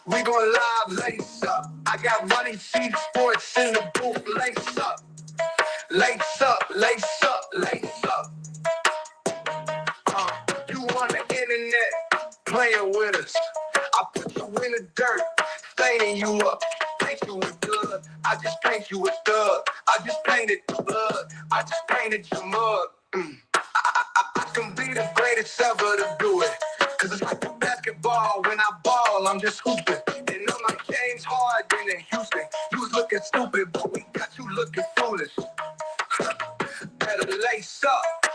We gon' live lace up. I got Ronnie C Sports in the booth. Lace up, lace up, lace up, lace up. You on the internet playing with us? I put you in the dirt, staining you up. Paint you with blood. I just paint you with thug. I just painted the blood. I just painted your mug. I can be the greatest ever to do it. Cause it's like basketball. When I ball, I'm just hooping. And I'm like James Harden in Houston. You was looking stupid, but we got you looking foolish. Better lace up.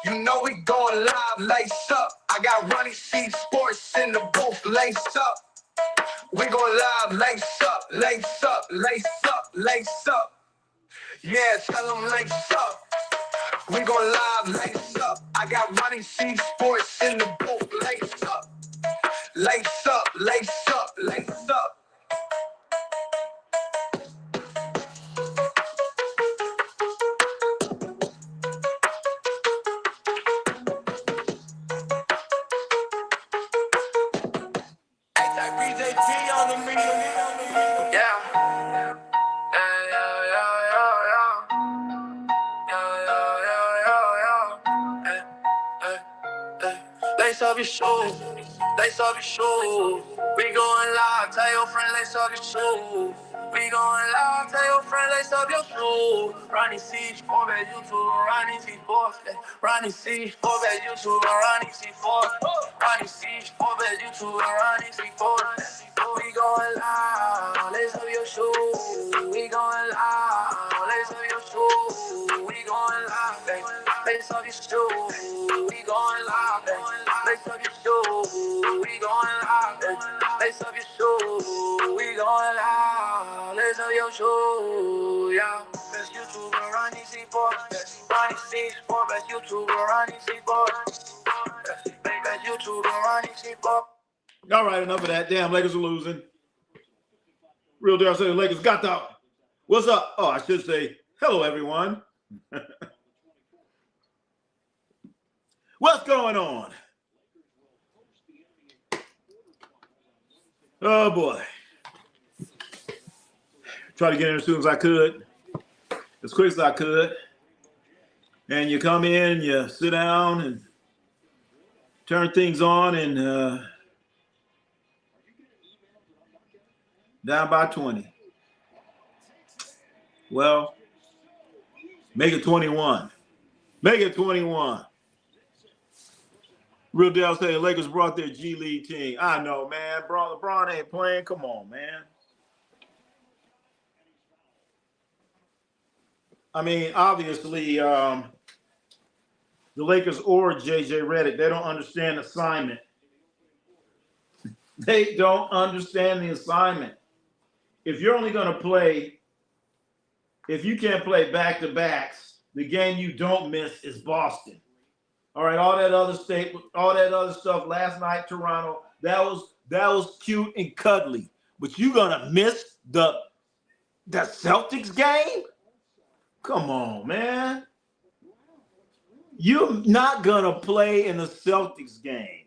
You know we going live, lace up. I got Ronnie C Sports in the booth, lace up. We going live, lace up, lace up, lace up, lace up. Yeah, tell them lace up. We gon' live, lace up. I got Ronnie C Sports in the booth, lace up. Lace up, lace up, lace up. Lace up your shoes, lace up your shoes. We going live, tell your friend lace up your shoes. We going live, tell your friend lace up your shoes. Ronnie C Sports at YouTube, Ronnie C Sports. Ronnie C Sports at YouTube, Ronnie C Sports. Ronnie C Sports at YouTube, Ronnie C Sports. We going live, lace up your shoes. We going live, lace up your shoes. We going live, lace up your shoes. We going live, lace up your shoes. We going live, lace up your shoes. We going live, lace up your shoes. Yeah, best YouTuber, Ronnie C Sports. Ronnie C Sports, best YouTuber, Ronnie C Sports. Best YouTuber, Ronnie C Sports. All right, enough of that. Damn, Lakers are losing. Real deal, say the Lakers got the. What's up? Oh, I should say hello, everyone. What's going on? Oh boy. Try to get in as soon as I could, as quick as I could. And you come in, you sit down and turn things on, and down by 20. Well, make it 21. Make it 21. Real deal say the Lakers brought their G League team. I know, man. LeBron ain't playing. Come on, man. I mean, obviously, the Lakers or JJ Redick, they don't understand assignment. They don't understand the assignment. If you're only going to play, if you can't play back-to-backs, the game you don't miss is Boston. All right, all that other stuff last night, Toronto, that was cute and cuddly. But you gonna miss the Celtics game? Come on, man. You're not gonna play in the Celtics game.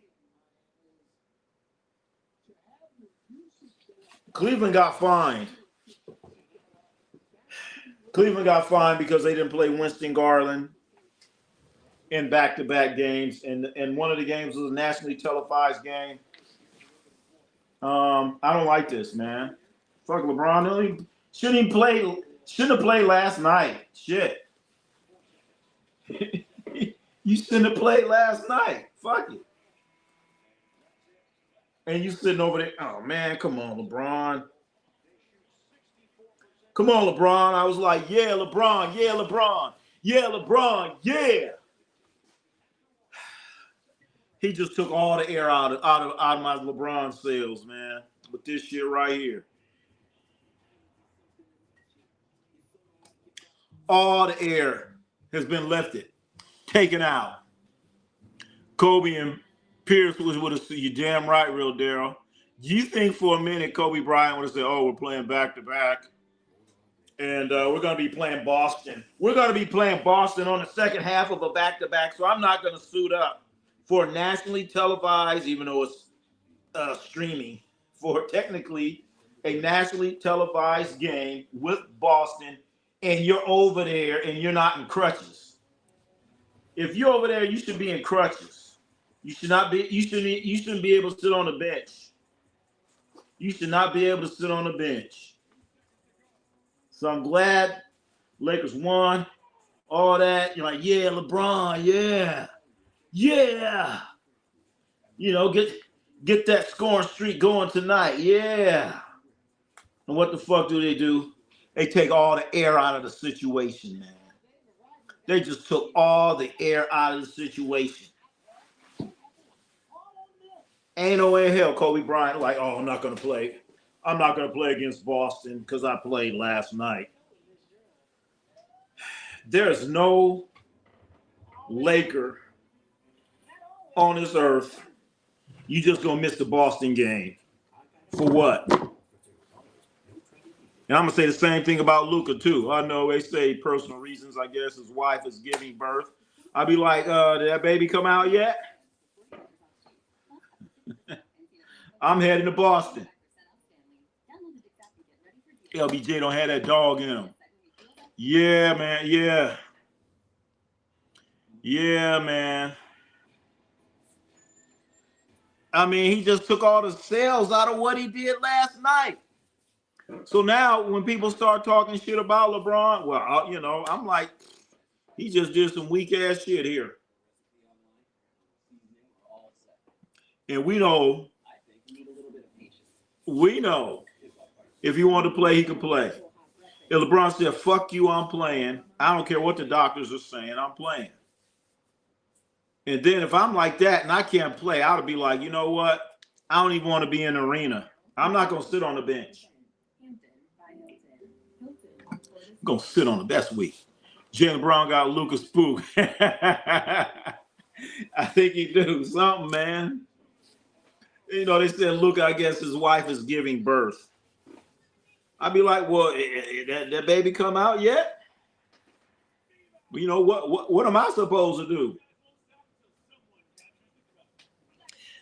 Cleveland got fined. Cleveland got fined because they didn't play Winston Garland in back-to-back games, and one of the games was a nationally televised game. I don't like this, man. Fuck LeBron. Shouldn't have played last night. Shit. You shouldn't have played last night. Fuck it. And you sitting over there. Oh man, come on, LeBron. Come on, LeBron. I was like, yeah, LeBron, yeah, LeBron, yeah, LeBron, yeah. He just took all the air out of my LeBron sails, man, with this shit right here. All the air has been lifted, taken out. Kobe and Pierce was with us. You damn right, real Daryl. Do you think for a minute Kobe Bryant would have said, oh, we're playing back-to-back, and we're going to be playing Boston. We're going to be playing Boston on the second half of a back-to-back, so I'm not going to suit up for nationally televised, even though it's streaming, for technically a nationally televised game with Boston, and you're over there and you're not in crutches. If you're over there, you should be in crutches. You should not be. You shouldn't be able to sit on the bench. You should not be able to sit on the bench. So I'm glad Lakers won. All that. You're like, yeah, LeBron, yeah, yeah. You know, get that scoring streak going tonight, yeah. And what the fuck do? They take all the air out of the situation, man. They just took all the air out of the situation. Ain't no way in hell Kobe Bryant like, oh, I'm not going to play. I'm not going to play against Boston because I played last night. There's no Laker on this earth. You just going to miss the Boston game. For what? And I'm going to say the same thing about Luka, too. I know they say personal reasons. I guess his wife is giving birth. I'd be like, did that baby come out yet? I'm heading to Boston. LBJ don't have that dog in him. Yeah, man. Yeah. Yeah, man. I mean, he just took all the sales out of what he did last night. So now when people start talking shit about LeBron, well, you know, I'm like, he just did some weak ass shit here. And we know if he wanted to play, he could play. If LeBron said, fuck you, I'm playing. I don't care what the doctors are saying, I'm playing. And then if I'm like that and I can't play, I would be like, you know what? I don't even want to be in the arena. I'm not going to sit on the bench. I'm going to sit on the best week. Jaylen Brown got Lucas Spook. I think he do something, man. You know, they said, Luka, I guess his wife is giving birth. I'd be like, well, that baby come out yet? You know, what am I supposed to do?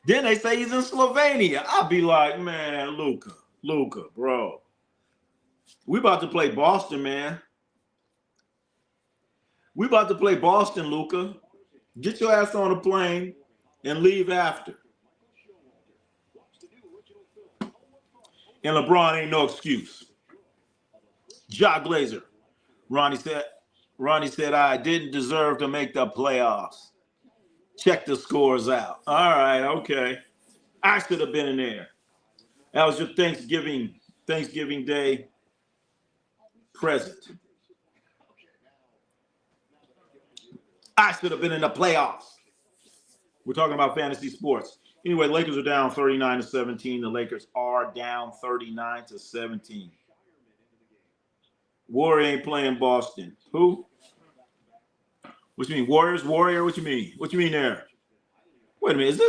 Then they say he's in Slovenia. I'd be like, man, Luka, bro. We about to play Boston, man. We about to play Boston, Luka. Get your ass on a plane and leave after. And LeBron ain't no excuse. Ja Glazer. Ronnie said, I didn't deserve to make the playoffs. Check the scores out. All right, okay. I should have been in there. That was your Thanksgiving Day present. I should have been in the playoffs. We're talking about fantasy sports. Anyway, Lakers are down 39-17. The Lakers are down 39-17. Warrior ain't playing Boston. Who? What you mean? Warrior? What you mean? What you mean there? Wait a minute.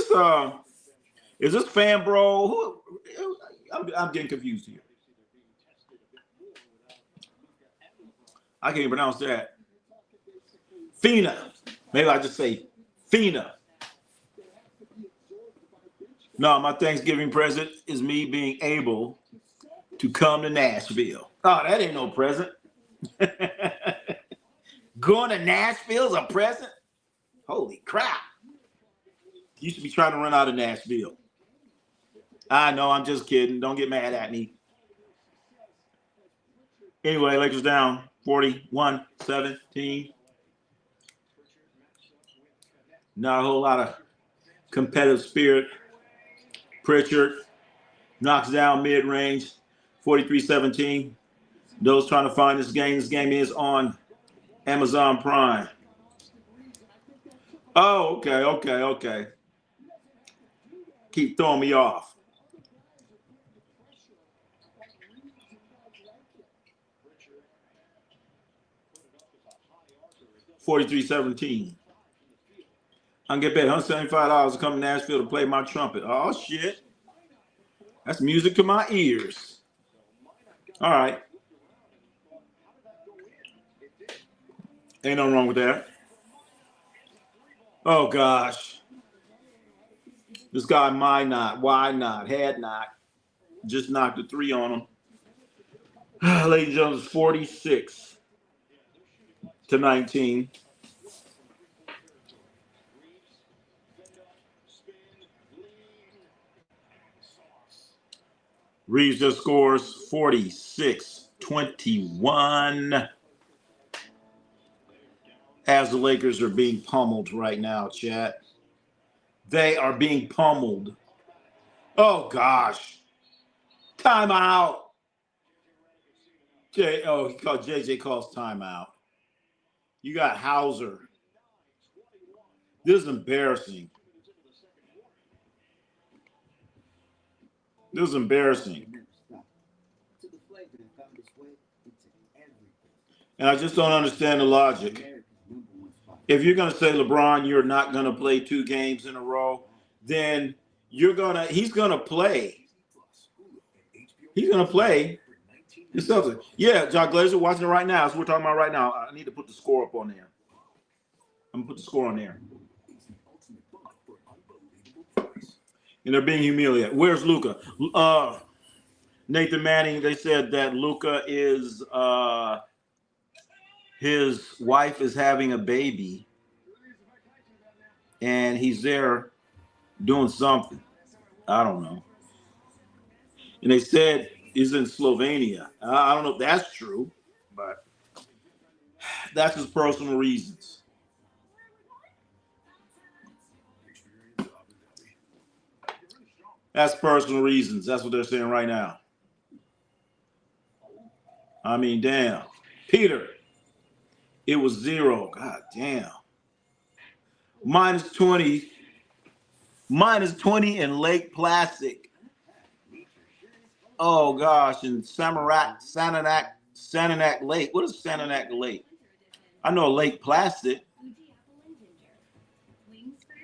Is this fan bro? Who? I'm getting confused here. I can't even pronounce that. Fina. Maybe I just say Fina. No, my Thanksgiving present is me being able to come to Nashville. Oh, that ain't no present. Going to Nashville is a present? Holy crap. You should be trying to run out of Nashville. I know, I'm just kidding. Don't get mad at me. Anyway, Lakers down 41-17. Not a whole lot of competitive spirit. Pritchard knocks down mid-range, 43-17. Those trying to find this game is on Amazon Prime. Oh, okay. Keep throwing me off. $43-17. I can get paid $175 to come to Nashville to play my trumpet. Oh, shit. That's music to my ears. All right. Ain't nothing wrong with that. Oh, gosh. This guy, why not, had not. Just knocked a three on him. Ladies and gentlemen, 46-19. Reeves just scores 46-21. As the Lakers are being pummeled right now, chat. They are being pummeled. Oh, gosh. Timeout. JJ calls timeout. You got Hauser. This is embarrassing. This is embarrassing. And I just don't understand the logic. If you're going to say, LeBron, you're not going to play 2 games in a row, then he's going to play. He's going to play the Celtics. Yeah, John Glazer watching it right now. That's what we're talking about right now. I need to put the score up on there. I'm going to put the score on there. And they're being humiliated. Where's Luka? Nathan Manning, they said that Luka is his wife is having a baby, and he's there doing something. I don't know. And they said he's in Slovenia. I don't know if that's true, but that's his personal reasons. That's personal reasons. That's what they're saying right now. I mean, damn. Peter, it was 0. God damn. -20. -20 in Lake Placid. Oh, gosh. In Sananak Lake. What is Sananak Lake? I know Lake Placid.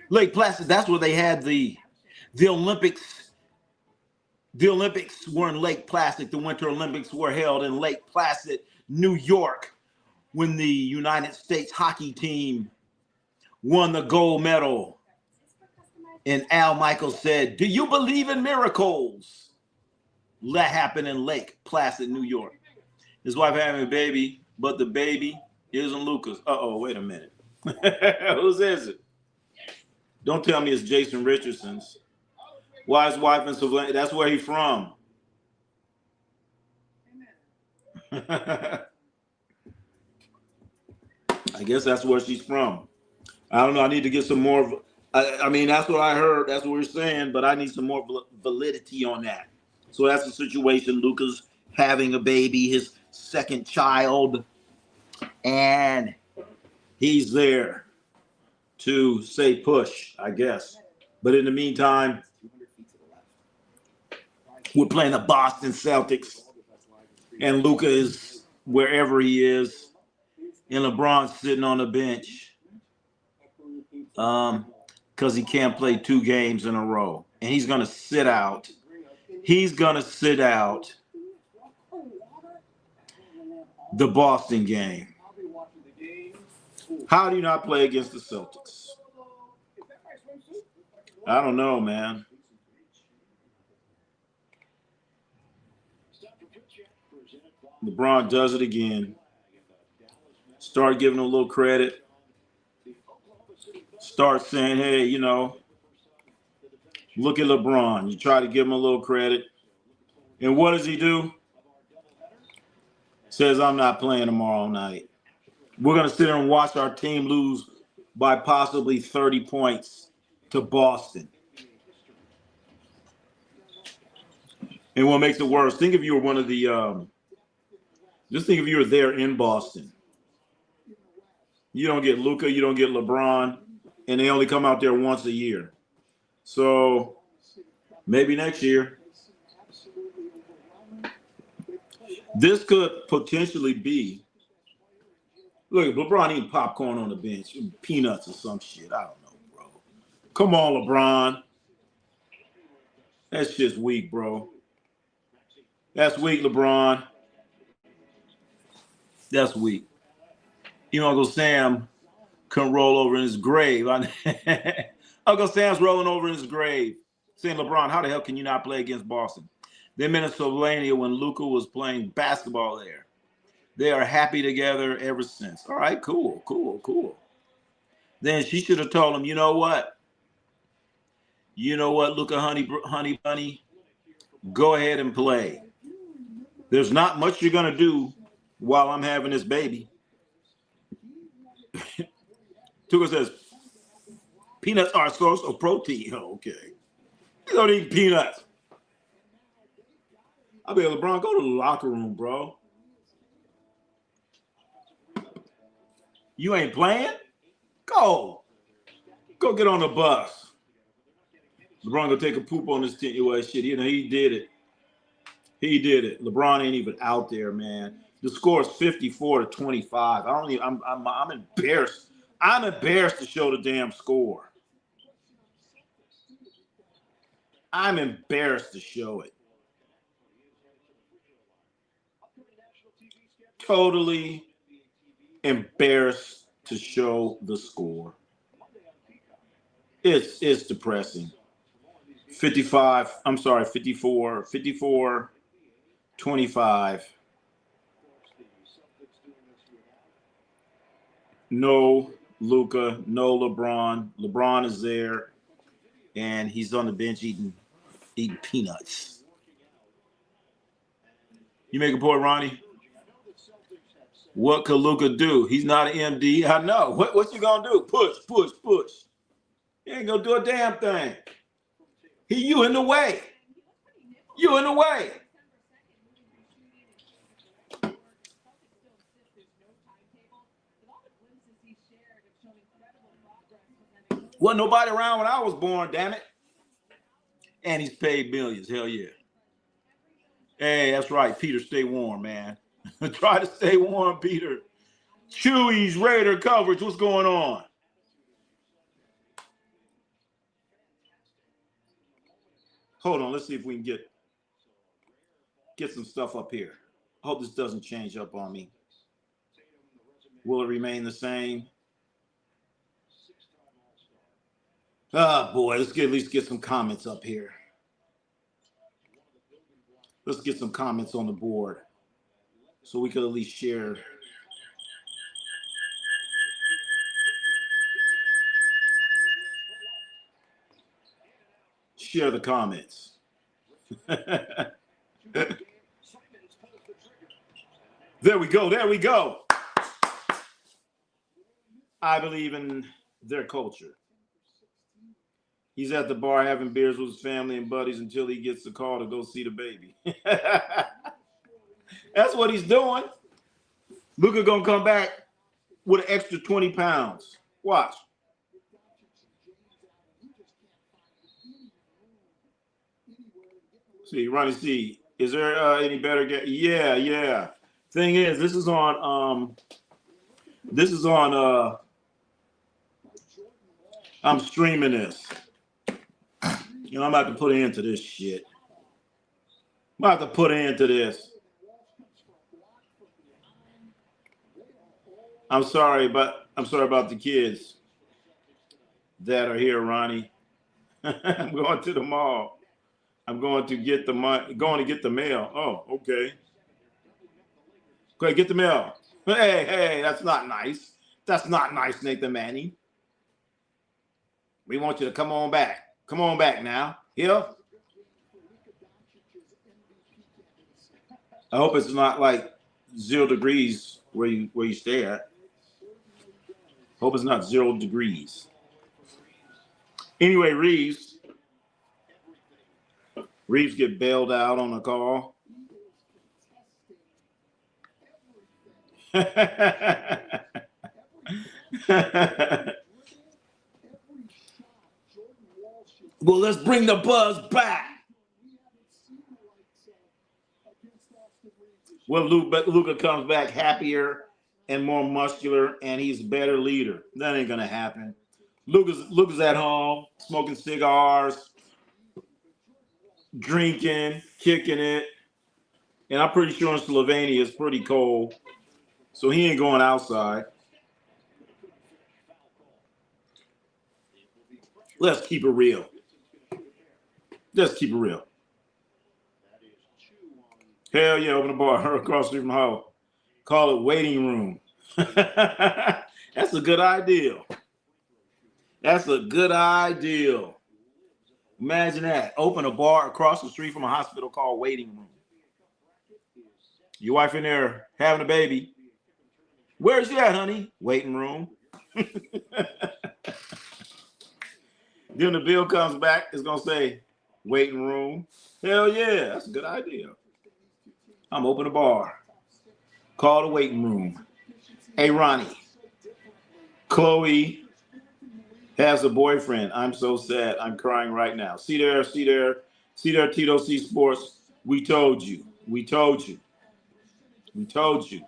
Lake Placid, that's where they had the Olympics. The Olympics were in Lake Placid. The Winter Olympics were held in Lake Placid, New York, when the United States hockey team won the gold medal. And Al Michaels said, "Do you believe in miracles?" That happened in Lake Placid, New York. His wife having a baby, but the baby isn't Luka's. Uh-oh, wait a minute. Whose is it? Don't tell me it's Jason Richardson's. Why his wife in Savannah? That's where he's from. I guess that's where she's from. I don't know. I need to get some more. I mean, that's what I heard. That's what we're saying, but I need some more validity on that. So that's the situation. Luka's having a baby, his second child, and he's there to say push, I guess. But in the meantime, we're playing the Boston Celtics, and Luka is wherever he is, and LeBron's sitting on the bench because he can't play 2 games in a row, and he's going to sit out. He's going to sit out the Boston game. How do you not play against the Celtics? I don't know, man. LeBron does it again. Start giving him a little credit. Start saying, hey, you know, look at LeBron. You try to give him a little credit. And what does he do? Says, I'm not playing tomorrow night. We're going to sit there and watch our team lose by possibly 30 points to Boston. And what makes it worse, think if you were one of the just think if you were there in Boston. You don't get Luka, you don't get LeBron, and they only come out there once a year. So maybe next year. This could potentially be, look, LeBron eating popcorn on the bench, peanuts or some shit. I don't know, bro. Come on, LeBron. That's just weak, bro. That's weak, LeBron. That's weak. You know, Uncle Sam can roll over in his grave. Uncle Sam's rolling over in his grave, saying, LeBron, how the hell can you not play against Boston? Them in Slovenia when Luka was playing basketball there. They are happy together ever since. All right, cool, cool, cool. Then she should have told him, you know what? You know what, Luka honey bunny, go ahead and play. There's not much you're going to do while I'm having this baby. Tuka says, peanuts are a source of protein. Oh, okay. You don't eat peanuts. I'll be like, LeBron, go to the locker room, bro. You ain't playing? Go. Go get on the bus. LeBron gonna take a poop on this team. Well, shit, you know, he did it. He did it. LeBron ain't even out there, man. The score is 54-25. I don't even. I'm embarrassed. I'm embarrassed to show the damn score. I'm embarrassed to show it. Totally embarrassed to show the score. It's depressing. 54-25. No Luka, no LeBron. LeBron is there, and he's on the bench eating peanuts. You make a point, Ronnie? What could Luka do? He's not an MD. I know. What you gonna do? Push. He ain't gonna do a damn thing. You in the way. You in the way. Wasn't nobody around when I was born, damn it. And he's paid millions. Hell yeah. Hey, that's right. Peter, stay warm, man. Try to stay warm, Peter. Chewy's Raider coverage. What's going on? Hold on. Let's see if we can get some stuff up here. I hope this doesn't change up on me. Will it remain the same? Oh, boy. Let's at least get some comments up here. Let's get some comments on the board so we could at least share. Share the comments. There we go. I believe in their culture. He's at the bar having beers with his family and buddies until he gets the call to go see the baby. That's what he's doing. Luka gonna come back with an extra 20 pounds. Watch. See, Ronnie C, is there any better get? Yeah. Thing is, this is on I'm streaming this. You know, I'm about to put an end to this shit. I'm about to put an end to this. I'm sorry about the kids that are here, Ronnie. I'm going to the mall. I'm going to get the mail. Oh, okay. Go ahead, get the mail. Hey, that's not nice. That's not nice, Nathan Manning. We want you to come on back. Come on back now. Here. I hope it's not like 0 degrees where you stay at. Hope it's not 0 degrees. Anyway, Reeves get bailed out on a call. Well, let's bring the buzz back. Well, Luka comes back happier and more muscular, and he's a better leader. That ain't gonna happen. Luka's at home, smoking cigars, drinking, kicking it. And I'm pretty sure in Slovenia it's pretty cold, so he ain't going outside. Let's keep it real. Hell yeah, open a bar across the street from the house. Call it waiting room. That's a good idea. That's a good idea. Imagine that. Open a bar across the street from a hospital called waiting room. Your wife in there having a baby. Where's she at, honey? Waiting room. Then the bill comes back, it's going to say waiting room. Hell yeah, that's a good idea. I'm open a bar. Call the waiting room. Hey, Ronnie. Chloe has a boyfriend. I'm so sad. I'm crying right now. See there, Tito C Sports. We told you. We told you. We told you.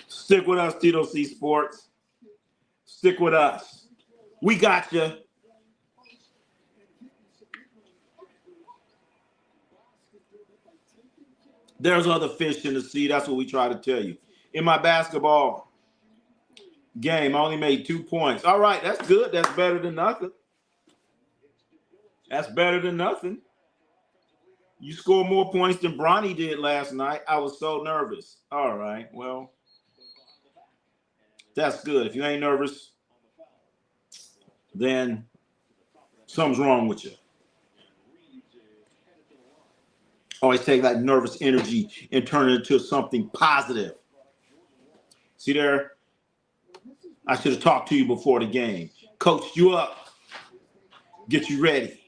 Stick with us, Tito C Sports. Stick with us. We got you. There's other fish in the sea. That's what we try to tell you. In my basketball game, I only made 2 points. All right, that's good. That's better than nothing. That's better than nothing. You scored more points than Bronny did last night. I was so nervous. All right, well, that's good. If you ain't nervous, then something's wrong with you. Always take that nervous energy and turn it into something positive. See there? I should have talked to you before the game. Coached you up. Get you ready.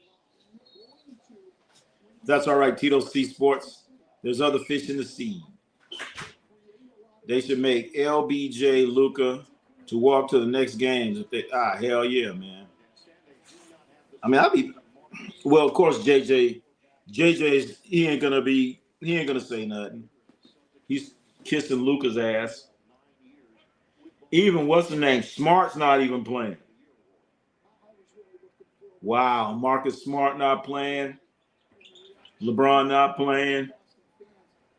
That's all right, Tito C Sports. There's other fish in the sea. They should make LBJ Luka to walk to the next games. If they, hell yeah, man. I mean, well, of course, JJ's, he ain't gonna say nothing. He's kissing Luka's ass. Even what's the name? Smart's not even playing. Wow, Marcus Smart not playing. LeBron not playing.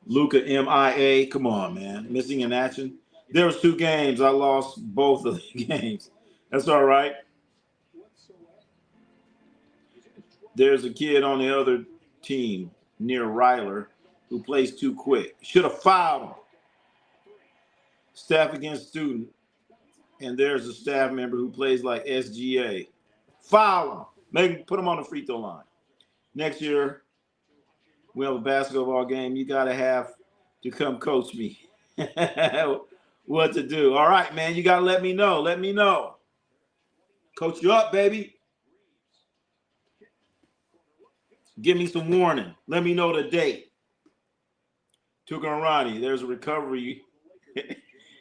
Luka MIA. Come on, man. Missing in action. There was 2 games. I lost both of the games. That's all right. There's a kid on the other team near Ryler who plays too quick. Should have fouled him. Staff against student. And there's a staff member who plays like SGA. Foul him. Put him on the free throw line. Next year, we have a basketball game. You got to have to come coach me what to do. All right, man. You got to let me know. Let me know. Coach you up, baby. Give me some warning. Let me know the date. Tuka and Ronnie, there's a recovery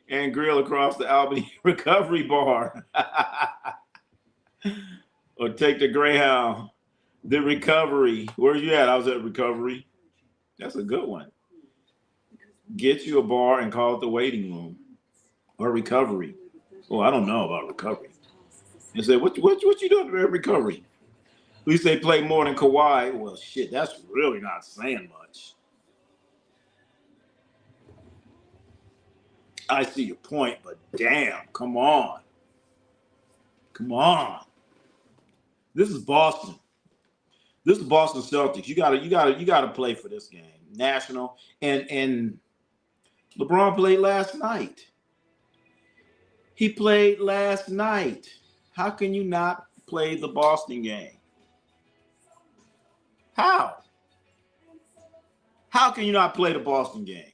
and grill across the Albany Recovery Bar. Or take the Greyhound. The Recovery. Where you at? I was at Recovery. That's a good one. Get you a bar and call it the waiting room. Or Recovery. Oh, I don't know about Recovery. And say, what you doing at Recovery? At least they play more than Kawhi. Well, shit, that's really not saying much. I see your point, but damn, come on. Come on. This is Boston. This is Boston Celtics. You gotta play for this game. National. And LeBron played last night. He played last night. How can you not play the Boston game? How? How can you not play the Boston game?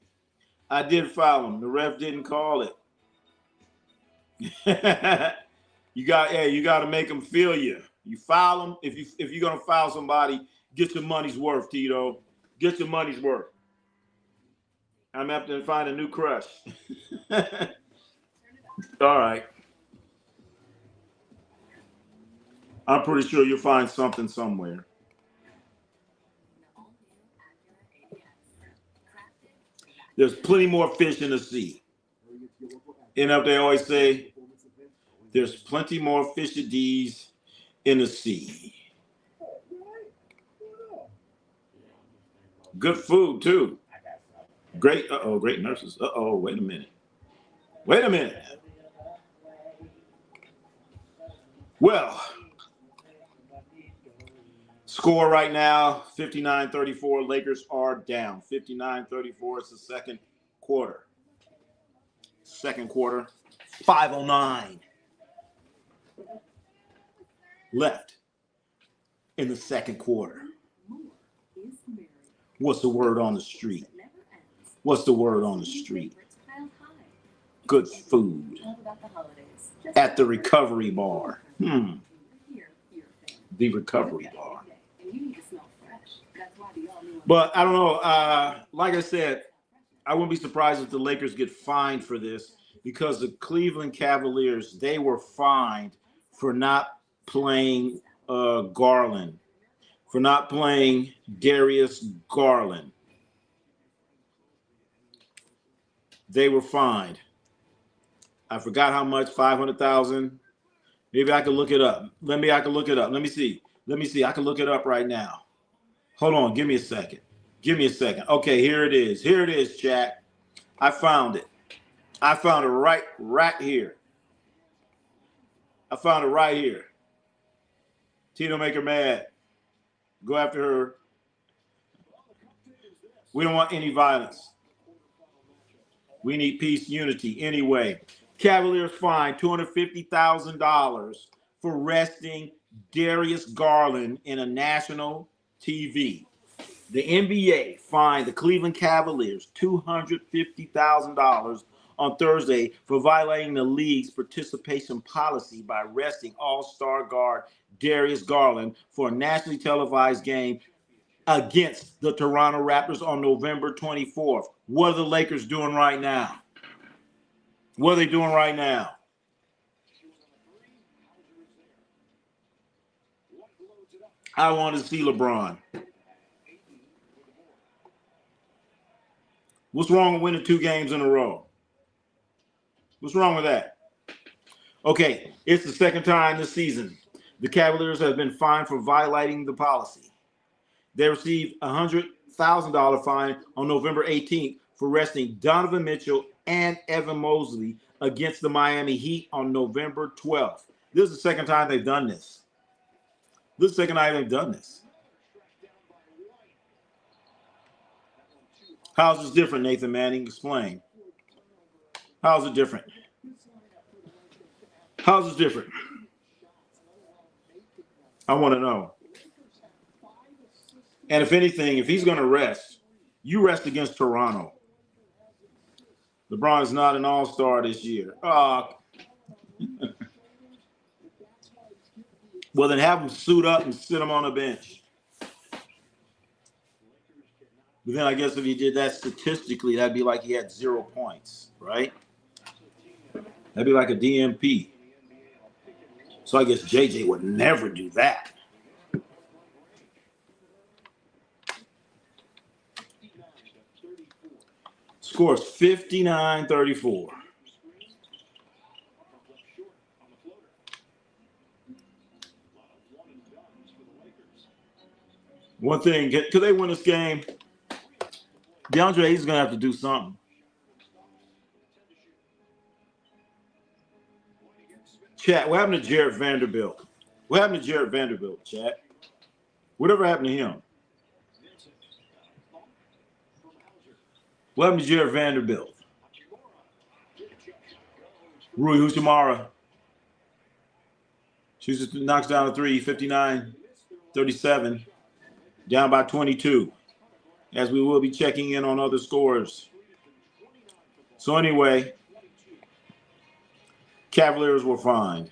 I did foul him. The ref didn't call it. You got to make them feel you. You foul them. If you're gonna foul somebody, get your money's worth, Tito. Get your money's worth. I'm gonna have to find a new crush. All right. I'm pretty sure you'll find something somewhere. There's plenty more fish in the sea. You know what they always say? There's plenty more fishies in the sea. Good food, too. Great nurses. Wait a minute. Well, Score right now, 59-34. Lakers are down. 59-34. It's the second quarter. Second quarter, 5:09 left in the second quarter. What's the word on the street? What's the word on the street? Good food at the recovery bar. The recovery bar. But I don't know. Like I said, I wouldn't be surprised if the Lakers get fined for this, because the Cleveland Cavaliers, they were fined for not playing Garland, for not playing Darius Garland. They were fined. I forgot how much, 500,000. Maybe I can look it up. I can look it up. Let me see. I can look it up right now. Hold on. Give me a second. Okay, here it is, chat. I found it. right here. I found it right here. Tito make her mad. Go after her. We don't want any violence. We need peace, unity. Anyway, Cavaliers fined $250,000 for resting Darius Garland in a national TV. The NBA fined the Cleveland Cavaliers $250,000 on Thursday for violating the league's participation policy by resting all-star guard Darius Garland for a nationally televised game against the Toronto Raptors on November 24th. What are the Lakers doing right now? What are they doing right now? I want to see LeBron. What's wrong with winning 2 games in a row? What's wrong with that? Okay, it's the second time this season the Cavaliers have been fined for violating the policy. They received a $100,000 fine on November 18th for resting Donovan Mitchell and Evan Mobley against the Miami Heat on November 12th. This is the second time they've done this. How's this different, Nathan Manning? Explain. How's it different? How's this different? I want to know. And if anything, if he's going to rest, you rest against Toronto. LeBron is not an all-star this year. Well, then have him suit up and sit him on a bench. But then I guess if he did that statistically, that'd be like he had 0 points, right? That'd be like a DMP. So I guess JJ would never do that. Scores 59-34. One thing, could they win this game? DeAndre, he's going to have to do something. Chat, what happened to Jared Vanderbilt? Chat? Whatever happened to him? What happened to Jared Vanderbilt? Rui Hachimura. She just knocks down a 3, 59-37. Down by 22. As we will be checking in on other scores. So anyway, Cavaliers were fined.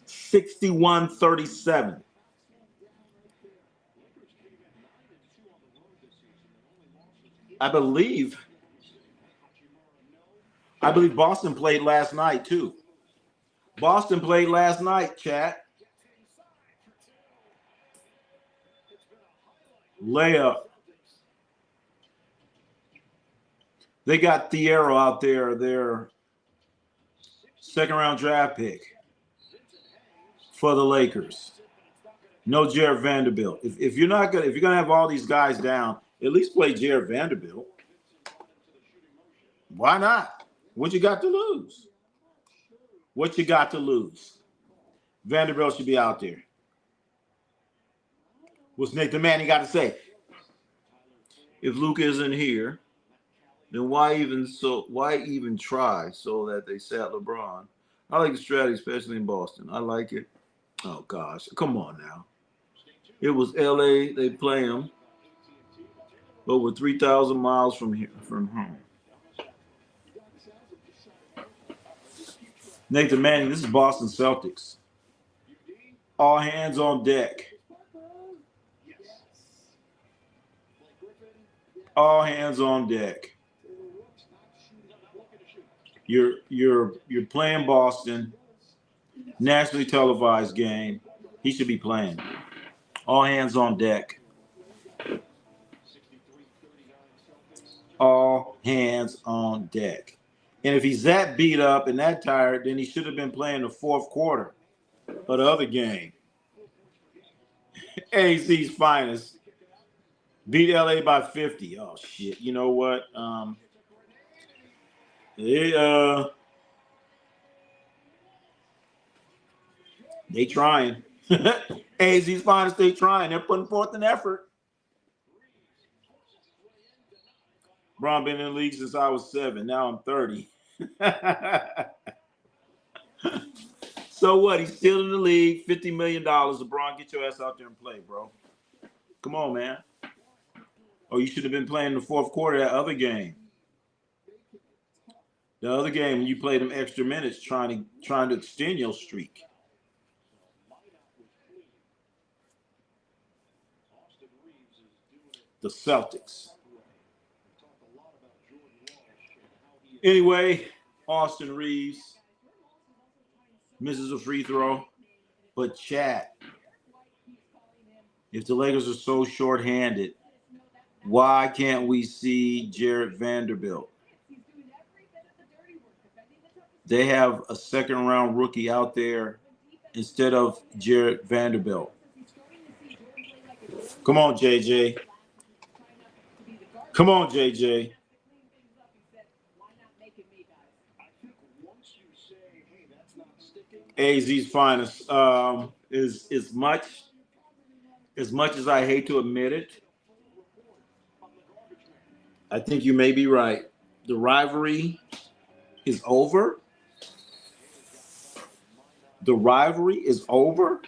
$61-37. I believe Boston played last night too. Chat. Layup. They got Thiero out there, their second-round draft pick for the Lakers. No Jared Vanderbilt. If you're gonna have all these guys down, at least play Jared Vanderbilt. Why not? What you got to lose? What you got to lose? Vanderbilt should be out there. What's Nathan Manning got to say? If Luke isn't here, then why even try so that they sat LeBron? I like the strategy, especially in Boston. I like it. Oh gosh, come on now. It was LA, they play him over 3,000 miles from home. Nathan Manning, this is Boston Celtics. All hands on deck. All hands on deck. You're playing Boston, nationally televised game. He should be playing. All hands on deck. All hands on deck. And if he's that beat up and that tired, then he should have been playing the fourth quarter of the other game. AZ's finest. Beat LA by 50. Oh shit. You know what? They trying. AZ's finest, they trying. They're putting forth an effort. Bron been in the league since I was 7. Now I'm 30. So what? He's still in the league. $50 million. LeBron, get your ass out there and play, bro. Come on, man. Oh, you should have been playing the fourth quarter of that other game. The other game when you played them extra minutes trying to extend your streak. The Celtics. Anyway, Austin Reeves misses a free throw. But chat, if the Lakers are so short-handed, why can't we see Jarred Vanderbilt? They have a second-round rookie out there instead of Jarred Vanderbilt. Come on, JJ. Come on, JJ. AZ's finest is as much as I hate to admit it. I think you may be right. The rivalry is over. The rivalry is over.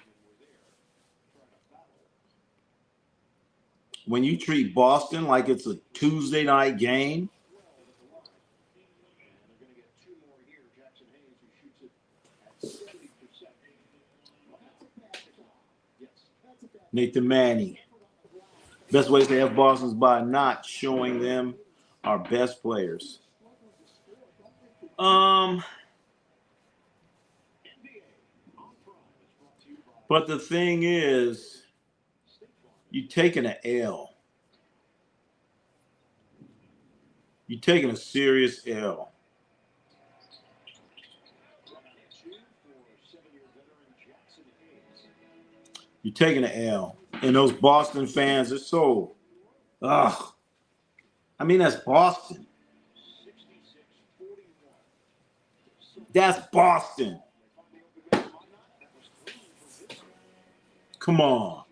When you treat Boston like it's a Tuesday night game, Nathan Manning. Best way to have Boston's by not showing them our best players. But the thing is, you're taking an L. You're taking a serious L. You're taking an L. And those Boston fans are so, ugh. I mean, that's Boston. That's Boston. Come on.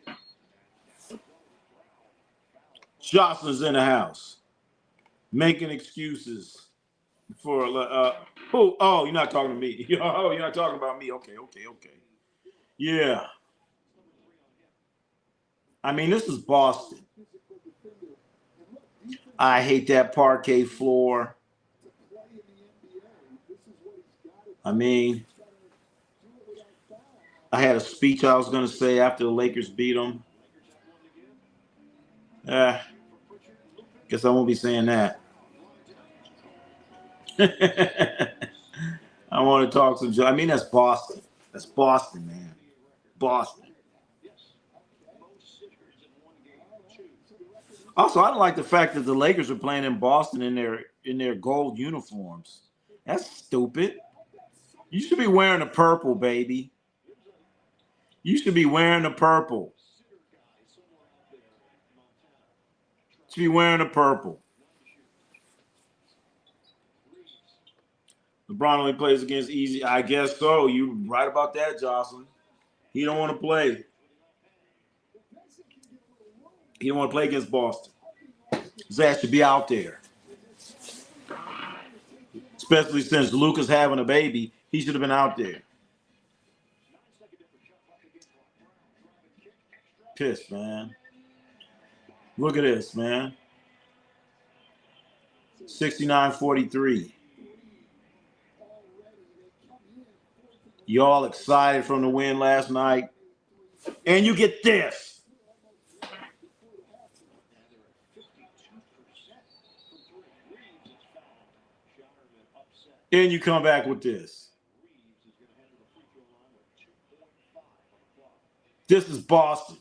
Jocelyn's in the house. Making excuses for, who? Oh, you're not talking to me. Oh, you're not talking about me. Okay. Yeah. I mean, this is Boston. I hate that parquet floor. I mean, I had a speech I was going to say after the Lakers beat them. Guess I won't be saying that. I want to talk some. I mean, that's Boston. That's Boston, man. Boston. Also, I don't like the fact that the Lakers are playing in Boston in their gold uniforms. That's stupid. You should be wearing the purple, baby. You should be wearing the purple. You should be wearing the purple. LeBron only plays against easy. I guess so. You're right about that, Jocelyn. He don't want to play. He don't want to play against Boston. His ass should be out there. Especially since Luka's having a baby. He should have been out there. Pissed, man. Look at this, man. 69-43. Y'all excited from the win last night. And you get this. And you come back with this. This is Boston.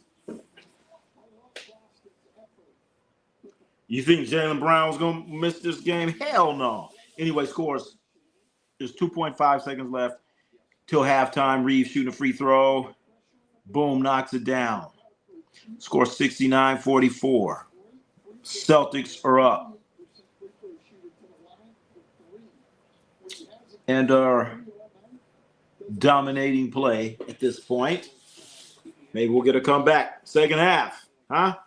You think Jaylen Brown was going to miss this game? Hell no. Anyway, scores. There's 2.5 seconds left till halftime. Reeves shooting a free throw. Boom, knocks it down. Score 69-44. Celtics are up. And are dominating play at this point. Maybe we'll get a comeback. Second half, huh?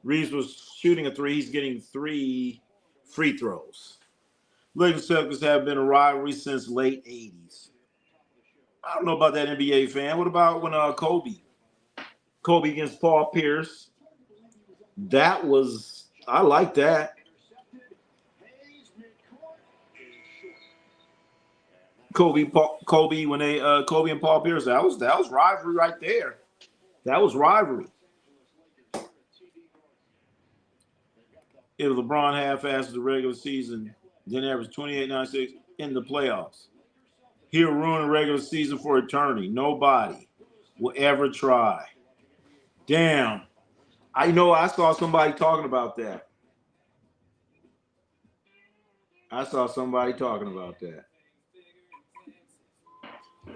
Reeves was shooting a three. He's getting 3 free throws. Lakers Celtics have been a rivalry since late 80s. I don't know about that, NBA fan. What about when Kobe against Paul Pierce? That was, I like that. Kobe and Paul Pierce. That was rivalry right there. That was rivalry. If LeBron half-asses the regular season, then average 28-96 in the playoffs, he'll ruin the regular season for eternity. Nobody will ever try. Damn. I know I saw somebody talking about that.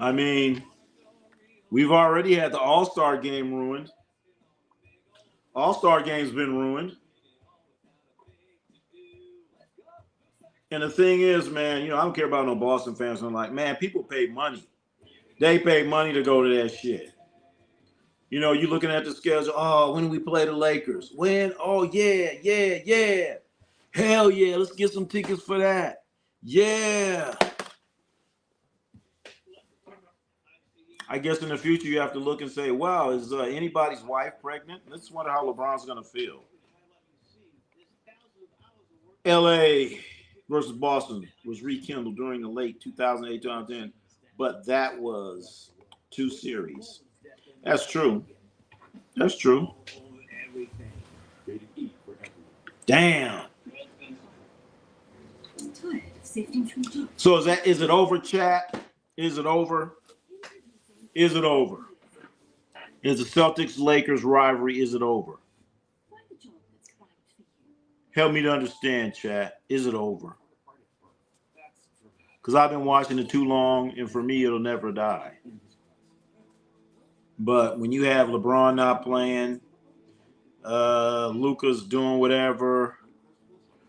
I mean, we've already had the All-Star game ruined. All-Star game's been ruined. And the thing is, man, I don't care about no Boston fans. I'm like, man, people pay money. They pay money to go to that shit. You're looking at the schedule. Oh, when do we play the Lakers? When? Oh, yeah. Hell yeah, let's get some tickets for that. Yeah. I guess in the future you have to look and say, wow, is anybody's wife pregnant? Let's wonder how LeBron's going to feel. L.A. versus Boston was rekindled during the late 2008-2010, but that was 2 series. That's true. Damn. So is it over, chat? Is it over? Is the Celtics-Lakers rivalry, is it over? Help me to understand, chat. Is it over? Because I've been watching it too long, and for me, it'll never die. But when you have LeBron not playing, Luka's doing whatever.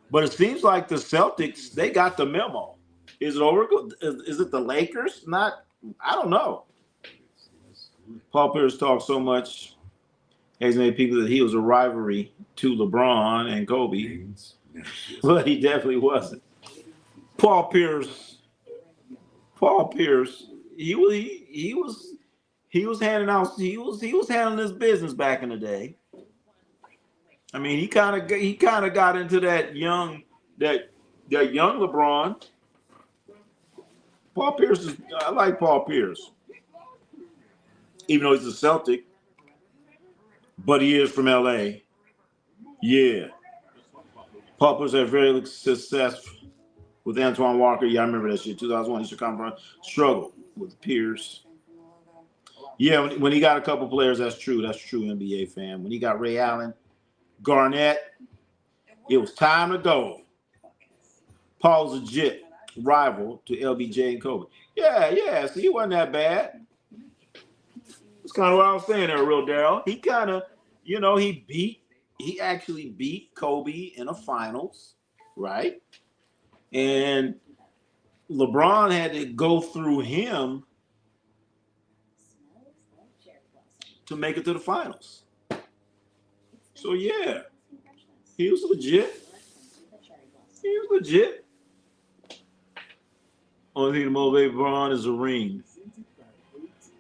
But it seems like the Celtics, they got the memo. Is it over? Is it the Lakers? I don't know. Paul Pierce talked so much. He's made people that he was a rivalry to LeBron and Kobe. But he definitely wasn't. Paul Pierce, he was handling his business back in the day. I mean, he kind of got into that young LeBron. Paul Pierce I like Paul Pierce, even though he's a Celtic, but he is from LA. Yeah, Paul Pierce had very success with Antoine Walker. Yeah, I remember that shit. 2001 Eastern Conference struggle with Pierce. Yeah, when he got a couple players, that's true. That's true, NBA fan. When he got Ray Allen, Garnett, it was time to go. Paul's a legit rival to LBJ and Kobe. Yeah. See, he wasn't that bad. That's kind of what I was saying there, Real Darryl. He kind of, he actually beat Kobe in a finals, right? And LeBron had to go through him to make it to the finals. So, yeah, he was legit. He was legit. Only thing to motivate LeBron is a ring.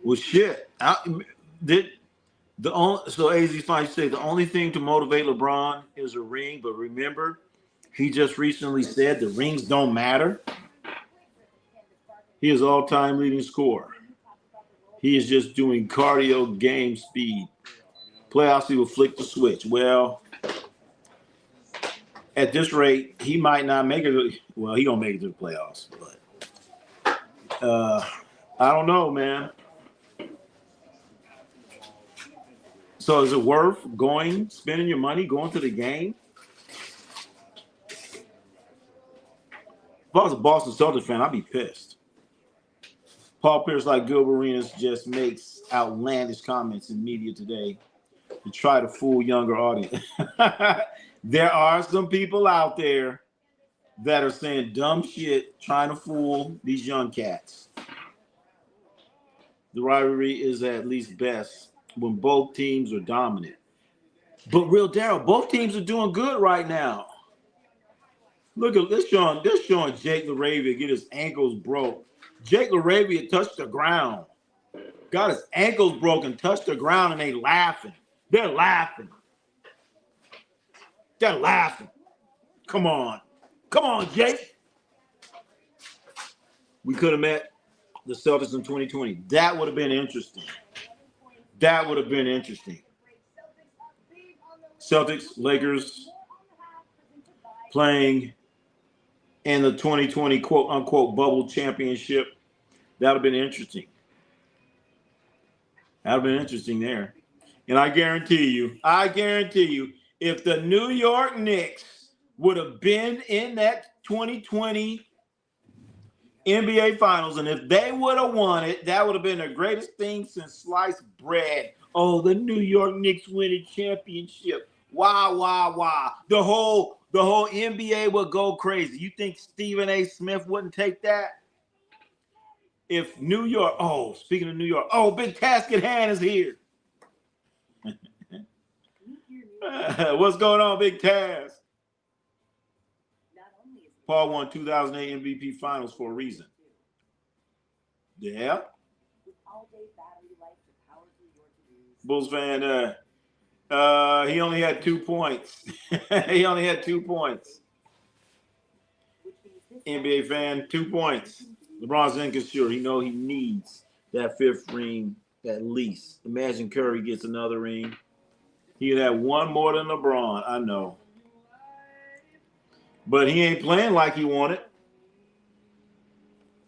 Well, shit. So AZ Fine say the only thing to motivate LeBron is a ring, but remember, he just recently said the rings don't matter. He is all-time leading scorer. He is just doing cardio game speed. Playoffs, he will flick the switch. Well, at this rate, he might not make it. Well, he gonna make it to the playoffs, but I don't know, man. So is it worth spending your money, going to the game? If I was a Boston Celtics fan, I'd be pissed. Paul Pierce, like Gilbert Arenas, just makes outlandish comments in media today to try to fool younger audience. There are some people out there that are saying dumb shit, trying to fool these young cats. The rivalry is at least best when both teams are dominant. But real Daryl, both teams are doing good right now. Look at this showing Jake LaRavia get his ankles broke. Jake LaRavia touched the ground. Got his ankles broken, touched the ground, and they laughing. They're laughing. They're laughing. Come on. Come on, Jake. We could have met the Celtics in 2020. That would have been interesting. That would have been interesting. Celtics, Lakers playing in the 2020 quote-unquote bubble championship. That would have been interesting. That would have been interesting there. And I guarantee you, if the New York Knicks would have been in that 2020 NBA Finals, and if they would have won it, that would have been the greatest thing since sliced bread. Oh, the New York Knicks win a championship. Wow, wow, wow. The whole NBA would go crazy. You think Stephen A. Smith wouldn't take that? If New York, speaking of New York, Big Casket Hand is here. What's going on, Big Taz? Paul won 2008 MVP Finals for a reason. Yeah. Bulls fan, he only had 2 points. He only had 2 points. NBA fan, 2 points. LeBron's insecure. He know he needs that 5th ring at least. Imagine Curry gets another ring. He'd have one more than LeBron. I know. But he ain't playing like he wanted.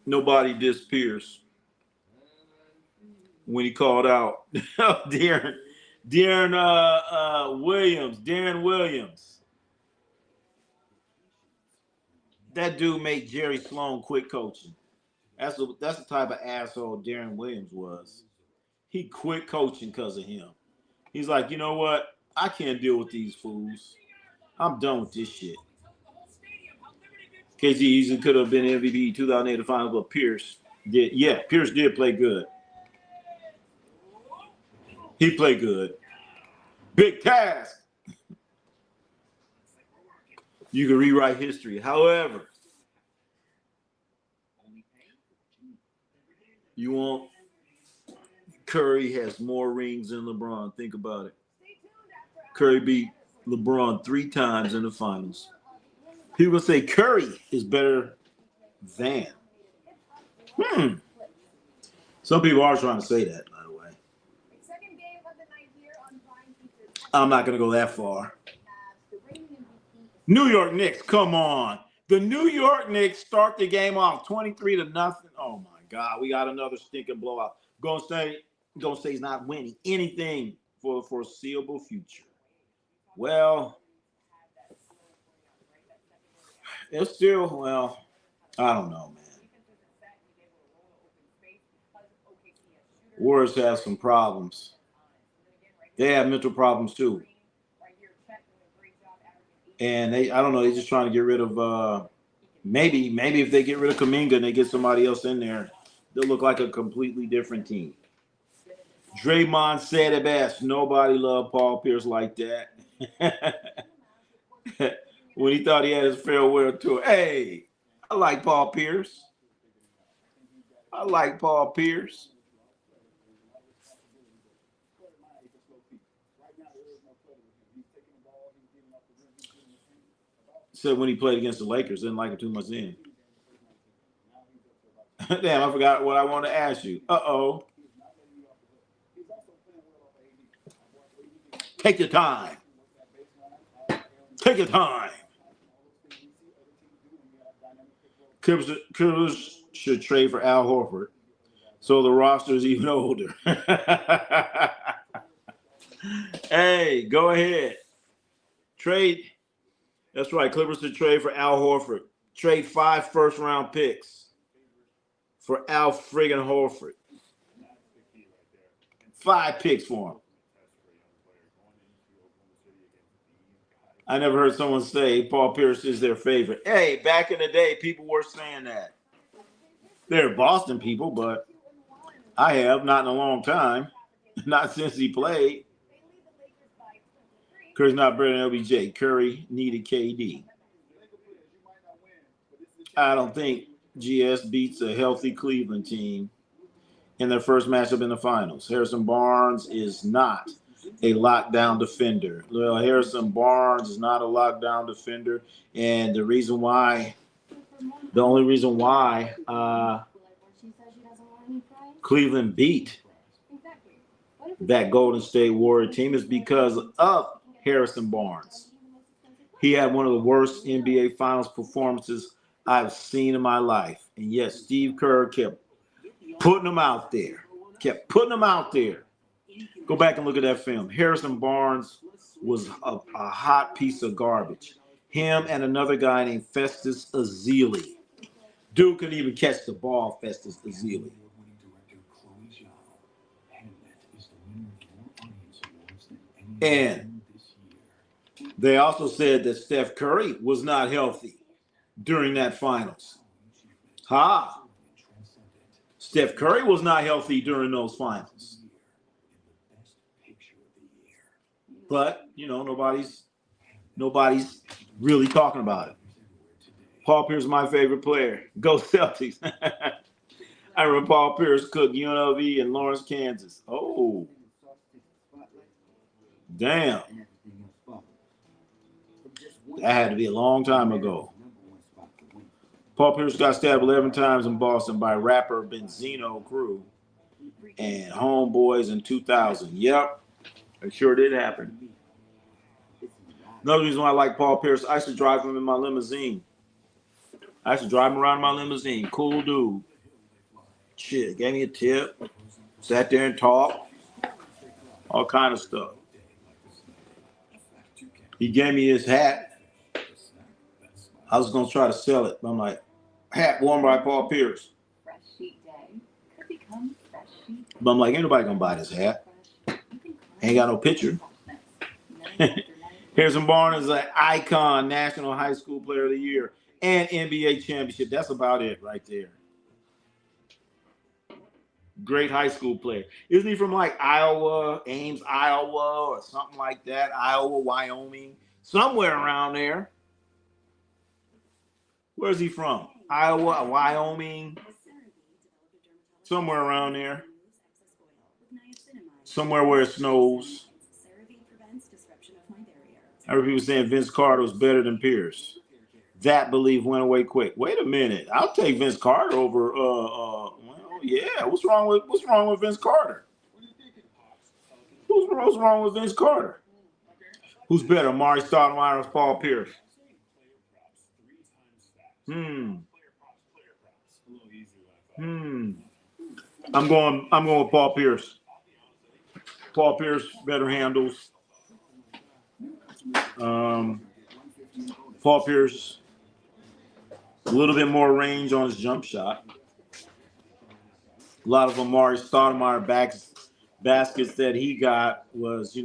Nobody disappears when he called out Darren Williams. That dude made Jerry Sloan quit coaching. That's the type of asshole Darren Williams was. He quit coaching because of him. He's like, you know what? I can't deal with these fools. I'm done with this shit. KG easily could have been MVP 2008 finals, but Pierce did. Yeah, Pierce did play good. He played good. Big task. You can rewrite history. However, you want Curry has more rings than LeBron. Think about it. Curry beat LeBron 3 times in the finals. People say Curry is better than. Some people are trying to say that, by the way. I'm not going to go that far. New York Knicks, come on. The New York Knicks start the game off 23-0. Oh, my God. We got another stinking blowout. Golden State's not winning anything for the foreseeable future. Well, it's still, I don't know, man. Warriors have some problems. They have mental problems, too. And I don't know, they're just trying to get rid of Maybe if they get rid of Kuminga and they get somebody else in there, they'll look like a completely different team. Draymond said it best. Nobody loved Paul Pierce like that. When he thought he had his farewell tour. Hey, I like Paul Pierce. I like Paul Pierce. Said when he played against the Lakers, didn't like him too much then. Damn, I forgot what I wanted to ask you. Uh-oh. Take your time. Take your time. Clippers should trade for Al Horford, so the roster is even older. Hey, go ahead. Trade. That's right. Clippers should trade for Al Horford. Trade 5 first-round picks for Al friggin' Horford. 5 picks for him. I never heard someone say Paul Pierce is their favorite. Hey, back in the day, people were saying that. They're Boston people, but I have not in a long time. Not since he played. Curry's not better than LBJ. Curry needed KD. I don't think GS beats a healthy Cleveland team in their first matchup in the finals. Harrison Barnes is not a lockdown defender. Well, Harrison Barnes is not a lockdown defender, and the only reason why Cleveland beat that Golden State Warrior team is because of Harrison Barnes. He had one of the worst NBA Finals performances I've seen in my life. And yes, Steve Kerr kept putting him out there. Go back and look at that film. Harrison Barnes was a hot piece of garbage. Him and another guy named Festus Ezeli. Dude couldn't even catch the ball, Festus Ezeli. And they also said that Steph Curry was not healthy during that finals. Steph Curry was not healthy during those finals. But, nobody's really talking about it. Paul Pierce is my favorite player. Go Celtics. I remember Paul Pierce cooked UNLV in Lawrence, Kansas. Oh. Damn. That had to be a long time ago. Paul Pierce got stabbed 11 times in Boston by rapper Benzino Crew and Homeboys in 2000. Yep, it sure did happen. Another reason why I like Paul Pierce, I used to drive him in my limousine. I used to drive him around in my limousine. Cool dude. Shit, gave me a tip. Sat there and talked. All kind of stuff. He gave me his hat. I was going to try to sell it. But I'm like, hat worn by Paul Pierce. But I'm like, ain't nobody going to buy this hat. Ain't got no picture. Harrison Barnes is an icon, National High School Player of the Year, and NBA championship. That's about it right there. Great high school player. Isn't he from like Iowa, Ames, Iowa, or something like that? Iowa, Wyoming, somewhere around there. Where's he from? Iowa, Wyoming, somewhere around there. Somewhere where it snows. I heard people saying Vince Carter was better than Pierce. That belief went away quick. Wait a minute. I'll take Vince Carter over yeah. What's wrong with Vince Carter? What's wrong with Vince Carter? Who's better, Amari Stoudemire or Paul Pierce? I'm going with Paul Pierce. Paul Pierce better handles. Paul Pierce a little bit more range on his jump shot. A lot of Amari Stoudemire baskets that he got was,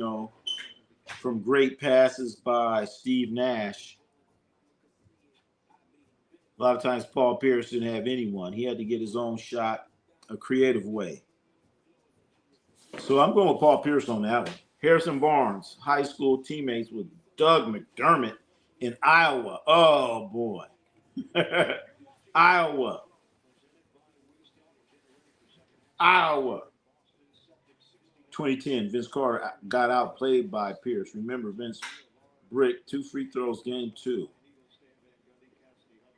from great passes by Steve Nash. A lot of times Paul Pierce didn't have anyone. He had to get his own shot a creative way. So I'm going with Paul Pierce on that one. Harrison Barnes, high school teammates with Doug McDermott in Iowa. Oh, boy. Iowa. Iowa. 2010, Vince Carter got outplayed by Pierce. Remember, Vince bricked 2 free throws, game 2.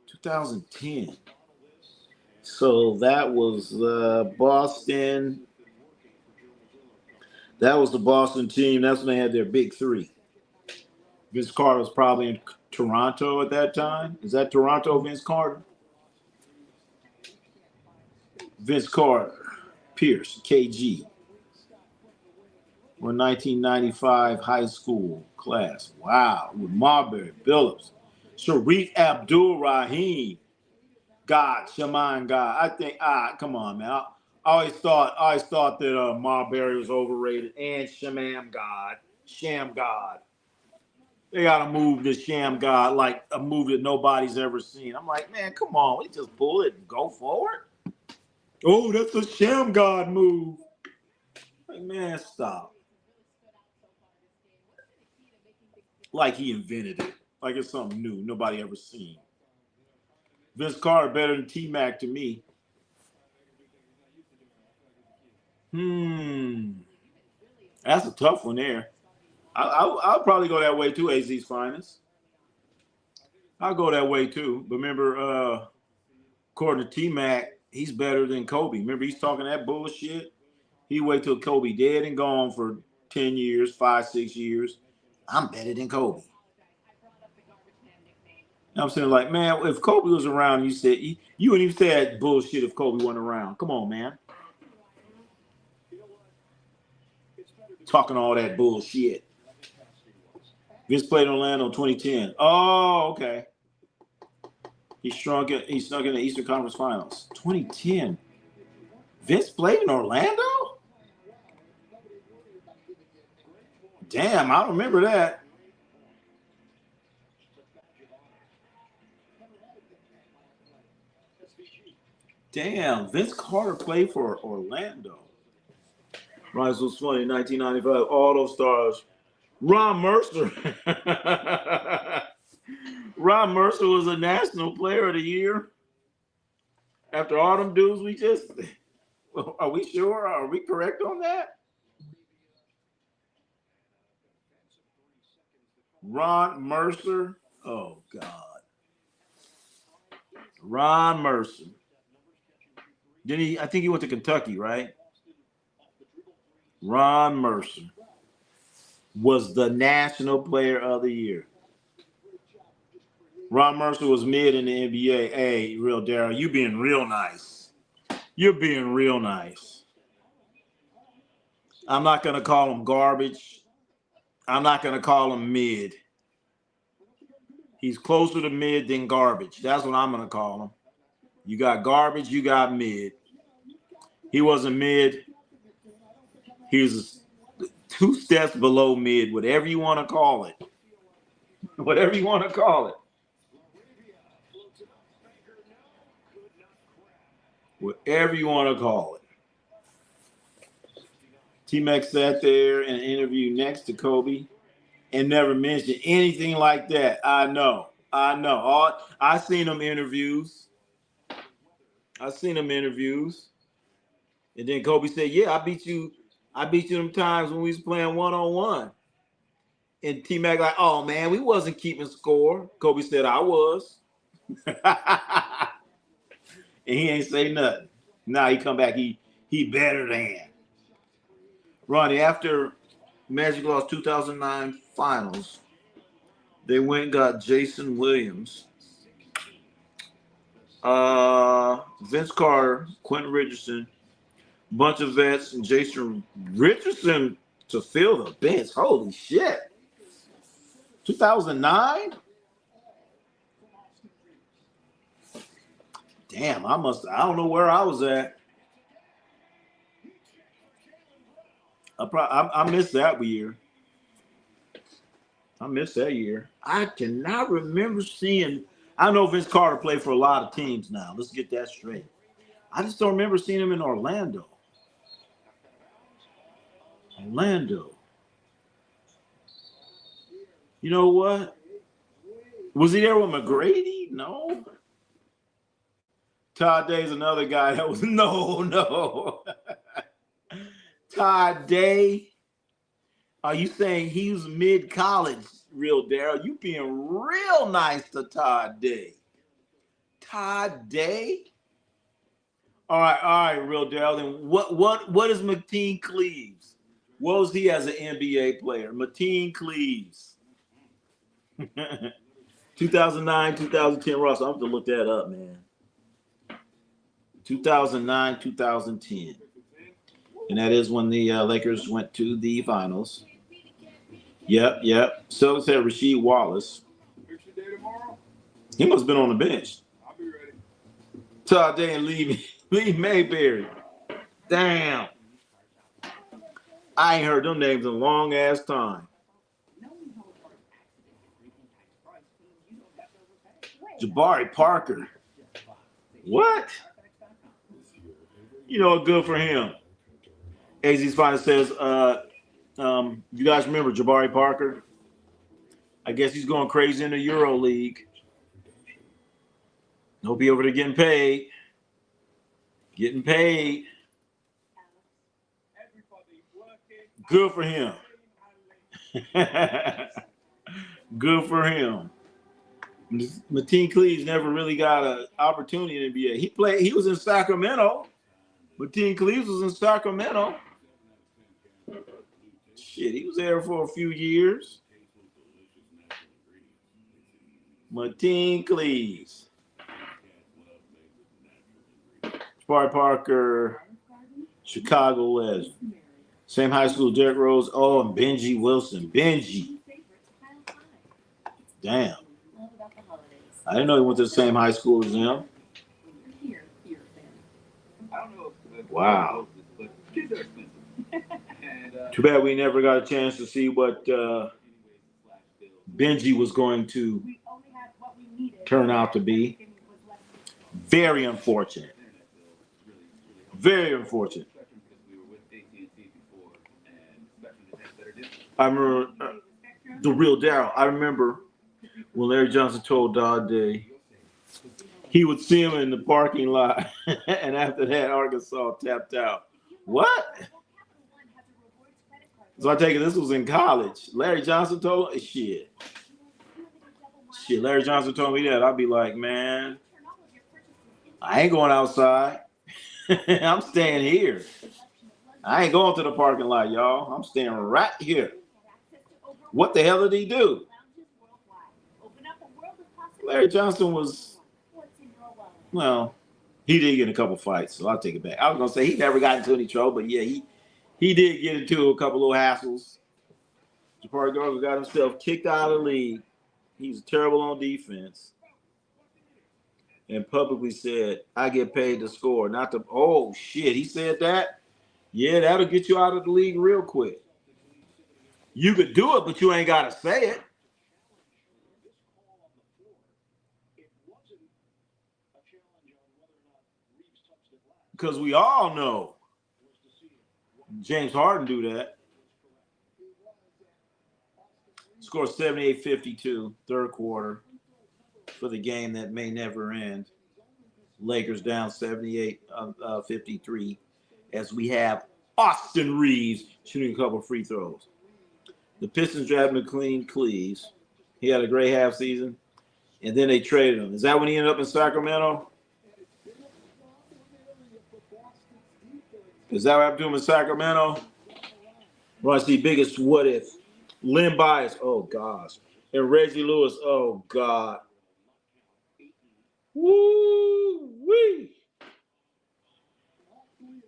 2010. So that was Boston. That was the Boston team. That's when they had their big 3. Vince Carter was probably in Toronto at that time. Is that Toronto, Vince Carter? Vince Carter, Pierce, KG. Or 1995 high school class. Wow. With Marbury, Billups, Sharif Abdul-Rahim, God, Shaman God. I think, come on, man. I always thought that Marbury was overrated and Sham God. They got to move the Sham God like a movie that nobody's ever seen. I'm like, man, come on. We just pull it and go forward. Oh, that's a Sham God move. Like, man, stop. Like he invented it. Like it's something new nobody ever seen. Vince Carter better than T-Mac to me. That's a tough one there. I'll probably go that way too, AZ's finest. I'll go that way too. But remember, according to T-Mac, he's better than Kobe. Remember, he's talking that bullshit. He wait till Kobe dead and gone for 10 years, 5, 6 years. I'm better than Kobe. I'm saying, like, man, if Kobe was around, you wouldn't even say that bullshit if Kobe wasn't around. Come on, man. Talking all that bullshit. Vince played in Orlando in 2010. Oh, okay. He snuck in the Eastern Conference Finals. 2010. Vince played in Orlando? Damn, I don't remember that. Damn, Vince Carter played for Orlando. Right, so it's funny. 1995, all those stars. Ron Mercer. Ron Mercer was a National Player of the Year. After all them dudes, are we sure? Are we correct on that? Ron Mercer. Oh, God. Ron Mercer. I think he went to Kentucky, right? Ron Mercer was the National Player of the Year. Ron Mercer was mid in the NBA. Hey, real Daryl, you being real nice. You're being real nice. I'm not going to call him garbage. I'm not going to call him mid. He's closer to mid than garbage. That's what I'm going to call him. You got garbage, you got mid. He wasn't mid. He was 2 steps below mid, whatever you want to call it. Whatever you want to call it. Whatever you want to call it. T-Mac sat there in an interview next to Kobe and never mentioned anything like that. I know. I seen them interviews. And then Kobe said, yeah, I beat you them times when we was playing one-on-one. And T-Mac like, oh, man, we wasn't keeping score. Kobe said, I was. And he ain't say nothing. Now he come back, he better than. Ronnie, after Magic lost 2009 finals, they went and got Jason Williams, Vince Carter, Quentin Richardson, bunch of vets, and Jason Richardson to fill the bench. Holy shit. 2009? Damn, I don't know where I was at. I missed that year. I cannot remember seeing. I know Vince Carter played for a lot of teams now. Let's get that straight. I just don't remember seeing him in Orlando. Orlando. You know what? Was he there with McGrady? No. Todd Day's another guy that was no. Todd Day. Are you saying he was mid-college, real Daryl? You being real nice to Todd Day. Todd Day? All right, real Daryl. Then what is Mateen Cleaves? What was he as an NBA player? Mateen Cleaves. 2009, 2010 Ross. I have to look that up, man. 2009, 2010. And that is when the Lakers went to the finals. Yep. So said Rasheed Wallace. He must have been on the bench. I'll be ready. Todd Day and Lee Mayberry. Damn. I ain't heard them names in a long ass time. Jabari Parker. What? You know, good for him. AZ's Finest says, you guys remember Jabari Parker? I guess he's going crazy in the Euro League. He'll be over there getting paid. Good for him. Good for him. Mateen Cleaves never really got an opportunity in the NBA. He was in Sacramento. Mateen Cleaves was in Sacramento. Shit, he was there for a few years. Mateen Cleaves. Jabari Parker, Chicago legend. Same high school, Derrick Rose. Oh, and Benji Wilson. Benji. Damn. I didn't know he went to the same high school as him. Wow. Too bad we never got a chance to see what Benji was going to turn out to be. Very unfortunate. Very unfortunate. I remember the real Daryl. I remember when Larry Johnson told Todd Day he would see him in the parking lot, and after that, Arkansas tapped out. What? So I take it this was in college. Larry Johnson told him, shit. Larry Johnson told me that. I'd be like, man, I ain't going outside. I'm staying here. I ain't going to the parking lot, y'all. I'm staying right here. What the hell did he do? Larry Johnson was, well, he did get in a couple fights, so I'll take it back. I was going to say he never got into any trouble, but yeah, he did get into a couple little hassles. Jabari Parker got himself kicked out of the league. He was terrible on defense. And publicly said, I get paid to score, not to, oh, shit, he said that? Yeah, that'll get you out of the league real quick. You could do it, but you ain't got to say it. Because we all know James Harden do that. Scored 78-52, third quarter for the game that may never end. Lakers down 78-53 as we have Austin Reeves shooting a couple free throws. The Pistons drafted McLean Cleaves. He had a great half season, and then they traded him. Is that when he ended up in Sacramento? Is that what happened to him in Sacramento? Ronnie C biggest what if. Len Bias, oh gosh. And Reggie Lewis, oh God. Woo-wee.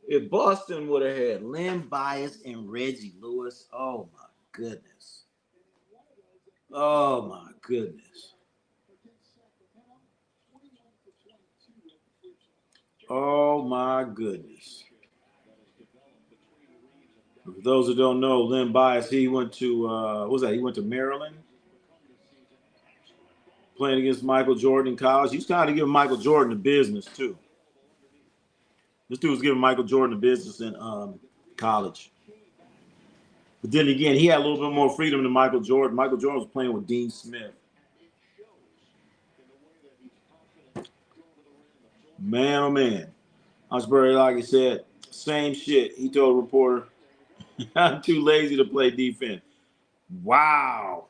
If Boston would have had Len Bias and Reggie Lewis, oh my goodness. Oh my goodness. Oh my goodness. For those who don't know, Len Bias, he went to, what was that? He went to Maryland. playing against Michael Jordan in college. He was kind of giving Michael Jordan the business, too. This dude was giving Michael Jordan the business in college. But then again, he had a little bit more freedom than Michael Jordan. Michael Jordan was playing with Dean Smith. Man, oh, man. Osbury, like I said, same shit. He told a reporter, I'm too lazy to play defense. Wow.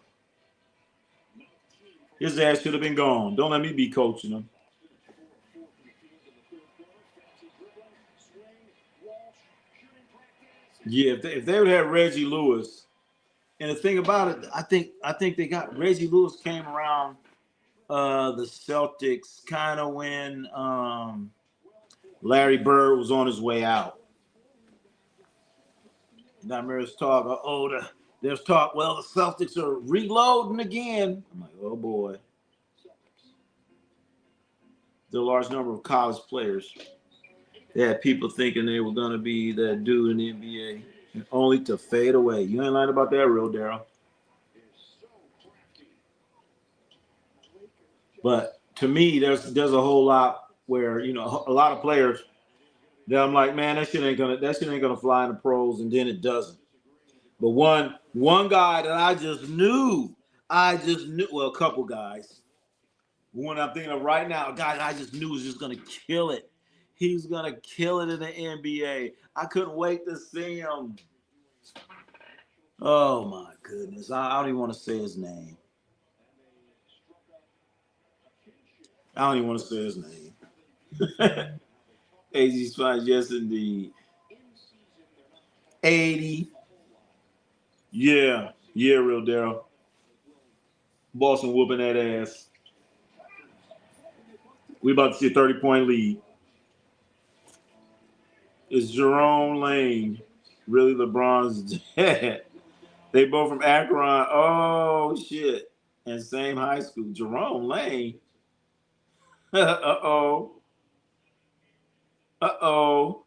His ass should have been gone. Don't let me be coaching him. Yeah, if they would have Reggie Lewis, and the thing about it, I think they got Reggie Lewis came around the Celtics kind of when Larry Bird was on his way out. Now there's talk, there's talk, well, the Celtics are reloading again. I'm like, oh boy. There are a large number of college players. They had people thinking they were going to be that dude in the NBA, and only to fade away. You ain't lying about that, real Daryl. But to me, there's a whole lot where, you know, a lot of players that I'm like, man, that shit ain't gonna fly in the pros, and then it doesn't. But one guy that I just knew, well, a couple guys. One I'm thinking of right now, a guy that I just knew was just gonna kill it. He's gonna kill it in the NBA. I couldn't wait to see him. Oh my goodness. I don't even want to say his name. I don't even want to say his name. AG Spice, yes indeed. 80. Yeah, real Daryl. Boston whooping that ass. We about to see a 30-point lead. Is Jerome Lane really LeBron's dad? They both from Akron. Oh shit. And same high school. Jerome Lane. Uh-oh. Uh-oh.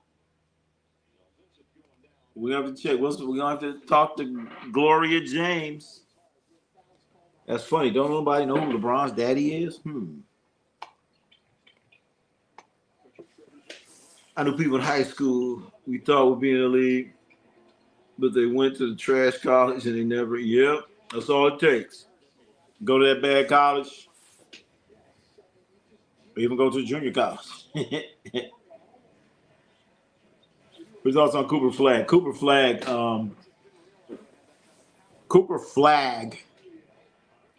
We have to check. We're gonna have to talk to Gloria James. That's funny. Don't nobody know who LeBron's daddy is? I knew people in high school we thought would be in the league, but they went to the trash college and they never. Yep, that's all it takes. Go to that bad college, or even go to junior college. Results on Cooper Flag. Cooper Flag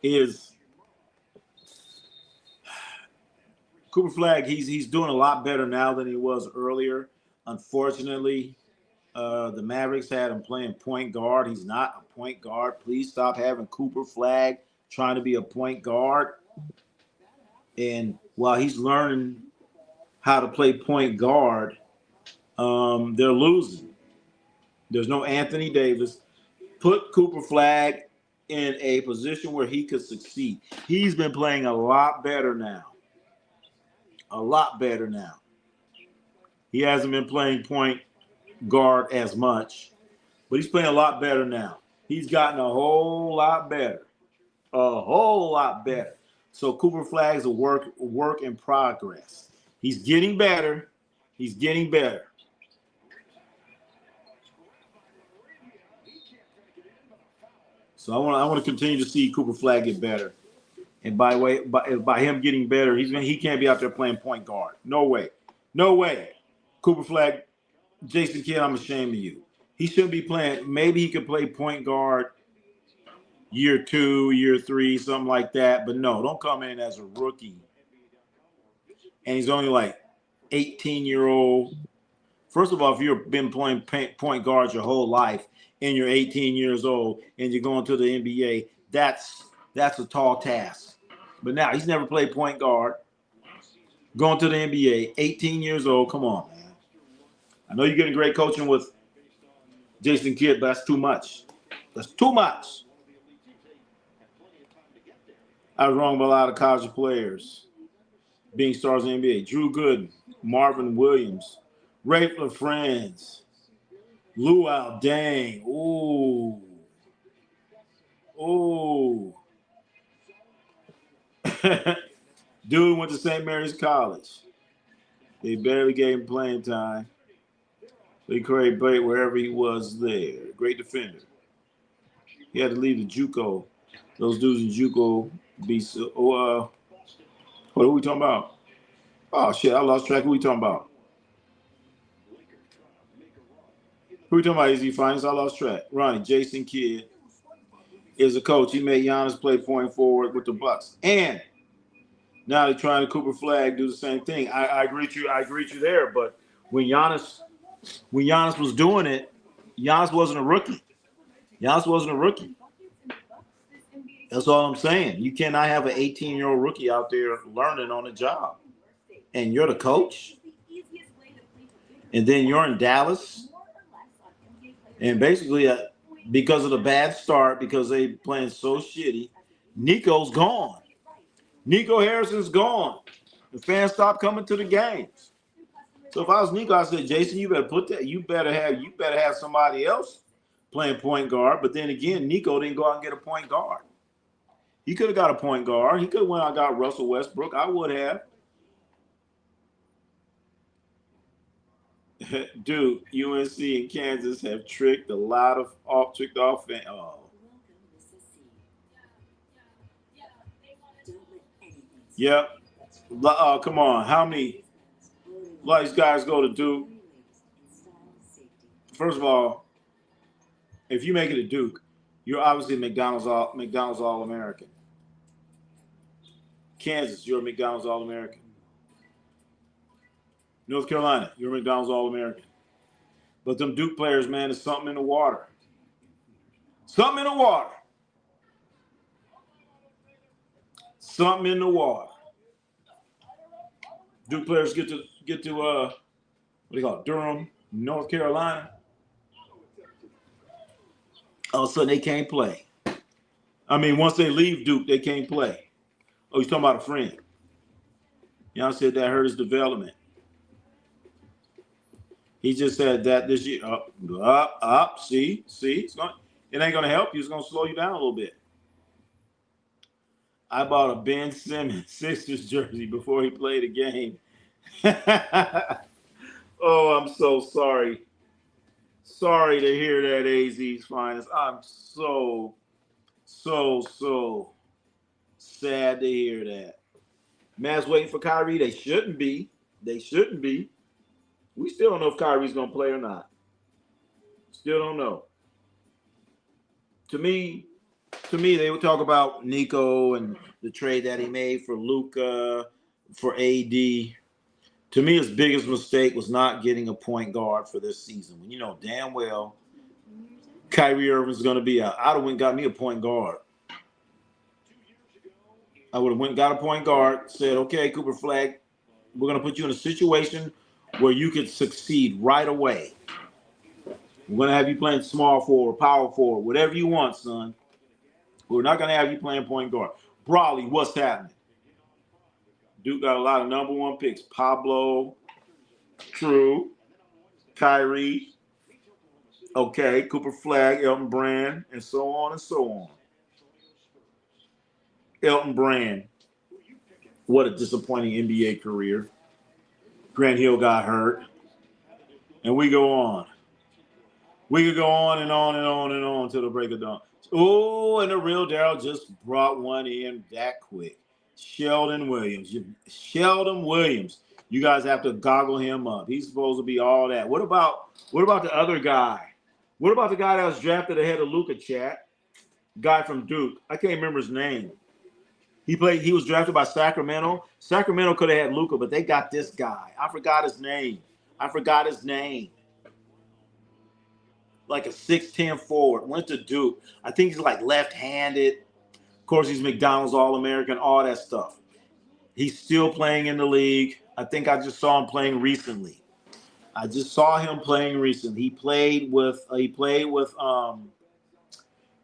is Cooper Flag. He's doing a lot better now than he was earlier. Unfortunately, the Mavericks had him playing point guard. He's not a point guard. Please stop having Cooper Flag trying to be a point guard. And while he's learning how to play point guard, they're losing. There's no Anthony Davis. Put Cooper Flag in a position where he could succeed. He's been playing a lot better now. A lot better now. He hasn't been playing point guard as much, but he's playing a lot better now. He's gotten a whole lot better. A whole lot better. So Cooper Flag is a work in progress. He's getting better. He's getting better. So I want to continue to see Cooper Flag get better. And by him getting better, he can't be out there playing point guard. No way. No way. Cooper Flag, Jason Kidd, I'm ashamed of you. He shouldn't be playing. Maybe he could play point guard year 2, year 3, something like that. But no, don't come in as a rookie. And he's only like 18-year-old. First of all, if you've been playing point guard your whole life and you're 18 years old and you're going to the NBA, that's a tall task. But now he's never played point guard. Going to the NBA, 18 years old. Come on, man. I know you're getting great coaching with Jason Kidd, but that's too much. That's too much. I was wrong about a lot of college players being stars in the NBA. Drew Gooden, Marvin Williams, Rafe LaFrance, Luau Dang. Ooh. Dude went to St. Mary's College. They barely gave him playing time. They created bait wherever he was there. Great defender. He had to leave the JUCO. Those dudes in JUCO be so. What are we talking about? Oh shit! I lost track. Who we talking about? Who we talking about? AZ Finals. I lost track. Ronnie, Jason Kidd is a coach. He made Giannis play point forward with the Bucks, and now they're trying to Cooper Flag do the same thing. I agree with you. I agree with you there. But when Giannis was doing it, Giannis wasn't a rookie. Giannis wasn't a rookie. That's all I'm saying. You cannot have an 18-year-old rookie out there learning on the job. And you're the coach. And then you're in Dallas. And basically, because of the bad start, because they playing so shitty, Nico's gone. Nico Harrison's gone. The fans stopped coming to the games. So if I was Nico, I said, Jason, you better have somebody else playing point guard. But then again, Nico didn't go out and get a point guard. He could have got a point guard. He could have went out and got Russell Westbrook. I would have. Dude, UNC and Kansas have tricked a lot of tricked offense. Oh. Yep. Come on. How many? A lot of these guys go to Duke. First of all, if you make it to Duke, you're obviously McDonald's All-American. Kansas, you're a McDonald's All-American. North Carolina, you're a McDonald's All-American. But them Duke players, man, there's something in the water. Something in the water. Something in the water. Duke players get to what do you call it? Durham, North Carolina. All of a sudden they can't play. I mean, once they leave Duke, they can't play. Oh, he's talking about a friend. Y'all said that hurt his development. He just said that this year. Up. See. It ain't gonna help you. It's gonna slow you down a little bit. I bought a Ben Simmons Sixers jersey before he played a game. Oh, I'm so sorry. Sorry to hear that, AZ's finest. I'm so sad to hear that. Man's waiting for Kyrie. They shouldn't be. We still don't know if Kyrie's going to play or not. Still don't know. To me, they would talk about Nico and the trade that he made for Luka, for AD. To me, his biggest mistake was not getting a point guard for this season. When you know damn well Kyrie Irving's going to be out. I would have went and got me a point guard. I would have went and got a point guard, said, okay, Cooper Flag, we're going to put you in a situation where you could succeed right away. We're going to have you playing small forward, power forward, whatever you want, son. We're not going to have you playing point guard. Brawley, what's happening? Duke got a lot of number one picks. Pablo, True, Kyrie, okay, Cooper Flag, Elton Brand, and so on and so on. Elton Brand, what a disappointing NBA career. Grant Hill got hurt. And we go on. We could go on and on and on and on till the break of dawn. Oh, and the real Daryl just brought one in that quick. Sheldon Williams. You guys have to goggle him up. He's supposed to be all that. What about the other guy? What about the guy that was drafted ahead of Luka, chat? Guy from Duke. I can't remember his name. He was drafted by Sacramento. Sacramento could have had Luka, but they got this guy. I forgot his name. Like a 6'10" forward. Went to Duke. I think he's like left-handed. Of course, he's McDonald's All-American, all that stuff. He's still playing in the league. I think I just saw him playing recently. He played with he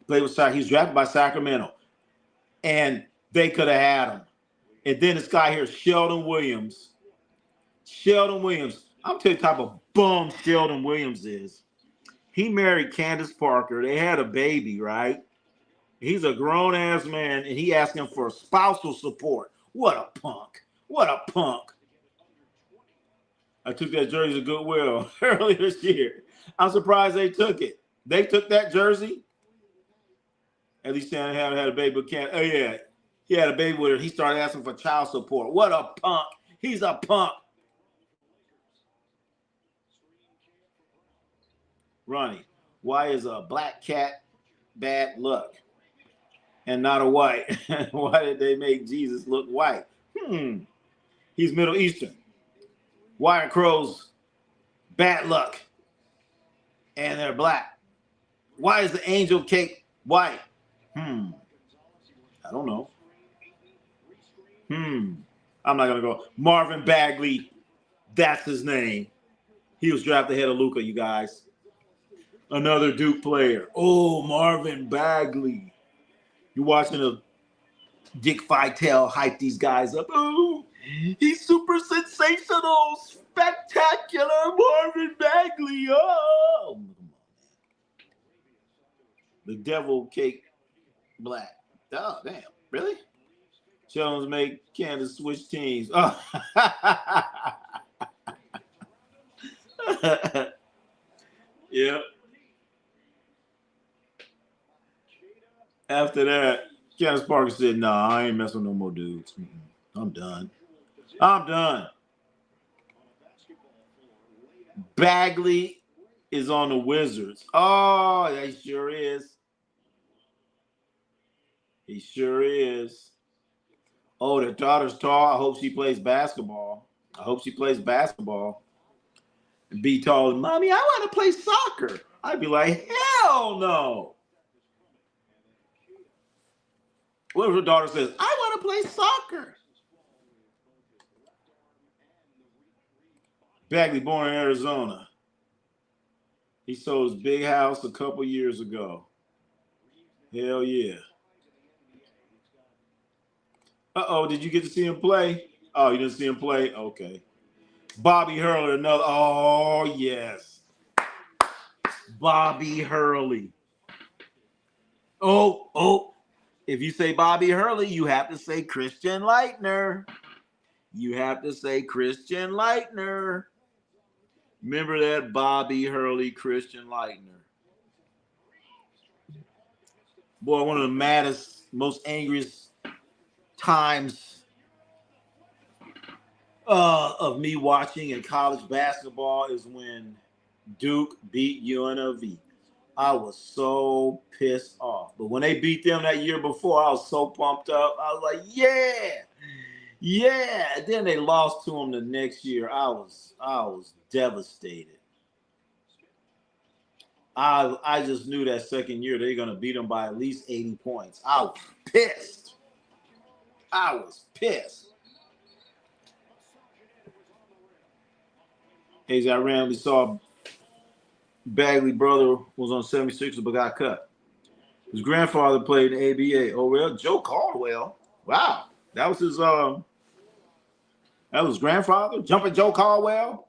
was drafted by Sacramento. And they could have had him. And then this guy here, Sheldon Williams. I'm telling you the type of bum Sheldon Williams is. He married Candace Parker. They had a baby, right? He's a grown-ass man, and he asking for spousal support. What a punk. What a punk. I took that jersey to Goodwill earlier this year. I'm surprised they took it. They took that jersey. At least Santa had a baby with Canada. Oh, yeah. He had a baby with her. He started asking for child support. What a punk. He's a punk. Ronnie, why is a black cat bad luck and not a white? Why did they make Jesus look white? He's Middle Eastern. Why are crows bad luck and they're black? Why is the angel cake white? I don't know. I'm not going to go. Marvin Bagley, that's his name. He was drafted ahead of Luka, you guys. Another Duke player. Oh, Marvin Bagley. You're watching a Dick Vitale hype these guys up. Oh, he's super sensational, spectacular Marvin Bagley. Oh, the devil cake black. Oh, damn. Really? Jones make Kansas switch teams. Oh. Yep. After that, Candace Parker said, nah, I ain't messing with no more dudes. I'm done. Bagley is on the Wizards. Oh, he sure is. He sure is. Oh, the daughter's tall. I hope she plays basketball. And be tall. Mommy, I want to play soccer. I'd be like, hell no. What if her daughter says, I want to play soccer? Bagley, born in Arizona. He sold his big house a couple years ago. Hell yeah. Uh-oh, did you get to see him play? Oh, you didn't see him play? Okay. Bobby Hurley, another. Oh, yes. Bobby Hurley. Oh. If you say Bobby Hurley, you have to say Christian Leitner. Remember that? Bobby Hurley, Christian Leitner. Boy, one of the maddest, most angriest times of me watching in college basketball is when Duke beat UNLV. I was so pissed off. But when they beat them that year before, I was so pumped up. I was like, yeah. Then they lost to them the next year. I was devastated. I just knew that second year they're going to beat them by at least 80 points. I was pissed. Hey, I randomly saw Bagley brother was on 76ers but got cut. His grandfather played in the ABA. Oh, well, Joe Caldwell. Wow. That was his grandfather? Jumping Joe Caldwell?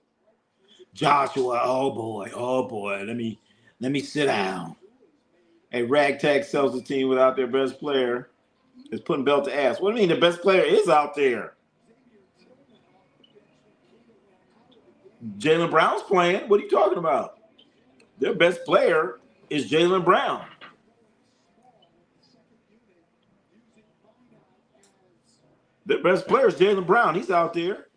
Joshua, oh boy. Let me sit down. A ragtag sells the team without their best player. Is putting belt to ass. What do you mean the best player is out there? Jaylen Brown's playing. What are you talking about? Their best player is Jaylen Brown. Their best player is Jaylen Brown. He's out there.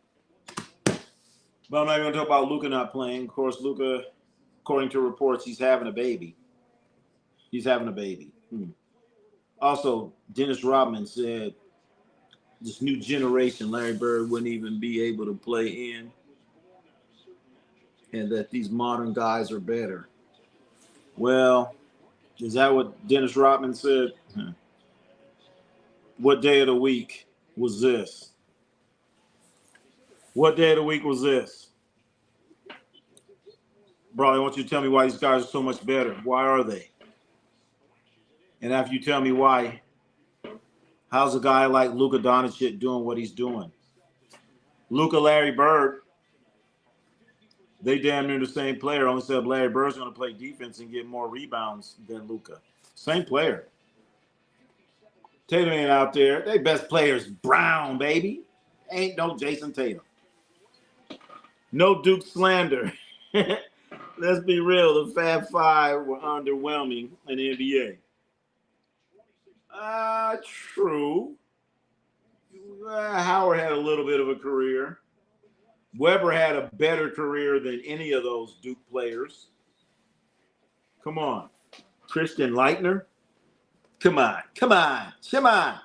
But I'm not going to talk about Luka not playing. Of course, Luka, according to reports, he's having a baby. Also, Dennis Rodman said this new generation, Larry Bird wouldn't even be able to play in, and that these modern guys are better. Well, is that what Dennis Rodman said? What day of the week was this? Bro, I want you to tell me why these guys are so much better. Why are they? And after you tell me why, how's a guy like Luka Doncic doing what he's doing? Luka, Larry Bird, they damn near the same player, only except Larry Bird's going to play defense and get more rebounds than Luka. Same player. Tatum ain't out there. They best players Brown, baby. Ain't no Jason Tatum. No Duke slander. Let's be real. The Fab Five were underwhelming in the NBA. True. Howard had a little bit of a career. Weber had a better career than any of those Duke players. Come on. Christian Leitner. Come on. Come on. Come on.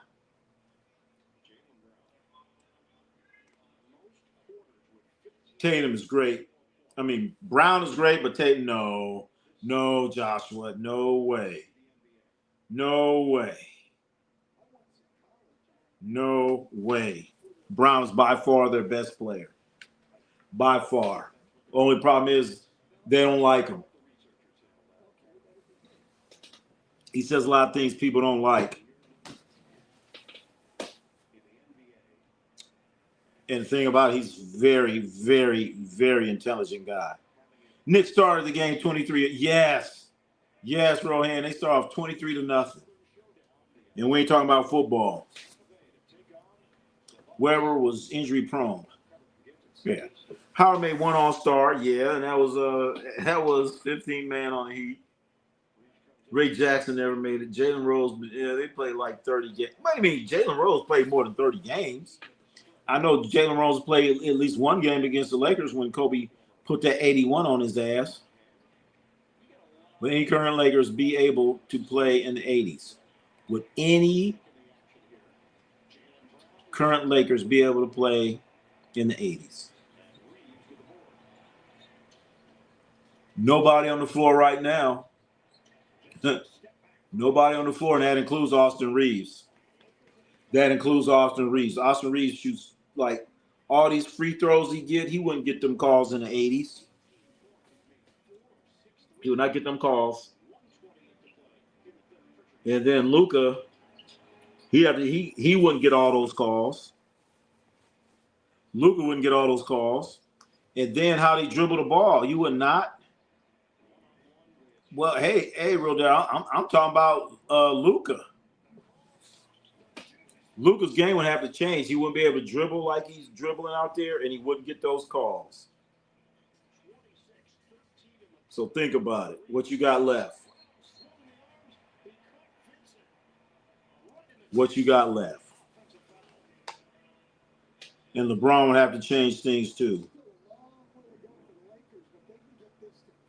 Tatum is great. I mean, Brown is great, but Tatum, no. No, Joshua. No way. No way. No way. Brown's by far their best player. By far. Only problem is they don't like him. He says a lot of things people don't like. And the thing about it, he's very, very, very intelligent guy. Knicks started the game 23. Yes. Yes, Rohan. They start off 23-0. And we ain't talking about football. Weber was injury prone. Yeah. Howard made one All-Star, yeah, and that was 15 man on the Heat. Ray Jackson never made it. Jalen Rose, yeah, they played like 30 games. What do you mean? Jalen Rose played more than 30 games. I know Jalen Rose played at least one game against the Lakers when Kobe put that 81 on his ass. Would any current Lakers be able to play in the 80s? Would any current Lakers be able to play in the 80s? Nobody on the floor right now. Nobody on the floor, and that includes Austin Reeves. Austin Reeves shoots like all these free throws he wouldn't get them calls in the 80s. He would not get them calls. And then Luka, he wouldn't get all those calls. Luka wouldn't get all those calls. And then how they dribble the ball, you would not. Well, hey, real deal. I'm talking about Luka. Luka's game would have to change. He wouldn't be able to dribble like he's dribbling out there, and he wouldn't get those calls. So think about it. What you got left? What you got left? And LeBron would have to change things too.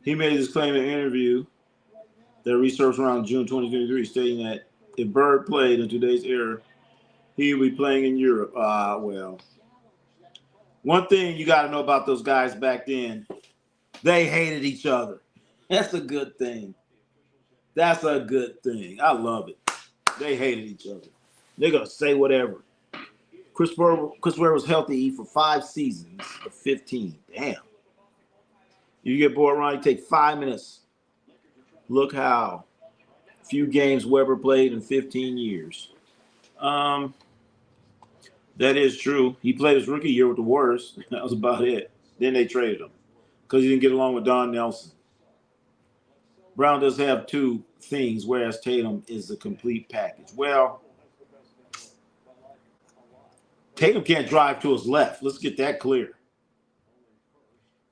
He made this claim in an interview that resurfaced around June 2023, stating that if Bird played in today's era, he would be playing in Europe. Well, one thing you got to know about those guys back then, they hated each other. That's a good thing. That's a good thing. I love it. They hated each other. They're going to say whatever. Chris Ware was healthy for 5 seasons of 15. Damn. You get bored, Ronnie, take 5 minutes. Look how few games Weber played in 15 years. That is true. He played his rookie year with the Warriors. That was about it. Then they traded him because he didn't get along with Don Nelson. Brown does have 2 things, whereas Tatum is a complete package. Well, Tatum can't drive to his left. Let's get that clear.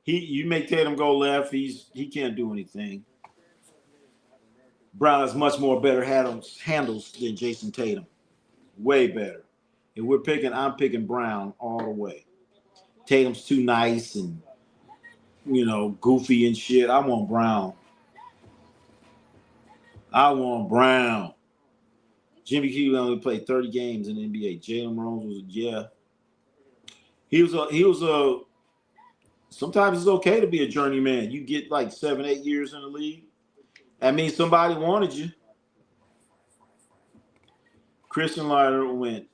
You make Tatum go left, he can't do anything. Brown has much more better handles than Jason Tatum. Way better. If I'm picking Brown all the way. Tatum's too nice and, goofy and shit. I want Brown. Jimmy Keeley only played 30 games in the NBA. Jalen Rose was, He was a sometimes it's okay to be a journeyman. You get like 7, 8 years in the league. That means somebody wanted you. Christian Leitner went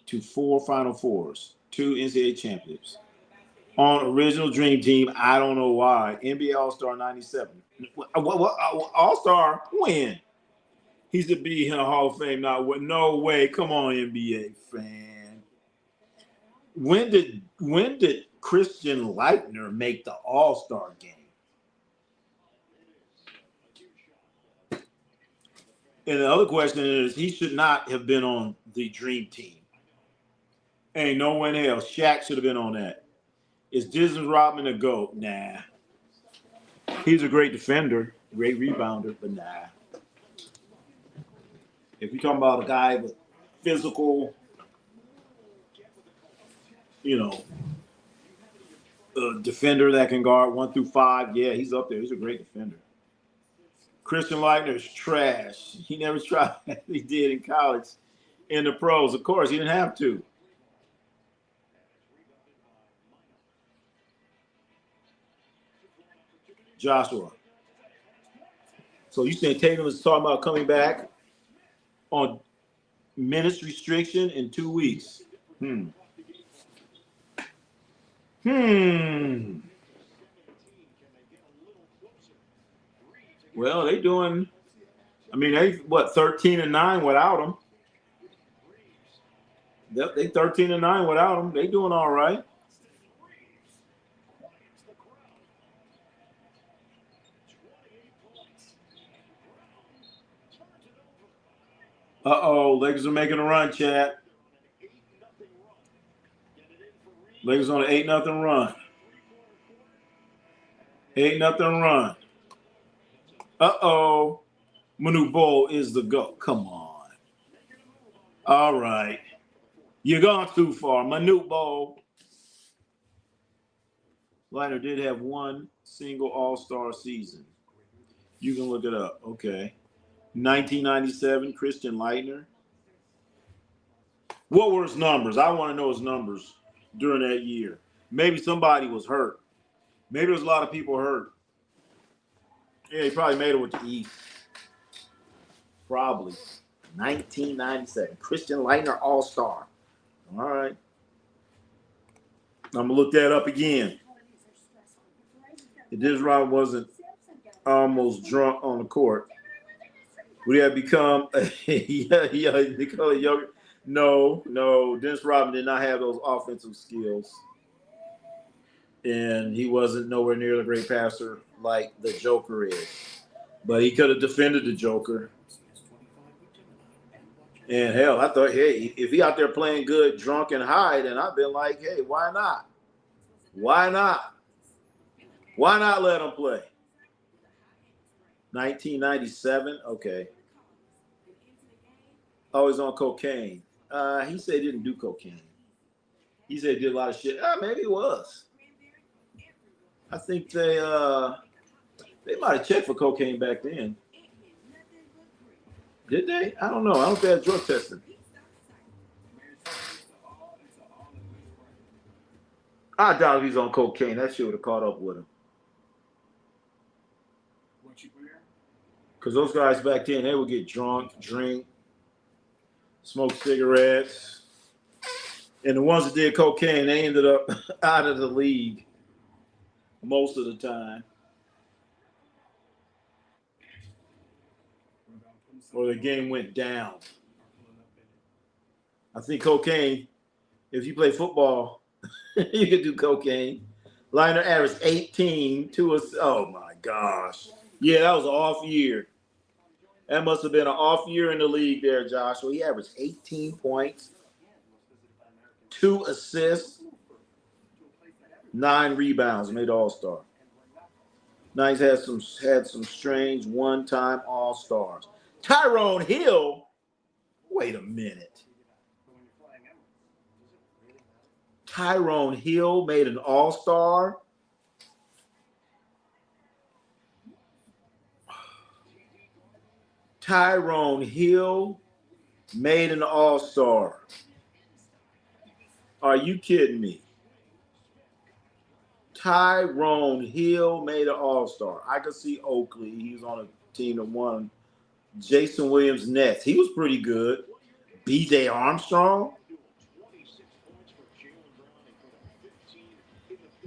to 4 Final Fours, 2 NCAA championships. On original Dream Team, I don't know why. NBA All-Star 97. All-Star when? He should be in the Hall of Fame now. No way. Come on, NBA fan. When did Christian Leitner make the All-Star game? And the other question is, he should not have been on the dream team. Ain't no one else. Shaq should have been on that. Is Dennis Rodman a GOAT? Nah. He's a great defender, great rebounder, but nah. If you're talking about a guy with physical, a defender that can guard 1 through 5, yeah, he's up there. He's a great defender. Christian Leitner is trash. He never tried as he did in college in the pros. Of course, he didn't have to. Joshua. So you saying Tatum is talking about coming back on minutes restriction in 2 weeks? Well, they doing. I mean, they 13-9 without him. Yep, they 13-9 without him. They doing all right. Lakers are making a run, Chad. Lakers on an 8-0 run. 8-0 run. Manu Bol is the GOAT. Come on. All right. You're gone too far. Manu Bol. Leitner did have one single All-Star season. You can look it up. Okay. 1997, Christian Leitner. What were his numbers? I want to know his numbers during that year. Maybe somebody was hurt. Maybe there's a lot of people hurt. Yeah, he probably made it with the East. Probably. 1997. Christian Leitner All-Star. All right. I'm going to look that up again. If this Robin wasn't almost drunk on the court, would he have become they call it younger? No. Dennis Rodman did not have those offensive skills. And he wasn't nowhere near the great passer like the Joker is. But he could have defended the Joker. And hell, I thought, hey, if he out there playing good, drunk and high, then I've been like, hey, why not? Why not? Why not let him play? 1997, okay. Oh, he's on cocaine. He said he didn't do cocaine. He said he did a lot of shit. Maybe he was. I think they might have checked for cocaine back then. Did they? I don't know. I don't think they had drug testing. I doubt if he's on cocaine. That shit would have caught up with him. Because those guys back then, they would get drunk, drink, smoke cigarettes. And the ones that did cocaine, they ended up out of the league most of the time. Or the game went down. I think cocaine, if you play football, you could do cocaine. Leitner averaged 18 to us. Oh, my gosh. Yeah, that was an off year. That must have been an off year in the league there, Joshua. He averaged 18 points, 2 assists, 9 rebounds, made All-Star. Now he's had some strange one-time All-Stars. Tyrone Hill, wait a minute. Tyrone Hill made an All-Star. Tyrone Hill made an All-Star. Are you kidding me? Tyrone Hill made an All-Star. I could see Oakley. He was on a team that won. Jason Williams Nets. He was pretty good. B.J. Armstrong.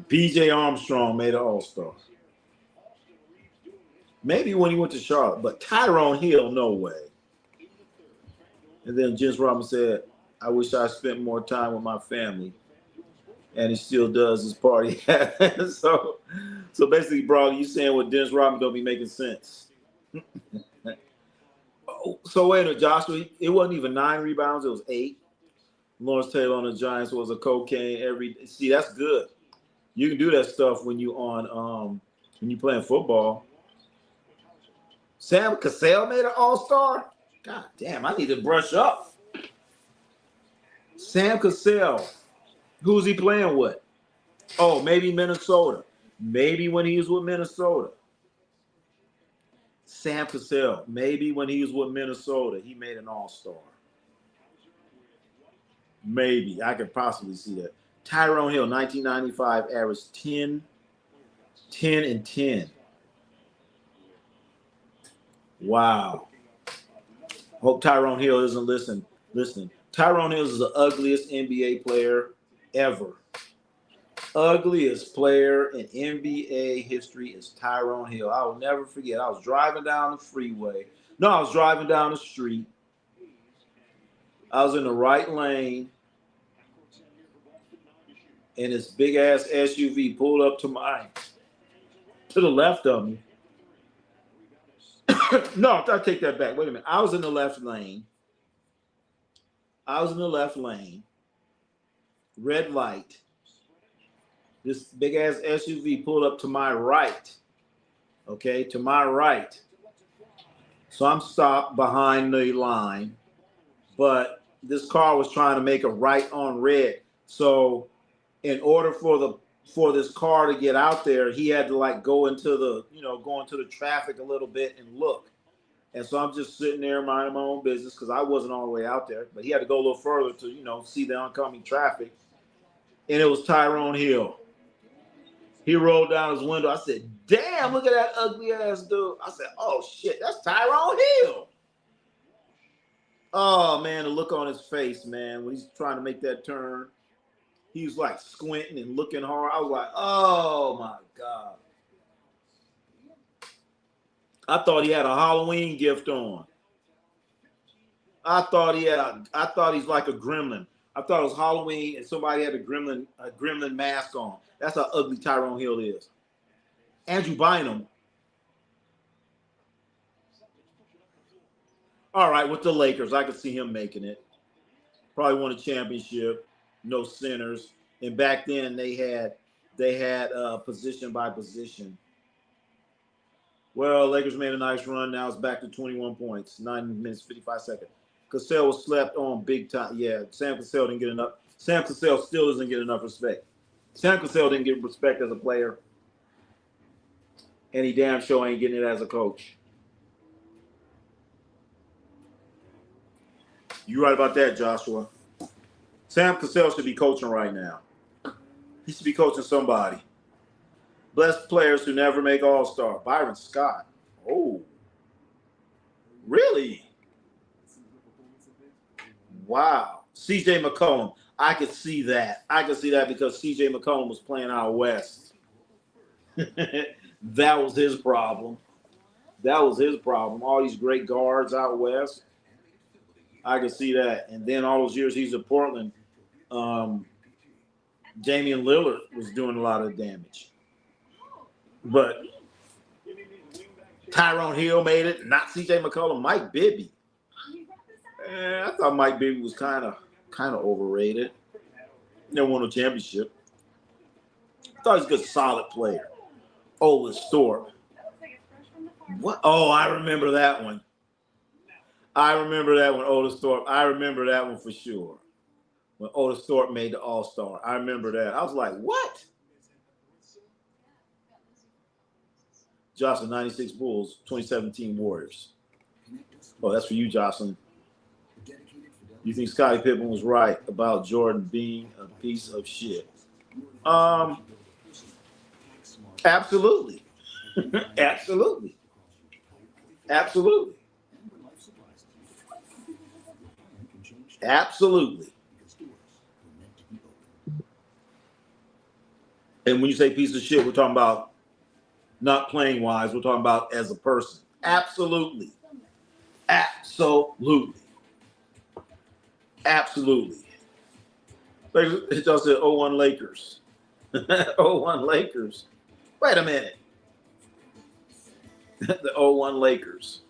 B.J. Armstrong made an All-Star. Maybe when he went to Charlotte, but Tyrone Hill, no way. And then Dennis Rodman said, I wish I spent more time with my family. And he still does his party. so basically, bro, you saying what Dennis Rodman don't be making sense. So wait a minute, Joshua. It wasn't even 9 rebounds. It was 8. Lawrence Taylor on the Giants was a cocaine every. See, that's good. You can do that stuff when you playing football. Sam Cassell made an All-Star. God damn, I need to brush up. Sam Cassell. Who's he playing with? Oh, maybe Minnesota. Maybe when he was with Minnesota. Sam Cassell. Maybe when he was with Minnesota, he made an All-Star. Maybe. I could possibly see that. Tyrone Hill, 1995, averaged 10, and 10. Wow. Hope Tyrone Hill isn't listening. Tyrone Hill is the ugliest NBA player ever. Ugliest player in NBA history is Tyrone Hill. I will never forget. I was driving down the freeway. No, I was driving down the street. I was in the right lane. And this big-ass SUV pulled up to the left of me. No, I take that back. Wait a minute. I was in the left lane. Red light. This big-ass SUV pulled up to my right. Okay, to my right. So I'm stopped behind the line. But this car was trying to make a right on red. So in order for this car to get out there, he had to go into the traffic a little bit and look. And so I'm just sitting there minding my own business because I wasn't all the way out there. But he had to go a little further to, see the oncoming traffic. And it was Tyrone Hill. He rolled down his window. I said, damn, look at that ugly ass dude. I said, oh shit, that's Tyrone Hill. Oh man, the look on his face, man, when he's trying to make that turn. He was squinting and looking hard. I was like, oh my God. I thought he had a Halloween gift on. I thought he's like a gremlin. I thought it was Halloween and somebody had a gremlin mask on. That's how ugly Tyrone Hill is. Andrew Bynum. All right, with the Lakers, I could see him making it. Probably won a championship. No centers. And back then they had position by position. Well, Lakers made a nice run. Now it's back to 21 points, 9 minutes, 55 seconds. Cassell was slept on big time. Yeah, Sam Cassell didn't get enough. Sam Cassell still doesn't get enough respect. Sam Cassell didn't get respect as a player. And he damn sure ain't getting it as a coach. You're right about that, Joshua. Sam Cassell should be coaching right now. He should be coaching somebody. Blessed players who never make All-Star. Byron Scott. Oh. Really? Wow. C.J. McCollum. I could see that. I could see that because C.J. McCollum was playing out west. That was his problem. All these great guards out west. I could see that. And then all those years he's at Portland, Damian Lillard was doing a lot of damage. But Tyrone Hill made it, not C.J. McCollum. Mike Bibby. I thought Mike Bibby was kind of overrated. Never won a championship. I thought he was a good, solid player. Otis Thorpe. What? Oh, I remember that one. Otis Thorpe. I remember that one for sure. When Otis Thorpe made the All-Star. I remember that. I was like, what? Jocelyn, 96 Bulls, 2017 Warriors. Oh, that's for you, Jocelyn. You think Scottie Pippen was right about Jordan being a piece of shit? Absolutely. Absolutely. And when you say piece of shit, we're talking about not playing wise. We're talking about as a person. Absolutely. It just said 0-1 Lakers. 0-1 Lakers. Wait a minute. The 0-1 Lakers.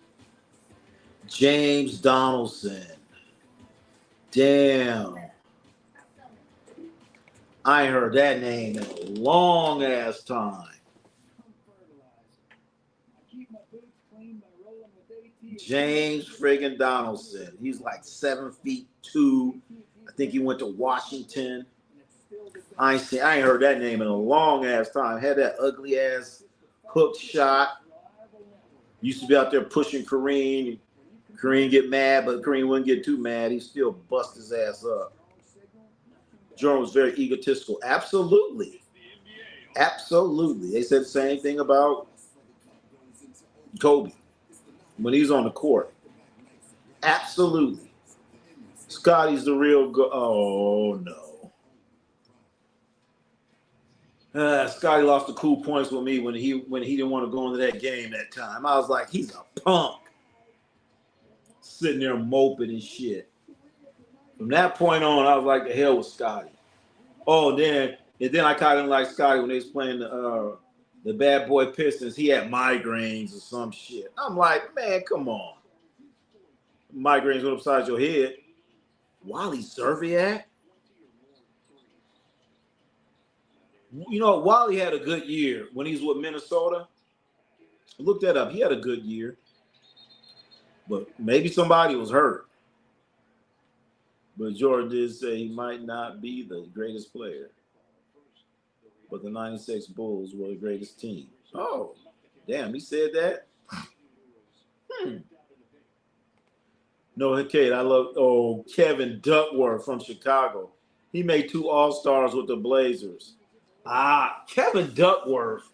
James Donaldson. Damn. I ain't heard that name in a long ass time. James friggin' Donaldson. He's like 7'2". I think he went to Washington. I ain't heard that name in a long ass time. Had that ugly ass hook shot. Used to be out there pushing Kareem. Kareem get mad, but Kareem wouldn't get too mad. He still bust his ass up. Jordan was very egotistical. Absolutely. Absolutely. They said the same thing about Kobe when he's on the court. Absolutely. Scotty's the real oh no. Scotty lost the cool points with me when he didn't want to go into that game that time. I was like, he's a punk. Sitting there moping and shit. From that point on, I was like, the hell with Scotty. Oh, then I kind of like Scotty when they was playing the bad boy Pistons. He had migraines or some shit. I'm like, man, come on. Migraines went upside your head. Wally Zerviak? You know, Wally had a good year when he was with Minnesota. Look that up. He had a good year. But maybe somebody was hurt. But Jordan did say he might not be the greatest player. But the 96 Bulls were the greatest team. Oh, damn, he said that? No, Kate, I love, Kevin Duckworth from Chicago. He made 2 All-Stars with the Blazers. Kevin Duckworth.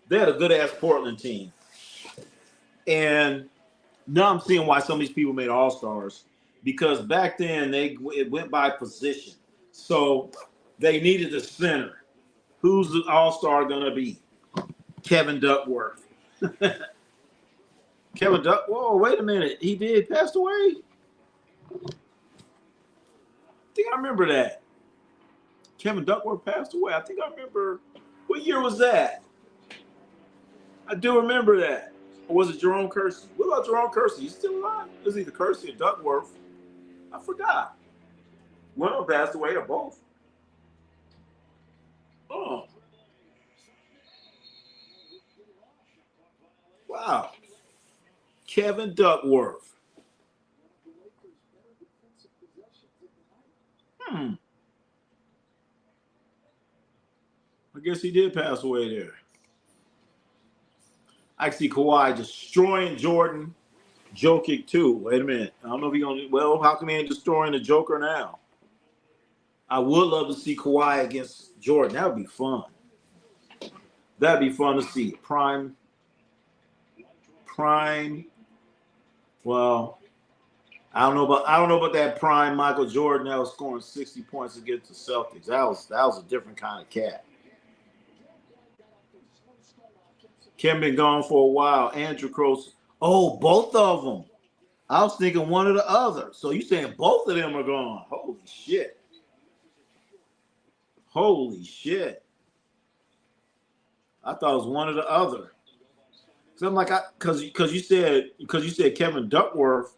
They had a good-ass Portland team. And now I'm seeing why some of these people made All-Stars. Because back then, it went by position. So they needed a center. Who's the All-Star going to be? Kevin Duckworth. Kevin Duck. Whoa, wait a minute. He did pass away? I think I remember that. Kevin Duckworth passed away. I think I remember. What year was that? I do remember that. Or was it Jerome Kersey? What about Jerome Kersey? He's still alive? It was either Kersey or Duckworth. I forgot. One of them passed away or both. Oh. Wow. Kevin Duckworth. I guess he did pass away there. I see Kawhi destroying Jordan. Jokic too. Wait a minute. I don't know if he's going to. Well, how come he ain't destroying the Joker now? I would love to see Kawhi against Jordan. That would be fun. That'd be fun to see. Prime. Well, I don't know about that prime Michael Jordan that was scoring 60 points against the Celtics. That was a different kind of cat. Kim been gone for a while. Andrew Cross. Oh, both of them. I was thinking one or the other. So you saying both of them are gone? Holy shit! Holy shit! I thought it was one or the other. So I'm like, because you said Kevin Duckworth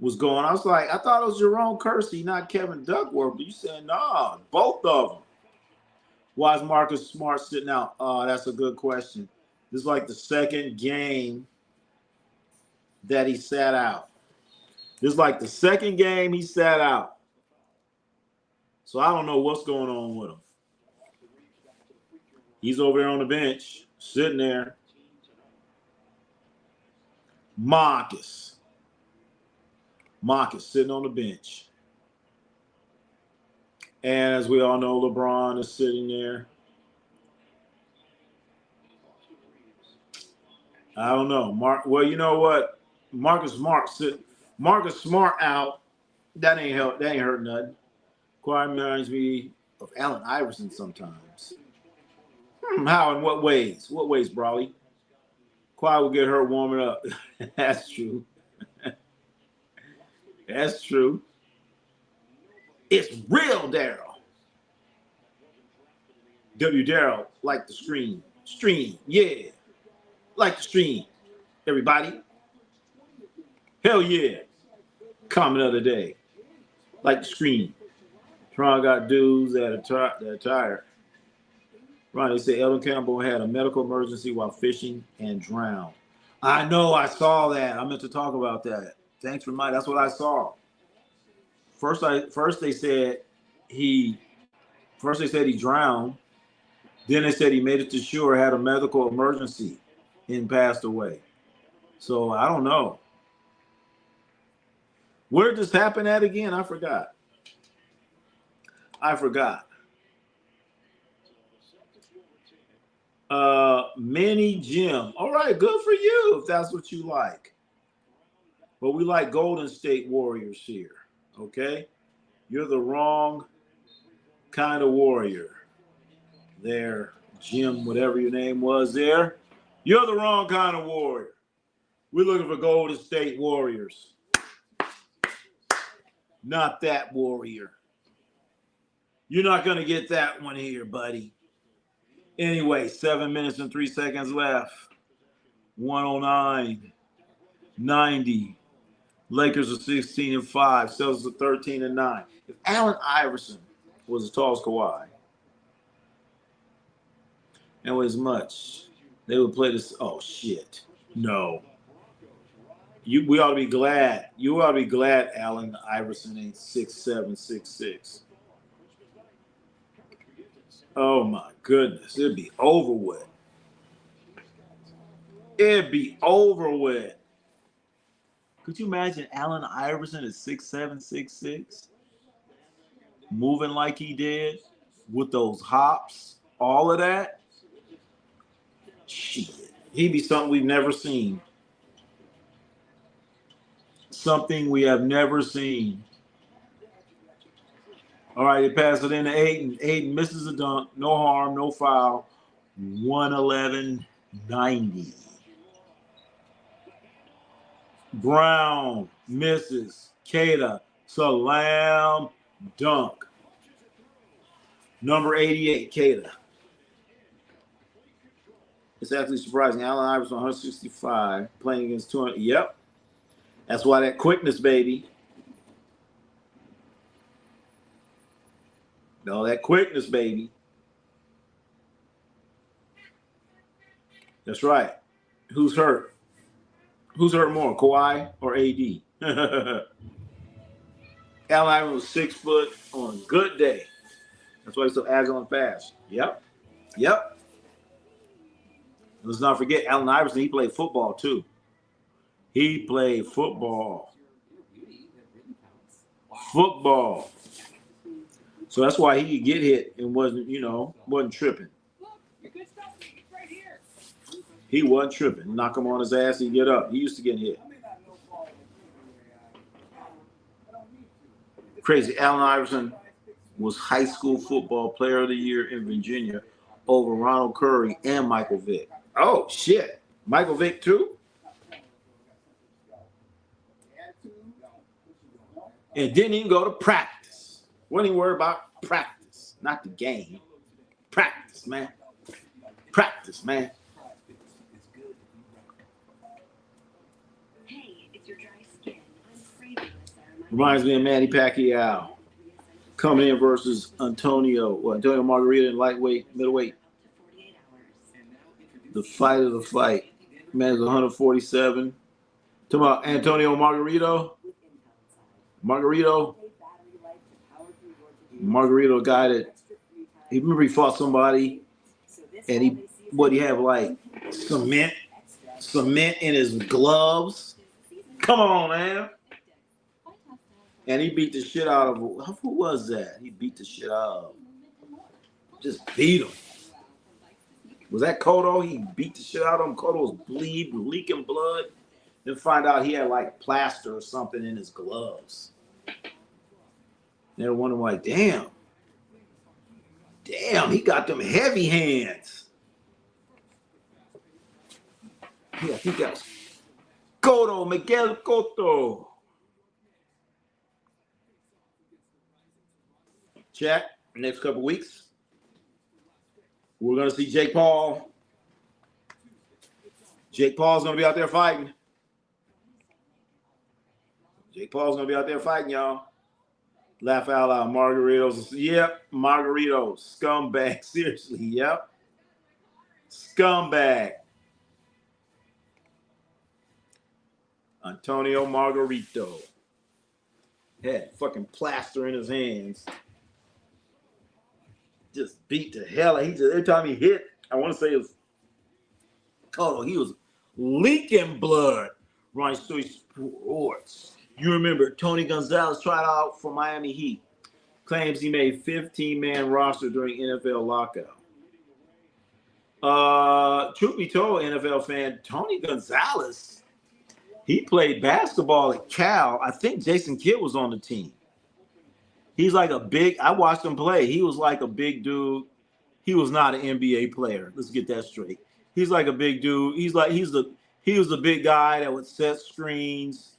was gone. I was like, I thought it was Jerome Kersey, not Kevin Duckworth. But you said nah, both of them. Why is Marcus Smart sitting out? That's a good question. This is like the second game that he sat out. This is like the second game he sat out. So I don't know what's going on with him. He's over there on the bench, sitting there. Marcus sitting on the bench. And as we all know, LeBron is sitting there. I don't know. Well, you know what? Marcus Smart out. That ain't hurt nothing. Kawhi reminds me of Allen Iverson sometimes. How and what ways? What ways, Brawley? Kawhi will get hurt warming up. That's true. That's true. It's real, Daryl. W. Daryl, like the stream. Yeah. Like the stream, everybody. Hell yeah. Comment of the day. Like the stream. Toronto got dudes that are tired. Ronnie said Elton Campbell had a medical emergency while fishing and drowned. I know, I saw that. I meant to talk about that. Thanks for reminding. That's what I saw. First they said he drowned. Then they said he made it to shore, had a medical emergency, and passed away. So I don't know. Where did this happen at again? I forgot. Mini Jim. All right, good for you if that's what you like. But we like Golden State Warriors here. Okay? You're the wrong kind of warrior. There, Jim, whatever your name was there. You're the wrong kind of warrior. We're looking for Golden State Warriors. Not that warrior. You're not going to get that one here, buddy. Anyway, 7 minutes and 3 seconds left. 109-90. Lakers are 16-5. Celtics are 13-9. If Allen Iverson was as tall as Kawhi and was much, they would play this. Oh shit! No. We ought to be glad. You ought to be glad Allen Iverson ain't 6'7", 6'6". Oh my goodness, it'd be over with. It'd be over with. Could you imagine Allen Iverson at 6'7", 6'6", moving like he did with those hops, all of that? Shit, he'd be something we've never seen. Something we have never seen. All right, they pass it into Ayton. Ayton misses a dunk. No harm, no foul. 111-90. Brown misses. Kata, slam dunk. Number 88, Kata. It's actually surprising. Allen Iverson 165, playing against 200. Yep. That's why that quickness, baby. No, that quickness, baby. That's right. Who's hurt? Who's hurt more, Kawhi or AD? Allen Iverson was 6 foot on a good day. That's why he's so agile and fast. Yep. Let's not forget, Allen Iverson, he played football too. He played football. So that's why he could get hit and wasn't tripping. He wasn't tripping. Knock him on his ass, he'd get up. He used to get hit. Crazy. Allen Iverson was high school football player of the year in Virginia over Ronald Curry and Michael Vick. Oh, shit. Michael Vick, too? And didn't even go to practice. Wasn't even worried about practice, not the game. Practice, man. Reminds me of Manny Pacquiao coming in versus Antonio Margarita in lightweight, middleweight. The fight of the fight. Man is 147. Talking about Antonio Margarito, a guy that he fought somebody, and he have like cement in his gloves. Come on, man. And he beat the shit out of who was that? He beat the shit out of. Just beat him. Was that Cotto? He beat the shit out of him. Cotto was bleeding, leaking blood. Then find out he had like plaster or something in his gloves. They were wondering like, damn, he got them heavy hands. Yeah, I think that was Cotto, Miguel Cotto. Chat, next couple weeks, we're going to see Jake Paul Jake Paul's going to be out there fighting. Jake Paul's going to be out there fighting, y'all. Laugh out loud. Margaritos. Yep. Margaritos. Scumbag. Seriously. Yep. Scumbag. Antonio Margarito. Had fucking plaster in his hands. Just beat the hell out. Every time he hit, I want to say it was, he was leaking blood. Ronnie C Sports. You remember Tony Gonzalez tried out for Miami Heat. Claims he made 15-man roster during NFL lockout. Truth be told, NFL fan, Tony Gonzalez, he played basketball at Cal. I think Jason Kidd was on the team. He's like I watched him play. He was like a big dude. He was not an NBA player. Let's get that straight. He's like a big dude. He was the big guy that would set screens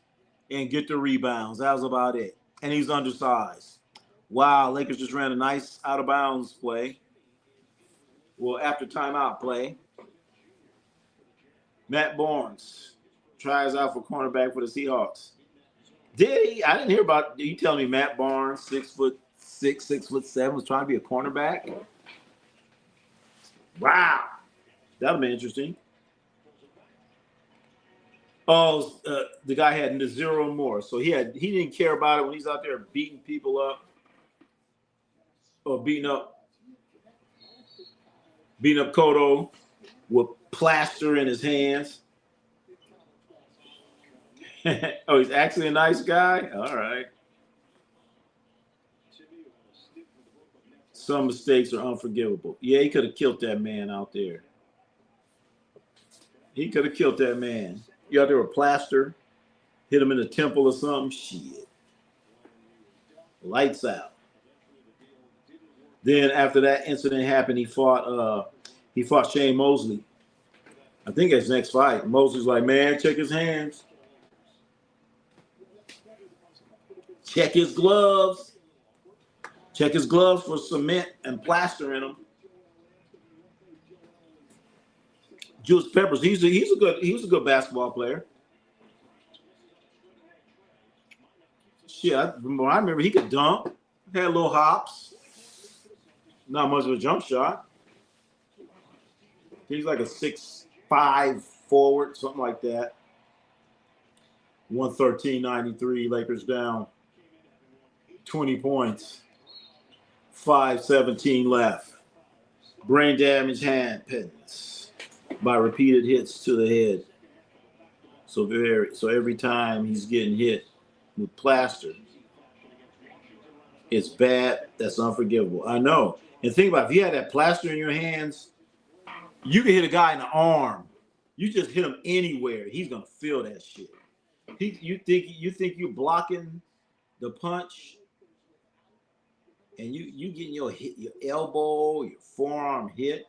and get the rebounds. That was about it. And he's undersized. Wow, Lakers just ran a nice out-of-bounds play. Well, after timeout play. Matt Barnes tries out for cornerback for the Seahawks. Did he? I didn't hear about. You tell me Matt Barnes, 6'6", 6'7", was trying to be a cornerback. Wow, that'd be interesting. Oh, the guy had 0 more, so he didn't care about it when he's out there beating people up or beating up Cotto with plaster in his hands. Oh, he's actually a nice guy? All right. Some mistakes are unforgivable. Yeah, he could have killed that man out there. He could have killed that man. You out there with plaster, hit him in the temple or something? Shit. Lights out. Then after that incident happened, he fought Shane Mosley. I think his next fight. Mosley's like, man, check his hands. Check his gloves. Check his gloves for cement and plaster in them. Julius Peppers, he was a good basketball player. Shit, I remember he could dunk. Had little hops. Not much of a jump shot. He's like a 6'5" forward, something like that. 113.93, Lakers down 20 points. 5:17 left. Brain damage hand pins by repeated hits to the head. So every time he's getting hit with plaster, it's bad. That's unforgivable. I know. And think about it, if you had that plaster in your hands, you can hit a guy in the arm. You just hit him anywhere, he's gonna feel that shit. You think you're blocking the punch, and you getting your elbow, your forearm hit,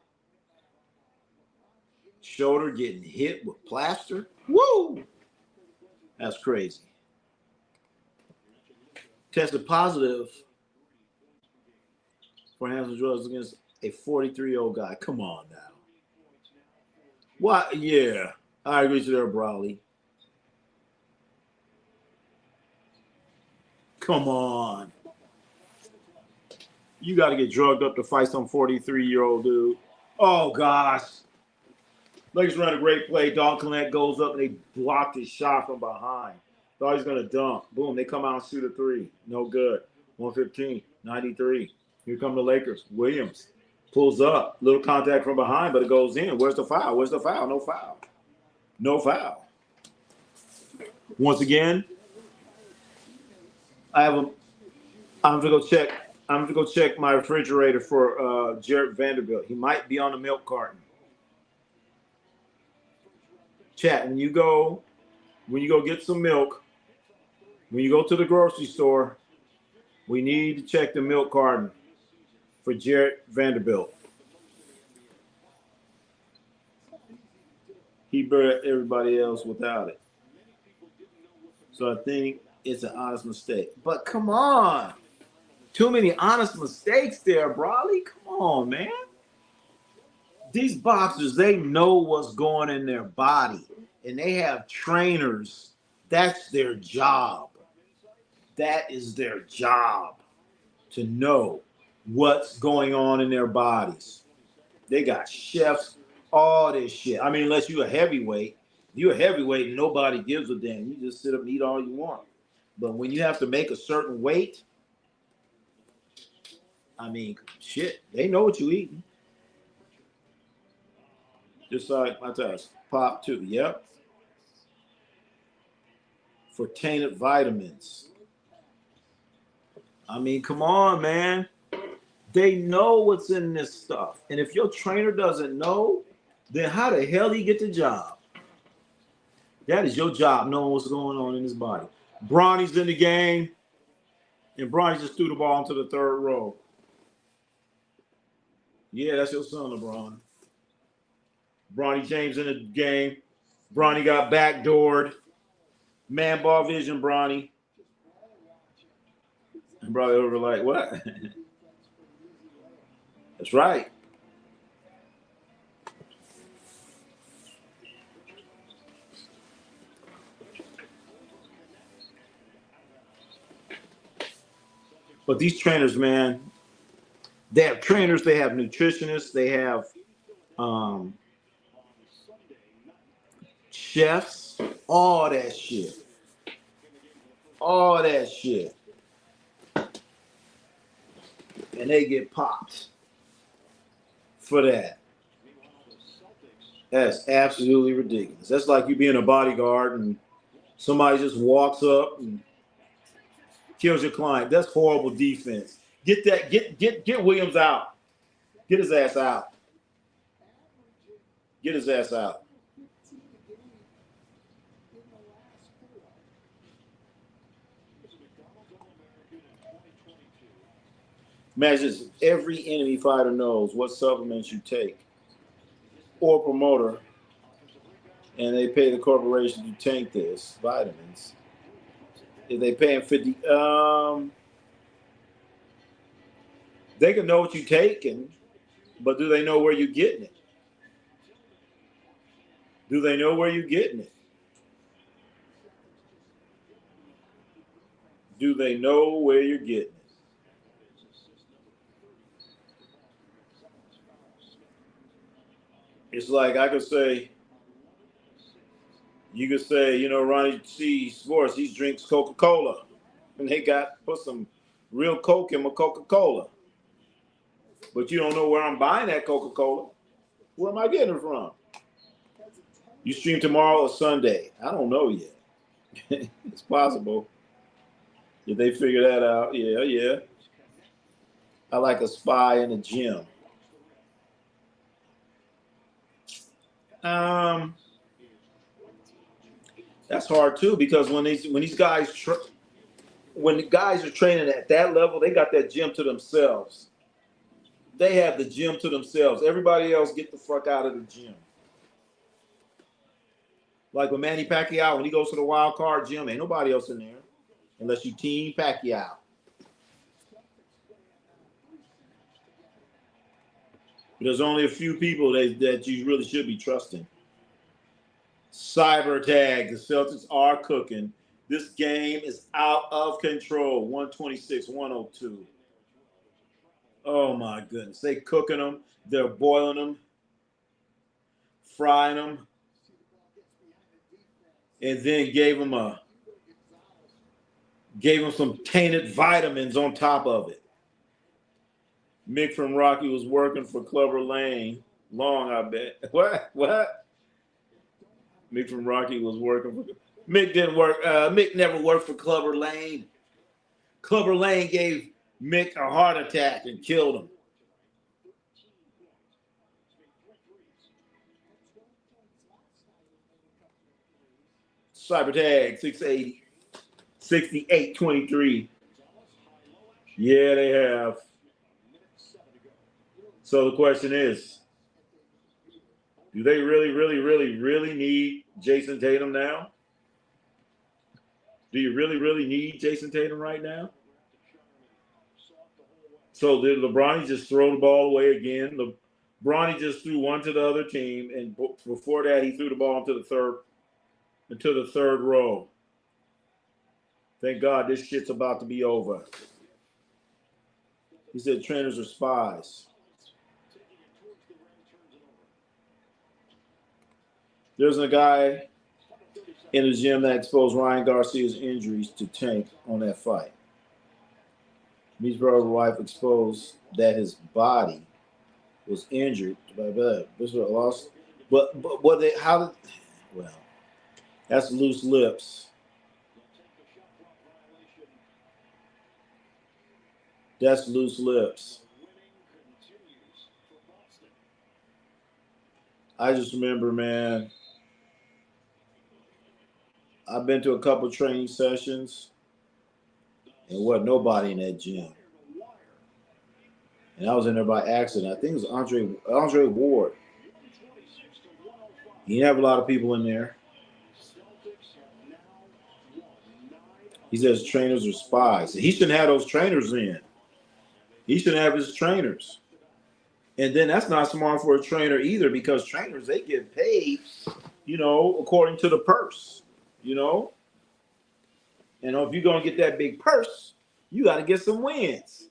shoulder getting hit with plaster. Woo! That's crazy. Tested positive for handling drugs against a 43-year-old guy. Come on now. What? Yeah, I agree with you there, Brawley. Come on. You got to get drugged up to fight some 43-year-old dude. Oh, gosh. Lakers run a great play. Don Collette goes up and they blocked his shot from behind. Thought he's going to dunk. Boom, they come out and shoot a three. No good. 115, 93. Here come the Lakers. Williams pulls up. Little contact from behind, but it goes in. Where's the foul? Where's the foul? No foul. No foul. Once again, I'm going to go check. I'm going to go check my refrigerator for Jarrett Vanderbilt. He might be on the milk carton. Chat, when you go get some milk, when you go to the grocery store, we need to check the milk carton for Jarrett Vanderbilt. He buried everybody else without it. So I think it's an honest mistake. But come on. Too many honest mistakes there, Brawley. Come on, man. These boxers, they know what's going in their body, and they have trainers. That's their job. That is their job, to know what's going on in their bodies. They got chefs, all this shit. I mean, unless you're a heavyweight. You're a heavyweight and nobody gives a damn. You just sit up and eat all you want. But when you have to make a certain weight, I mean, shit, they know what you eating. Just like my test. Pop too. Yep. For tainted vitamins. I mean, come on, man. They know what's in this stuff. And if your trainer doesn't know, then how the hell do you get the job? That is your job, knowing what's going on in his body. Bronny's in the game, and Bronny just threw the ball into the third row. Yeah, that's your son, LeBron. Bronny James in the game. Bronny got backdoored. Man ball vision, Bronny. And Bronny over like, what? That's right. But these trainers, man, they have trainers, they have nutritionists, they have chefs, all that shit. All that shit. And they get popped for that. That's absolutely ridiculous. That's like you being a bodyguard and somebody just walks up and kills your client. That's horrible defense. Get Williams out. Get his ass out. Get his ass out. Imagine every enemy fighter knows what supplements you take, or promoter, and they pay the corporation to tank this vitamins. If they pay him 50, they can know what you're taking, but do they know where you're getting it? Do they know where you're getting it? Do they know where you're getting it? It's like I could say, you could say, you know, Ronnie C Sports, he drinks Coca-Cola. And they put some real Coke in my Coca-Cola. But you don't know where I'm buying that Coca-Cola. Where am I getting it from? You stream tomorrow or Sunday? I don't know yet. It's possible. Did they figure that out? Yeah. I like a spy in the gym. That's hard too, because when the guys are training at that level, they got that gym to themselves. They have the gym to themselves. Everybody else get the fuck out of the gym. Like with Manny Pacquiao, when he goes to the wild card gym, ain't nobody else in there unless you team Pacquiao. There's only a few people that you really should be trusting. Cyber tag. The Celtics are cooking. This game is out of control. 126-102. Oh my goodness. They cooking them. They're boiling them. Frying them. And then gave them some tainted vitamins on top of it. Mick from Rocky was working for Clubber Lane. Long, I bet. What? Mick from Rocky was working for... Mick didn't work. Mick never worked for Clubber Lane. Clubber Lane gave Mick a heart attack and killed him. Cyber tag, 680. 68-23. Yeah, they have. So the question is, do they really need Jason Tatum now? Do you really need Jason Tatum right now? So did LeBron just throw the ball away again? Bronny just threw one to the other team, and before that, he threw the ball into the third row. Thank God this shit's about to be over. He said trainers are spies. There's a guy in the gym that exposed Ryan Garcia's injuries to Tank on that fight. His brother's wife exposed that his body was injured by that. This was lost. But what they well, that's loose lips. That's loose lips. I just remember, man, I've been to a couple training sessions and wasn't nobody in that gym. And I was in there by accident. I think it was Andre Ward. He didn't have a lot of people in there. He says trainers are spies. He shouldn't have those trainers in. He should have his trainers. And then that's not smart for a trainer either, because trainers, they get paid, according to the purse, And if you're going to get that big purse, you got to get some wins.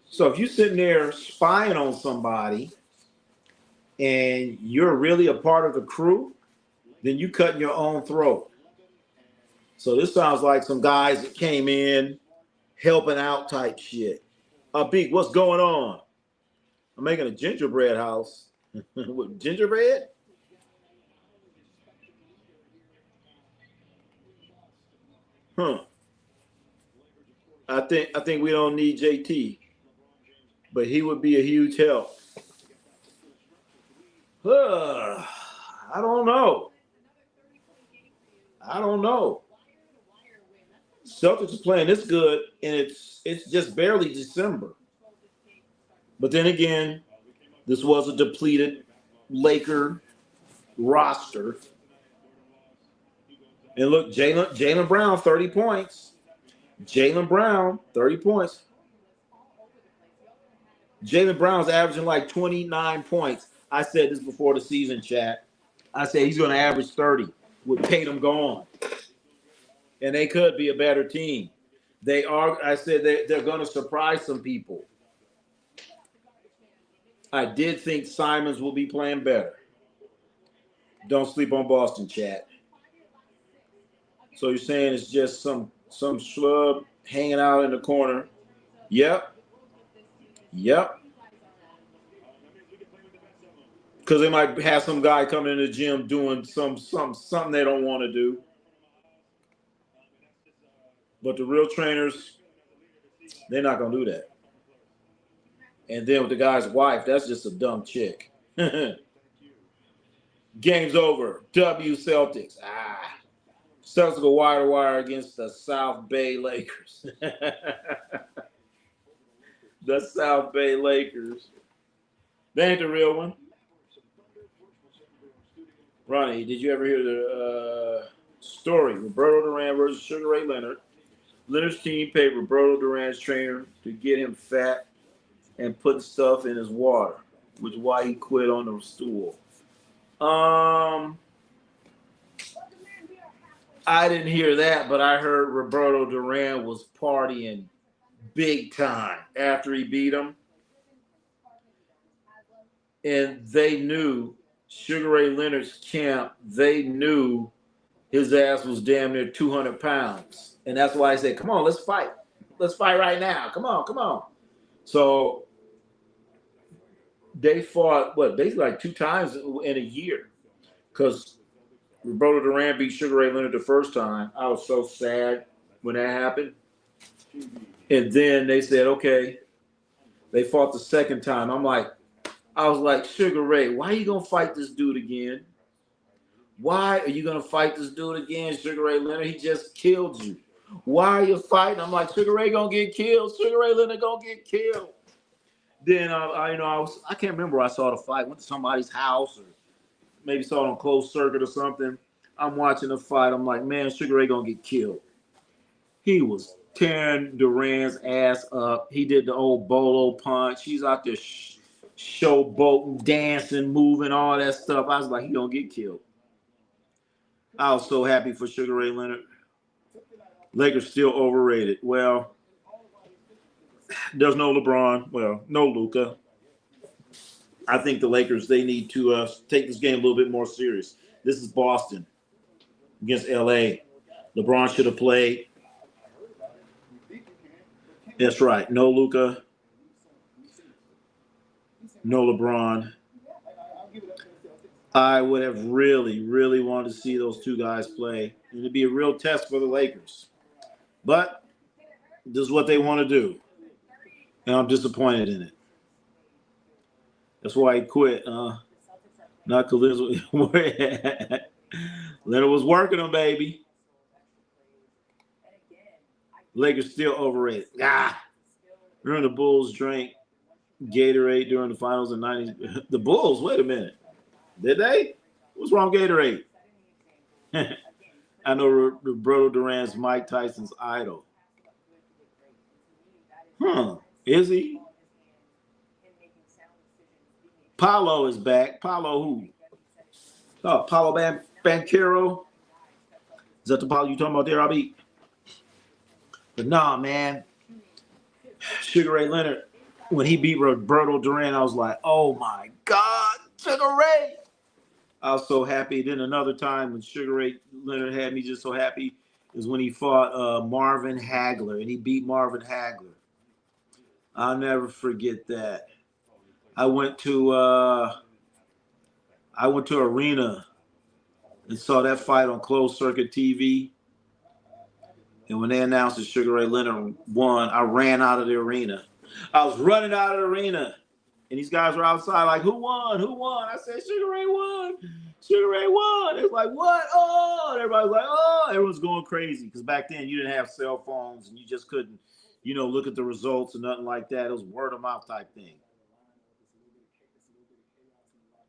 So if you're sitting there spying on somebody and you're really a part of the crew, then you cutting your own throat. So this sounds like some guys that came in helping out type shit. Big, what's going on? I'm making a gingerbread house. With gingerbread? Huh. I think we don't need JT, but he would be a huge help. I don't know. Celtics are playing this good, and it's just barely December. But then again, this was a depleted Laker roster. And look, Jaylen Brown, 30 points. Jaylen Brown, 30 points. Jaylen Brown's averaging like 29 points. I said this before the season, chat. I said he's going to average 30 with Tatum gone. And they could be a better team. They are. I said they're going to surprise some people. I did think Simons will be playing better. Don't sleep on Boston, chat. So you're saying it's just some schlub hanging out in the corner? Yep. Because they might have some guy coming in the gym doing something they don't want to do. But the real trainers, they're not going to do that. And then with the guy's wife, that's just a dumb chick. Game's over. W Celtics. Celtics go wire to wire against the South Bay Lakers. The South Bay Lakers. They ain't the real one. Ronnie, did you ever hear the story? Roberto Duran versus Sugar Ray Leonard. Leonard's team paid Roberto Duran's trainer to get him fat and put stuff in his water, which is why he quit on the stool. I didn't hear that, but I heard Roberto Duran was partying big time after he beat him. And they knew, Sugar Ray Leonard's camp, they knew his ass was damn near 200 pounds. And that's why I said, come on, let's fight. Let's fight right now. Come on. So they fought, basically like 2 times in a year. Because Roberto Duran beat Sugar Ray Leonard the first time. I was so sad when that happened. And then they said, okay. They fought the second time. I was like, Sugar Ray, why are you going to fight this dude again? Why are you going to fight this dude again, Sugar Ray Leonard? He just killed you. Why are you fighting? I'm like, Sugar Ray going to get killed. Sugar Ray Leonard going to get killed. Then, I can't remember where I saw the fight. Went to somebody's house or maybe saw it on closed circuit or something. I'm watching the fight. I'm like, man, Sugar Ray going to get killed. He was tearing Duran's ass up. He did the old bolo punch. He's out there showboating, dancing, moving, all that stuff. I was like, he gonna get killed. I was so happy for Sugar Ray Leonard. Lakers still overrated. Well, there's no LeBron. Well, no Luka. I think the Lakers, they need to take this game a little bit more serious. This is Boston against LA. LeBron should have played. That's right. No Luka. No LeBron. I would have really, really wanted to see those two guys play. And it'd be a real test for the Lakers. But this is what they want to do. And I'm disappointed in it. That's why he quit. Not because Leonard was working him, baby. Lakers still overrated. Remember the Bulls drank Gatorade during the finals in the 90s? The Bulls? Wait a minute. Did they? What's wrong with Gatorade? I know Roberto Duran's Mike Tyson's idol. Is he? Paulo is back. Paulo who? Oh, Paulo Banchero. Is that the Paulo you talking about there, Abi? But nah, man. Sugar Ray Leonard, when he beat Roberto Duran, I was like, oh my God, Sugar Ray. I was so happy. Then another time when Sugar Ray Leonard had me just so happy is when he fought Marvin Hagler, and he beat Marvin Hagler. I'll never forget that. I went to Arena and saw that fight on closed circuit TV. And when they announced that Sugar Ray Leonard won, I ran out of the arena. I was running out of the arena. And these guys were outside like, who won? Who won? I said, Sugar Ray won. Sugar Ray won. It's like, what? Oh, and everybody's like, oh. Everyone's going crazy because back then you didn't have cell phones and you just couldn't, look at the results and nothing like that. It was word of mouth type thing.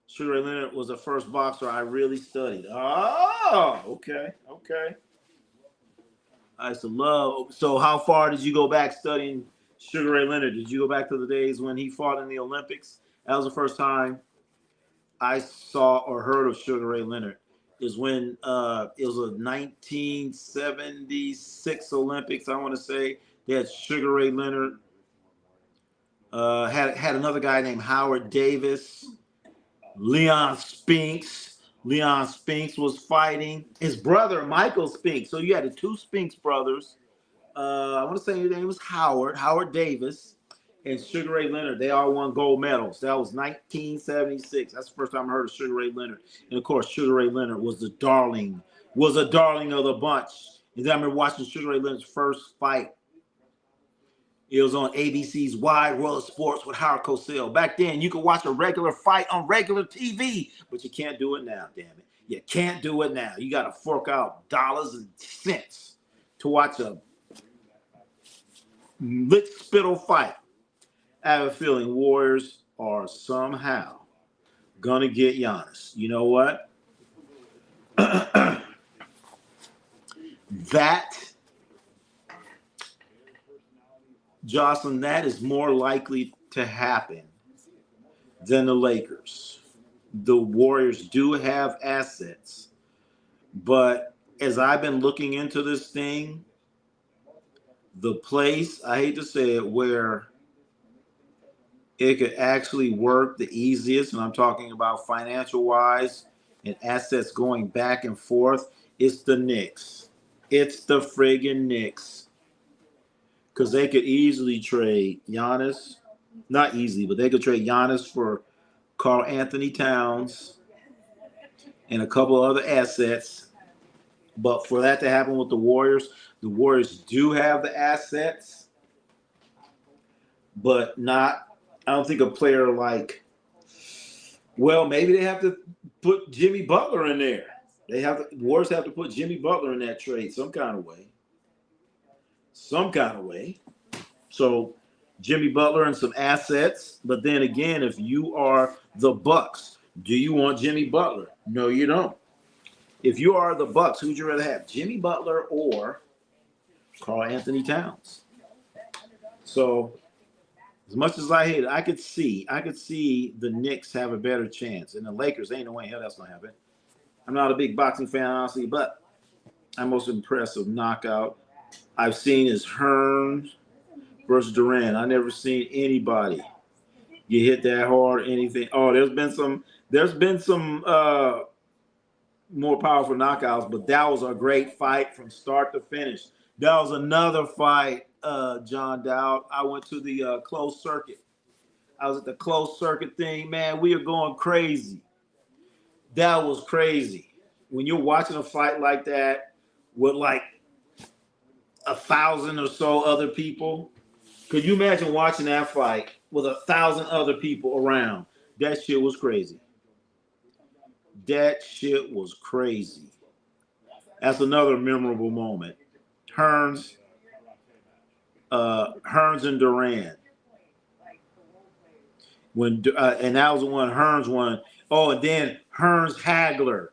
Sugar Ray Leonard was the first boxer I really studied. Oh, okay. I used to love. So how far did you go back studying Sugar Ray Leonard? Did you go back to the days when he fought in the Olympics? That was the first time I saw or heard of Sugar Ray Leonard. Is when it was a 1976 Olympics, I want to say. They had Sugar Ray Leonard. Had another guy named Howard Davis. Leon Spinks. Leon Spinks was fighting his brother, Michael Spinks. So you had the two Spinks brothers. I want to say his name was Howard Davis, and Sugar Ray Leonard. They all won gold medals. That was 1976. That's the first time I heard of Sugar Ray Leonard. And of course, Sugar Ray Leonard was a darling of the bunch. And then I remember watching Sugar Ray Leonard's first fight. It was on ABC's Wide World of Sports with Howard Cosell. Back then, you could watch a regular fight on regular TV, but you can't do it now, damn it. You can't do it now. You got to fork out dollars and cents to watch a lick spittle fight. I have a feeling Warriors are somehow going to get Giannis. You know what? Jocelyn, that is more likely to happen than the Lakers. The Warriors do have assets, but as I've been looking into this thing, the place, I hate to say it, where it could actually work the easiest, and I'm talking about financial-wise and assets going back and forth, it's the Knicks. It's the friggin' Knicks. Because they could easily trade Giannis. Not easily, but they could trade Giannis for Karl Anthony Towns and a couple other assets. But for that to happen with the Warriors do have the assets, but not, I don't think a player like, well, maybe they have to put Jimmy Butler in there. The Warriors have to put Jimmy Butler in that trade some kind of way. So Jimmy Butler and some assets. But then again, if you are the Bucks, do you want Jimmy Butler? No, you don't. If you are the Bucks, who'd you rather have, Jimmy Butler or Karl Anthony Towns? So As much as I hate it, I could see the Knicks have a better chance. And the Lakers, ain't no way in hell that's going to happen. I'm not a big boxing fan, honestly, but I'm most impressed with knockout I've seen is Hearns versus Durant. I never seen anybody get hit that hard, anything. Oh, there's been some more powerful knockouts, but that was a great fight from start to finish. That was another fight, John Dowd. I went to the closed circuit. I was at the closed circuit thing. Man, we are going crazy. That was crazy. When you're watching a fight like that with like 1,000 or so other people, could you imagine watching that fight with 1,000 other people around? That shit was crazy. That shit was crazy. That's another memorable moment. Hearns and Durant. And that was the one Hearns won. Oh, and then Hearns Hagler.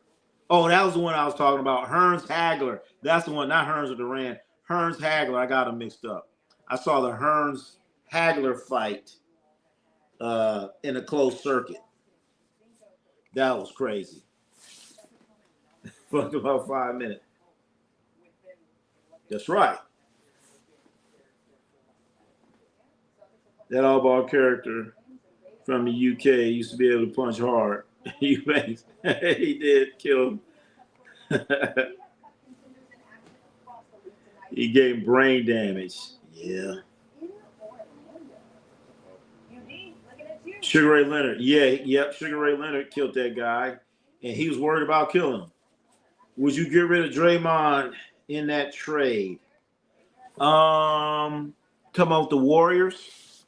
Oh, that was the one I was talking about. Hearns Hagler. That's the one, not Hearns or Durant. Hearns Hagler. I got them mixed up. I saw the Hearns Hagler fight in a closed circuit. That was crazy. Fuck about 5 minutes. That's right. That all-ball character from the UK used to be able to punch hard. He did kill him. He gave brain damage. Yeah. Sugar Ray Leonard. Yep. Sugar Ray Leonard killed that guy, and he was worried about killing him. Would you get rid of Draymond in that trade? Come on with the Warriors.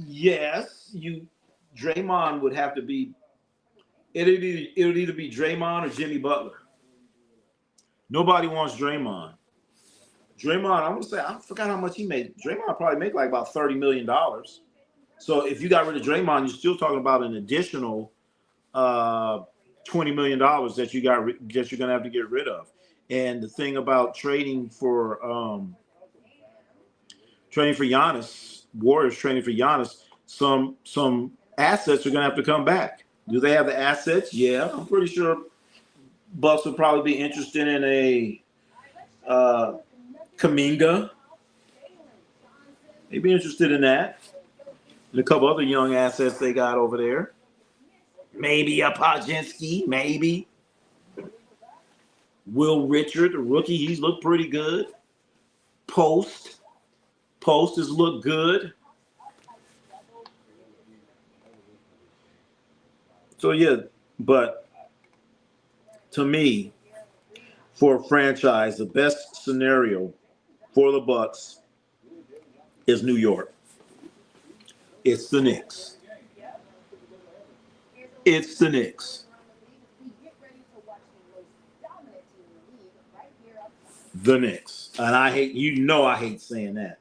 Yes. Draymond would have to be. It would either be Draymond or Jimmy Butler. Nobody wants Draymond. Draymond, I'm gonna say I forgot how much he made. Draymond probably make like about $30 million. So if you got rid of Draymond, you're still talking about an additional $20 million that you're gonna have to get rid of. And the thing about trading for Giannis, Warriors trading for Giannis, some assets are gonna have to come back. Do they have the assets? Yeah, I'm pretty sure Bucks would probably be interested in a Kuminga. They'd be interested in that. And a couple other young assets they got over there. Maybe a Pazinski, maybe. Will Richard, the rookie, he's looked pretty good. Post has looked good. So, yeah, but to me, for a franchise, the best scenario for the Bucks is New York. It's the Knicks. It's the Knicks. The Knicks. And I hate saying that.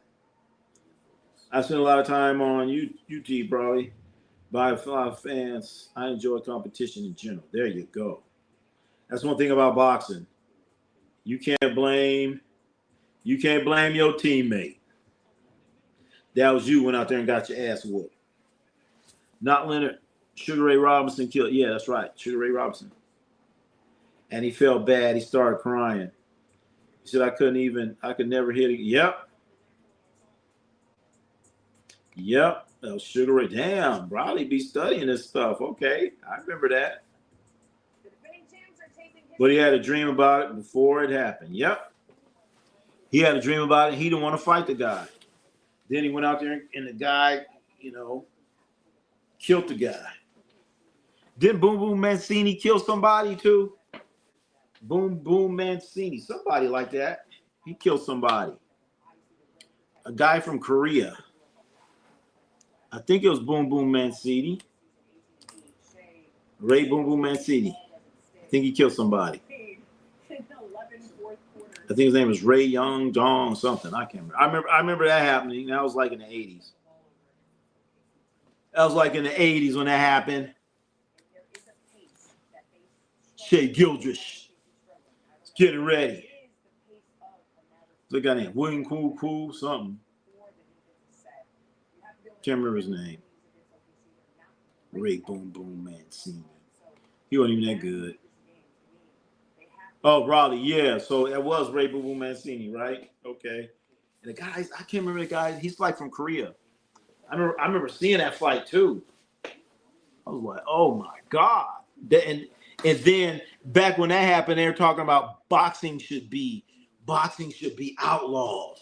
I spend a lot of time on UT, probably, by a lot of fans. I enjoy competition in general. There you go. That's one thing about boxing. You can't blame your teammate. That was you went out there and got your ass whooped. Not Leonard. Sugar Ray Robinson killed. Yeah, that's right. Sugar Ray Robinson. And he felt bad. He started crying. He said, I could never hit it. Yep. That was Sugar Ray. Damn, Bradley be studying this stuff. Okay. I remember that. But he had a dream about it before it happened. Yep. He had a dream about it. He didn't want to fight the guy. Then he went out there and the guy, killed the guy. Didn't Boom Boom Mancini kill somebody too? Boom Boom Mancini. Somebody like that. He killed somebody. A guy from Korea. I think it was Boom Boom Mancini. Ray Boom Boom Mancini. I think he killed somebody. I think his name was Ray Young Dong something. I can't remember. I remember that happening. That was like in the 80s. That was like in the 80s when that happened. Shea Gildress. Getting ready. Look at him. William Cool something. Can't remember his name. Ray Boom Boom Mancini. He wasn't even that good. Oh, Raleigh, yeah. So it was Ray Boom Boom Mancini, right? Okay. And the guys, I can't remember the guy. He's like from Korea. I remember seeing that fight too. I was like, oh my God. And then back when that happened, they were talking about boxing should be outlawed.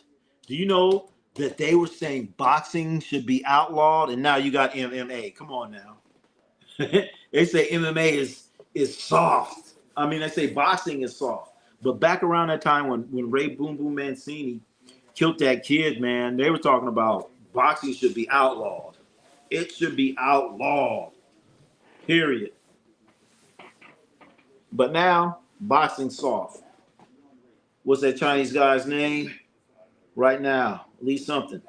Do you know that they were saying boxing should be outlawed? And now you got MMA. Come on now. They say MMA is soft. I mean, they say boxing is soft. But back around that time when Ray Boom Boom Mancini killed that kid, man, they were talking about boxing should be outlawed. It should be outlawed. Period. But now, boxing soft. What's that Chinese guy's name? Right now, Lee something.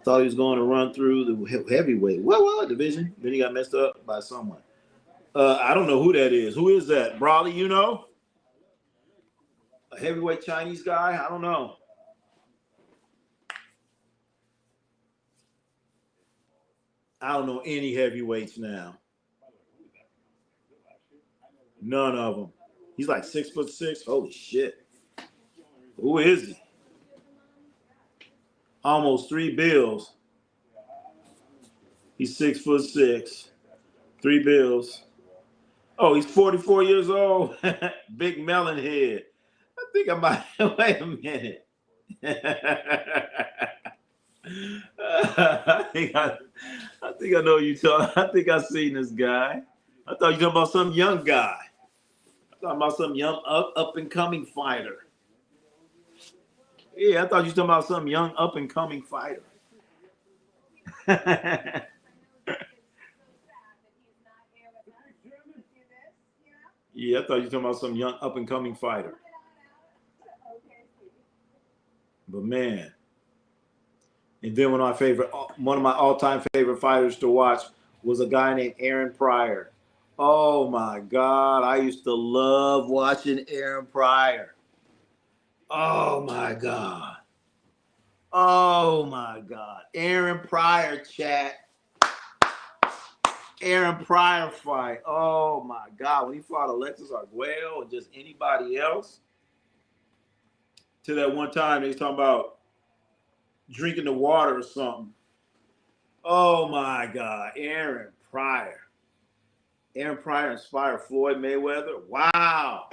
Thought he was going to run through the heavyweight. What division? Then he got messed up by someone. I don't know who that is. Who is that? Brawley, you know? A heavyweight Chinese guy? I don't know. I don't know any heavyweights now. None of them. He's like 6'6". Holy shit. Who is he? Almost 3 bills. He's 6'6". 3 bills. Oh, he's 44 years old. Big melon head. I think I might. Wait a minute. I think I know you talking. I think I've seen this guy. I thought you were talking about some young guy. I'm talking about some young up and coming fighter. Yeah, I thought you were talking about some young up and coming fighter. Yeah, I thought you were talking about some young up and coming fighter. But man. And then one of my all-time favorite fighters to watch was a guy named Aaron Pryor. Oh my God, I used to love watching Aaron Pryor. Oh my God. Oh my God. Aaron Pryor, chat. Aaron Pryor fight. Oh my God. When he fought Alexis Arguello or just anybody else. To that one time they was talking about drinking the water or something. Oh my God. Aaron Pryor. Aaron Pryor inspired Floyd Mayweather. Wow.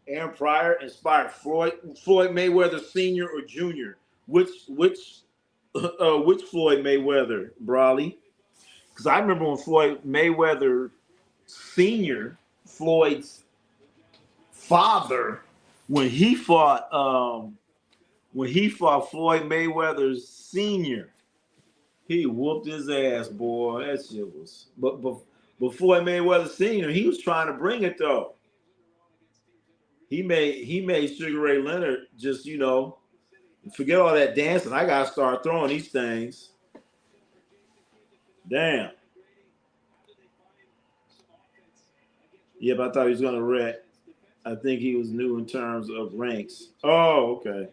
Aaron Pryor inspired Floyd Mayweather Sr. or Jr. Which Floyd Mayweather, Brawley? Because I remember when Floyd Mayweather Sr., Floyd's father, when he fought Floyd Mayweather Sr., he whooped his ass, boy. That shit was. But Floyd Mayweather Sr., he was trying to bring it though. He made Sugar Ray Leonard just, forget all that dancing. I gotta start throwing these things. Damn. Yeah, but I thought he was gonna wreck. I think he was new in terms of ranks. Oh, okay.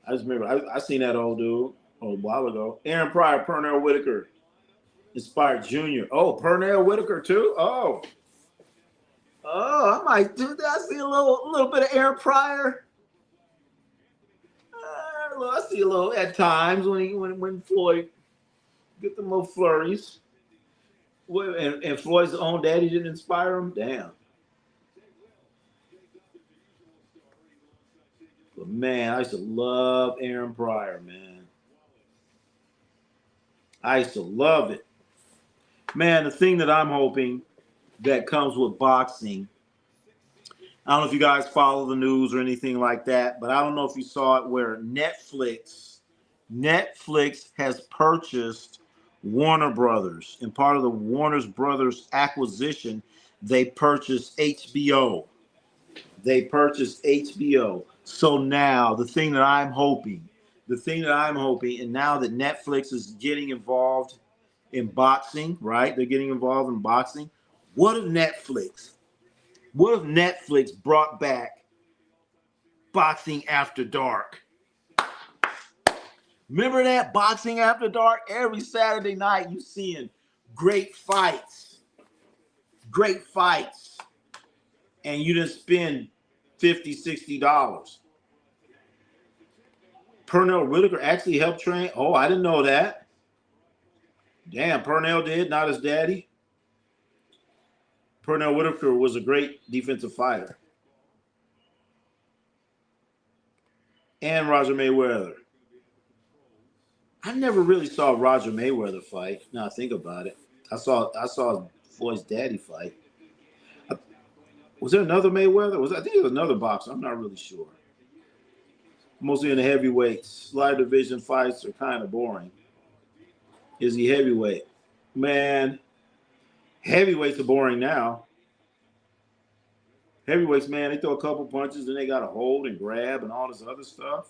I just remember I seen that old dude a while ago. Aaron Pryor, Pernell Whitaker, inspired Jr. Oh, Pernell Whitaker too. Oh, I might do that. I see a little bit of Aaron Pryor. I see a little at times when Floyd get them little flurries. And Floyd's own daddy didn't inspire him. Damn. But man, I used to love Aaron Pryor, man. I used to love it. Man, the thing that I'm hoping that comes with boxing, I don't know if you guys follow the news or anything like that, but I don't know if you saw it where Netflix has purchased Warner Brothers. And part of the Warner Brothers acquisition, they purchased HBO. So now the thing that I'm hoping, and now that Netflix is getting involved in boxing, right? They're getting involved in boxing. What if Netflix brought back Boxing After Dark? Remember that Boxing After Dark? Every Saturday night you seeing great fights. Great fights. And you didn't spend $50, $60. Pernell Whitaker actually helped train. Oh, I didn't know that. Damn, Pernell did, not his daddy. Pernell Whitaker was a great defensive fighter. And Roger Mayweather. I never really saw Roger Mayweather fight. Now I think about it. I saw Floyd's daddy fight. Was there another Mayweather? I think it was another boxer. I'm not really sure. Mostly in the heavyweights. Light division fights are kind of boring. Is he heavyweight? Man, heavyweights are boring now. Heavyweights, man, they throw a couple punches, then they got to hold and grab and all this other stuff.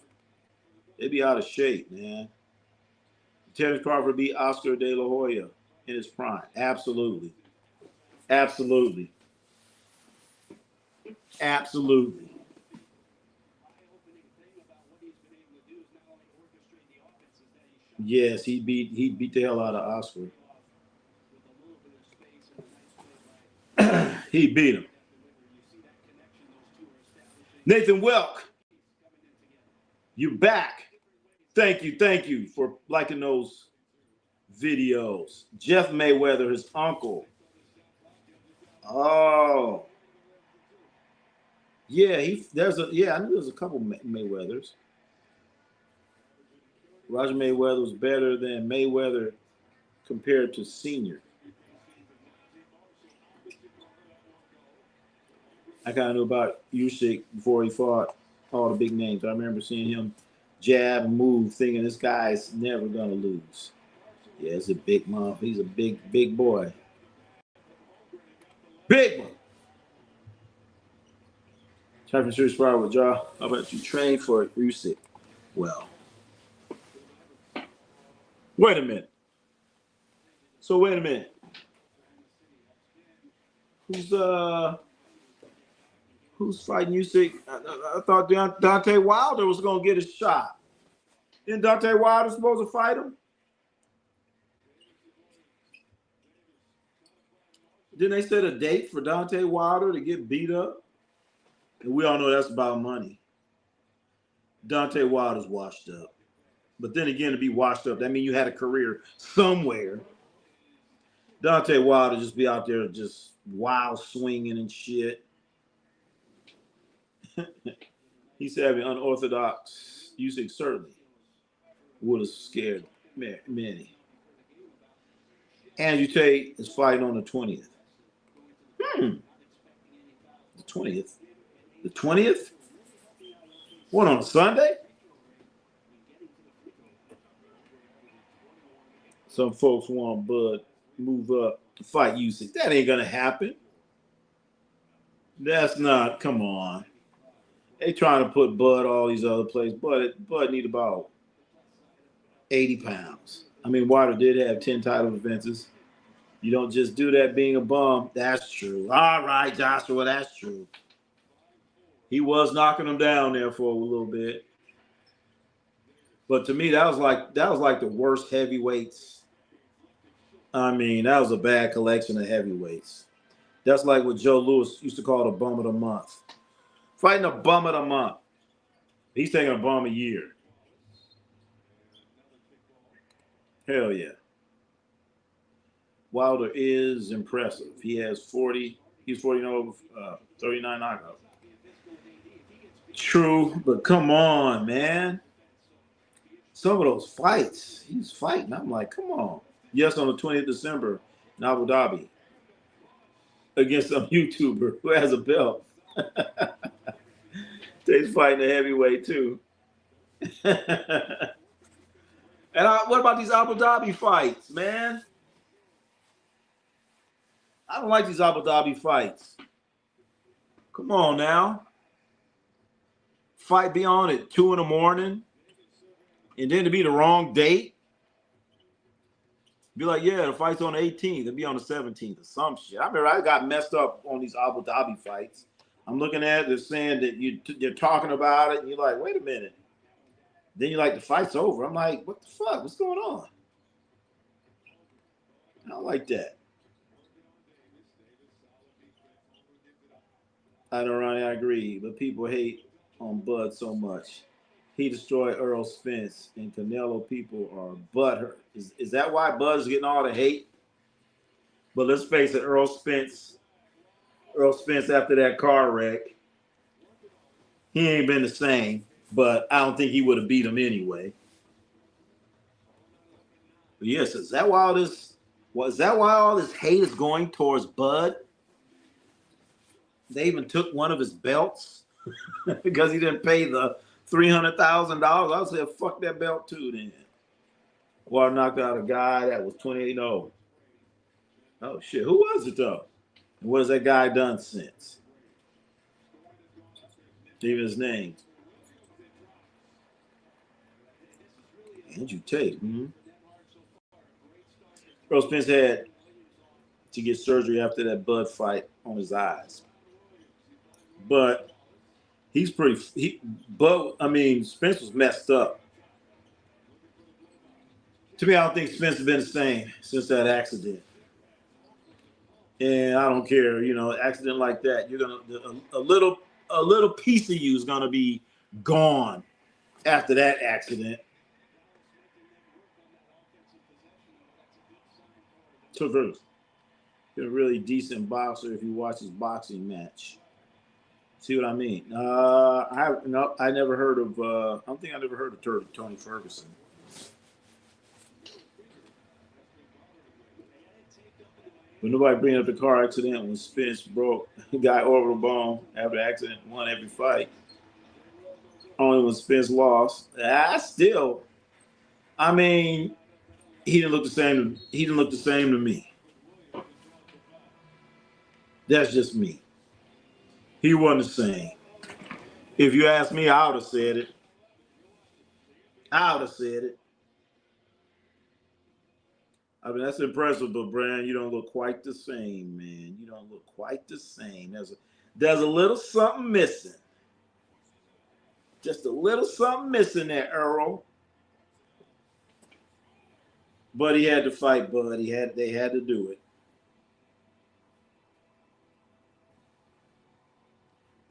They be out of shape, man. Terrence Crawford beat Oscar De La Hoya in his prime. Absolutely. Absolutely. Absolutely. Yes, he beat the hell out of Oscar. He beat him. Nathan Welk, you're back. Thank you for liking those videos. Jeff Mayweather, his uncle. Oh. Yeah, I knew there's a couple Mayweathers. Roger Mayweather was better than Mayweather compared to Senior. I kind of knew about Usyk before he fought all the big names. I remember seeing him jab and move, thinking this guy's never gonna lose. Yeah, it's a big mom. He's a big boy. Big one. Champion Series Fire with Ja. How about you train for Usyk? Well, wait a minute. So wait a minute. Who's fighting Usyk? I thought Deontay Wilder was gonna get a shot. Didn't Deontay Wilder supposed to fight him? Didn't they set a date for Deontay Wilder to get beat up? And we all know that's about money. Deontay Wilder's washed up. But then again, to be washed up, that means you had a career somewhere. Deontay Wilder just be out there just wild swinging and shit. He's having unorthodox Usyk certainly would have scared many. Andrew Tate is fighting on the 20th. The 20th? The 20th? What, on a Sunday? Some folks want Bud move up to fight Usyk. That ain't gonna happen. That's not. Come on. They trying to put Bud all these other places. Bud need about 80 pounds. I mean, Wilder did have 10 title defenses. You don't just do that being a bum. That's true. All right, Joshua, that's true. He was knocking him down there for a little bit. But to me, that was like the worst heavyweights. I mean, that was a bad collection of heavyweights. That's like what Joe Louis used to call the bum of the month. Fighting a bum of the month. He's taking a bum a year. Hell yeah. Wilder is impressive. He has 40. He's 40-0, 39 knockouts. True, but come on, man. Some of those fights, he's fighting. I'm like, come on. Yes, on the 20th of December in Abu Dhabi against some YouTuber who has a belt. He's fighting a heavyweight too. And what about these Abu Dhabi fights, man? I don't like these Abu Dhabi fights. Come on now. Fight be on at 2 a.m. and then to be the wrong date. Be like, yeah, the fight's on the 18th. It'll be on the 17th or some shit. I remember I got messed up on these Abu Dhabi fights. I'm looking at it, they're saying that you're talking about it, and you're like, wait a minute. Then you're like, the fight's over. I'm like, what the fuck? What's going on? I don't like that. I know, Ronnie, I agree. But people hate on Bud so much. He destroyed Earl Spence, and Canelo people are butthurt. Is that why Bud's getting all the hate? But let's face it, Earl Spence after that car wreck, he ain't been the same. But I don't think he would have beat him anyway. But yes, is that why all this hate is going towards Bud? They even took one of his belts because he didn't pay the $300,000. I would say, fuck that belt too then. Or knocked out a guy that was 28-0. Oh shit, who was it though? And what has that guy done since? Even his name. Andrew Tate. Earl Spence had to get surgery after that Bud fight on his eyes. But Spence was messed up. To me, I don't think Spence has been the same since that accident. And I don't care, accident like that, you're gonna a little piece of you is gonna be gone after that accident. So he's a really decent boxer if you watch his boxing match. See what I mean? I never heard of. I don't think I never heard of Tony Ferguson. But nobody bringing up the car accident when Spence broke the guy orbital bone after the accident, won every fight. Only when Spence lost. He didn't look the same. He didn't look the same to me. That's just me. He wasn't the same. If you ask me, I would have said it. I mean, that's impressive, but Brian, you don't look quite the same, man. You don't look quite the same. There's a little something missing. Just a little something missing there, Earl. But he had to fight, Bud. They had to do it.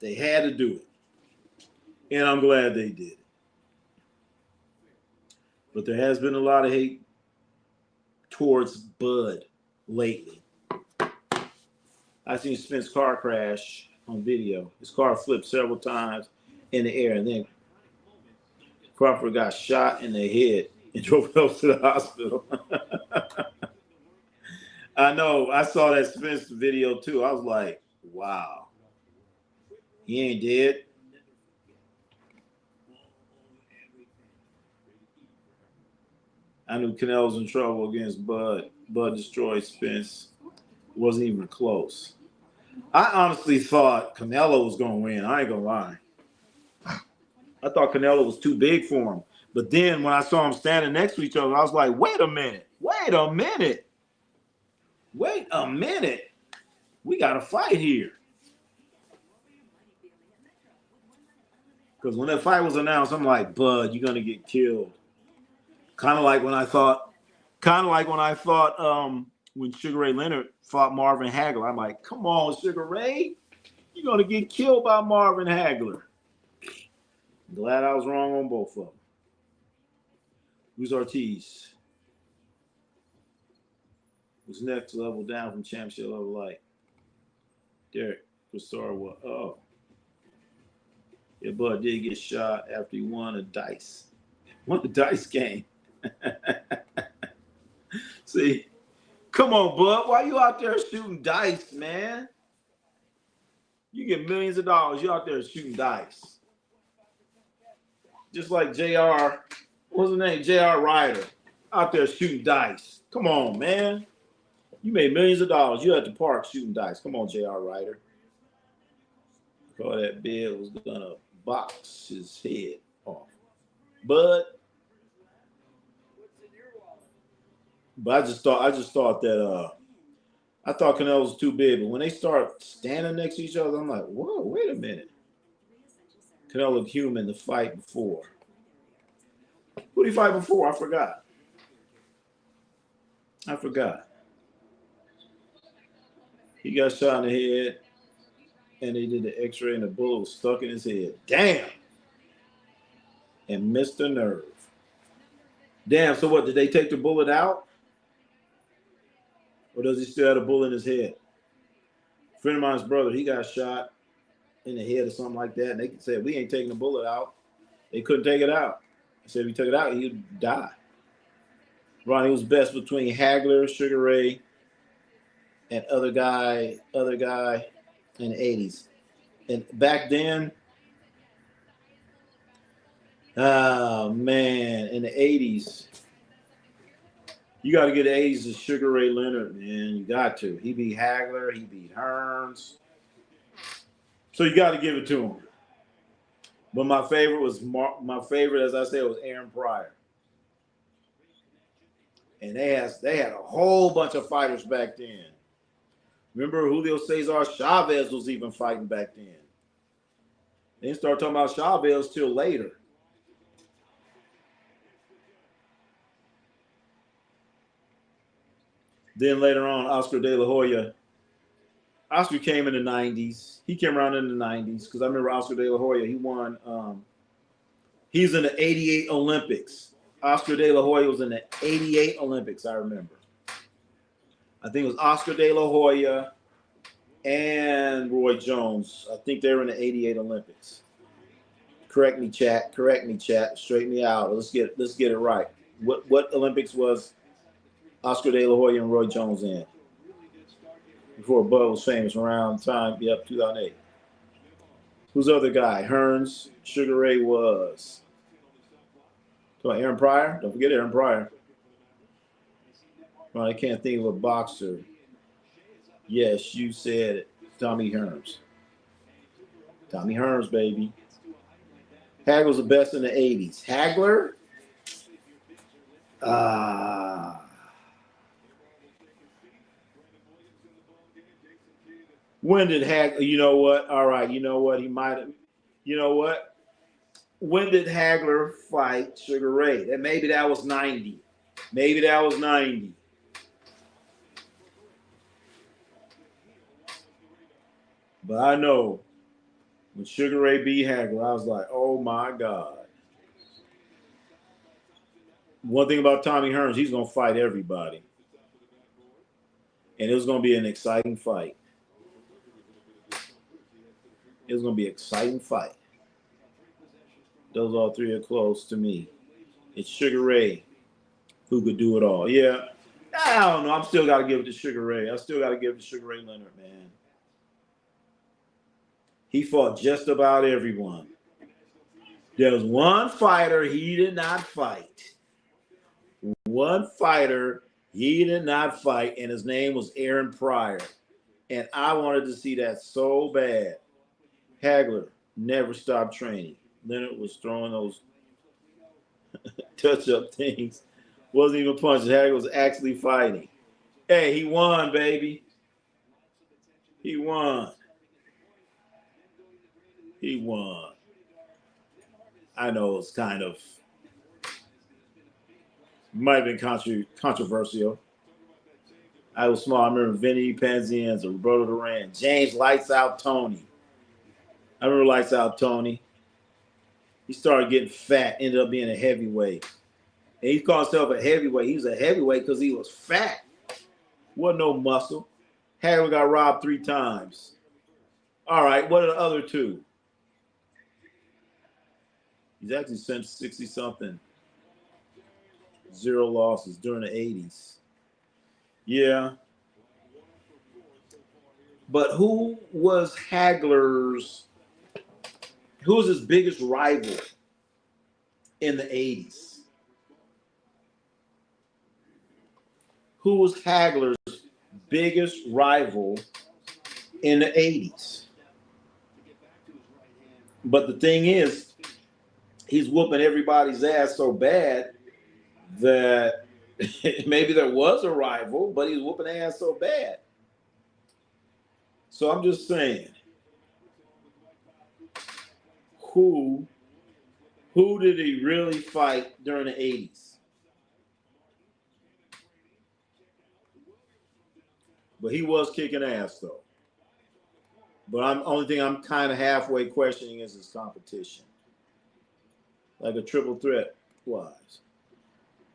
They had to do it. And I'm glad they did it. But there has been a lot of hate towards Bud lately. I seen Spence's car crash on video. His car flipped several times in the air, and then Crawford got shot in the head and drove up to the hospital. I know. I saw that Spence video too. I was like, wow. He ain't dead. I knew Canelo was in trouble against Bud. Bud destroyed Spence. Wasn't even close. I honestly thought Canelo was going to win. I ain't going to lie. I thought Canelo was too big for him. But then when I saw him standing next to each other, I was like, wait a minute. We got to fight here. Because when that fight was announced, I'm like, Bud, you're going to get killed. Kind of like when I thought when Sugar Ray Leonard fought Marvin Hagler. I'm like, come on, Sugar Ray. You're going to get killed by Marvin Hagler. Glad I was wrong on both of them. Who's Ortiz? Who's next level down from championship level light? Derek Crisaro. Oh. Yeah, Bud did get shot after he won a dice game. See, come on, Bud. Why you out there shooting dice, man? You get millions of dollars. You out there shooting dice. Just like JR, what's his name? JR Ryder, out there shooting dice. Come on, man. You made millions of dollars. You at the park shooting dice. Come on, JR Ryder. Thought that Bill was gonna box his head off. But I just thought that I thought Canelo was too big, but when they start standing next to each other, I'm like, whoa, wait a minute. Canelo looked human the fight before. Who did he fight before? I forgot. He got shot in the head, and they did the X-ray, and the bullet was stuck in his head. Damn. And missed the nerve. Damn. So what? Did they take the bullet out, or does he still have a bullet in his head? A friend of mine's brother, he got shot in the head or something like that, and they said we ain't taking the bullet out. They couldn't take it out. They said if he took it out, he'd die. Ronnie was best between Hagler, Sugar Ray, and other guy in the 80s. And back then, oh man, in the 80s, you got to get the 80s to Sugar Ray Leonard, man. You got to. He beat Hagler, he beat Hearns. So you got to give it to him. But my favorite, as I said, was Aaron Pryor. And they had a whole bunch of fighters back then. Remember Julio Cesar Chavez was even fighting back then. They didn't start talking about Chavez till later. Then later on, Oscar De La Hoya. Oscar came in the 90s. He came around in the 90s because I remember Oscar De La Hoya. He won. He's in the 88 Olympics. Oscar De La Hoya was in the 88 Olympics, I remember. I think it was Oscar De La Hoya and Roy Jones. I think they were in the 88 Olympics. Correct me, chat. Straighten me out. Let's get it right. What Olympics was Oscar De La Hoya and Roy Jones in? Before Bud was famous, around time, 2008. Who's the other guy? Hearns, Sugar Ray was. Come on, Aaron Pryor? Don't forget Aaron Pryor. Well, I can't think of a boxer. Yes, you said it. Tommy Hearns. Tommy Hearns, baby. Hagler was the best in the 80s. Hagler? When did Hagler, you know what? All right, you know what? He might have, you know what? When did Hagler fight Sugar Ray? Maybe that was 90. But I know when Sugar Ray beat Hagler, I was like, oh my God. One thing about Tommy Hearns, he's going to fight everybody. And it was going to be an exciting fight. It was going to be an exciting fight. Those all three are close to me. It's Sugar Ray who could do it all. Yeah. I don't know. I'm still got to give it to Sugar Ray. I still got to give it to Sugar Ray Leonard, man. He fought just about everyone. There was one fighter he did not fight. One fighter he did not fight, and his name was Aaron Pryor. And I wanted to see that so bad. Hagler never stopped training. Leonard was throwing those touch-up things. Wasn't even punching. Hagler was actually fighting. Hey, he won, baby. He won. I know it's kind of might have been controversial. I was small. I remember Vinny Panzienza, Roberto Duran, James Lights Out Tony. I remember Lights Out Tony. He started getting fat, ended up being a heavyweight. And he called himself a heavyweight. He was a heavyweight because he was fat. Wasn't no muscle. Hagler got robbed 3 times. All right, what are the other 2? He's actually sent 60-something. 0 losses during the 80s. Yeah. But who was his biggest rival in the 80s? Who was Hagler's biggest rival in the 80s? But the thing is, he's whooping everybody's ass so bad that maybe there was a rival, but he's whooping their ass so bad. So I'm just saying, who Who did he really fight during the 80s? But he was kicking ass, though. But only thing I'm kind of halfway questioning is his competition. Like a triple threat wise.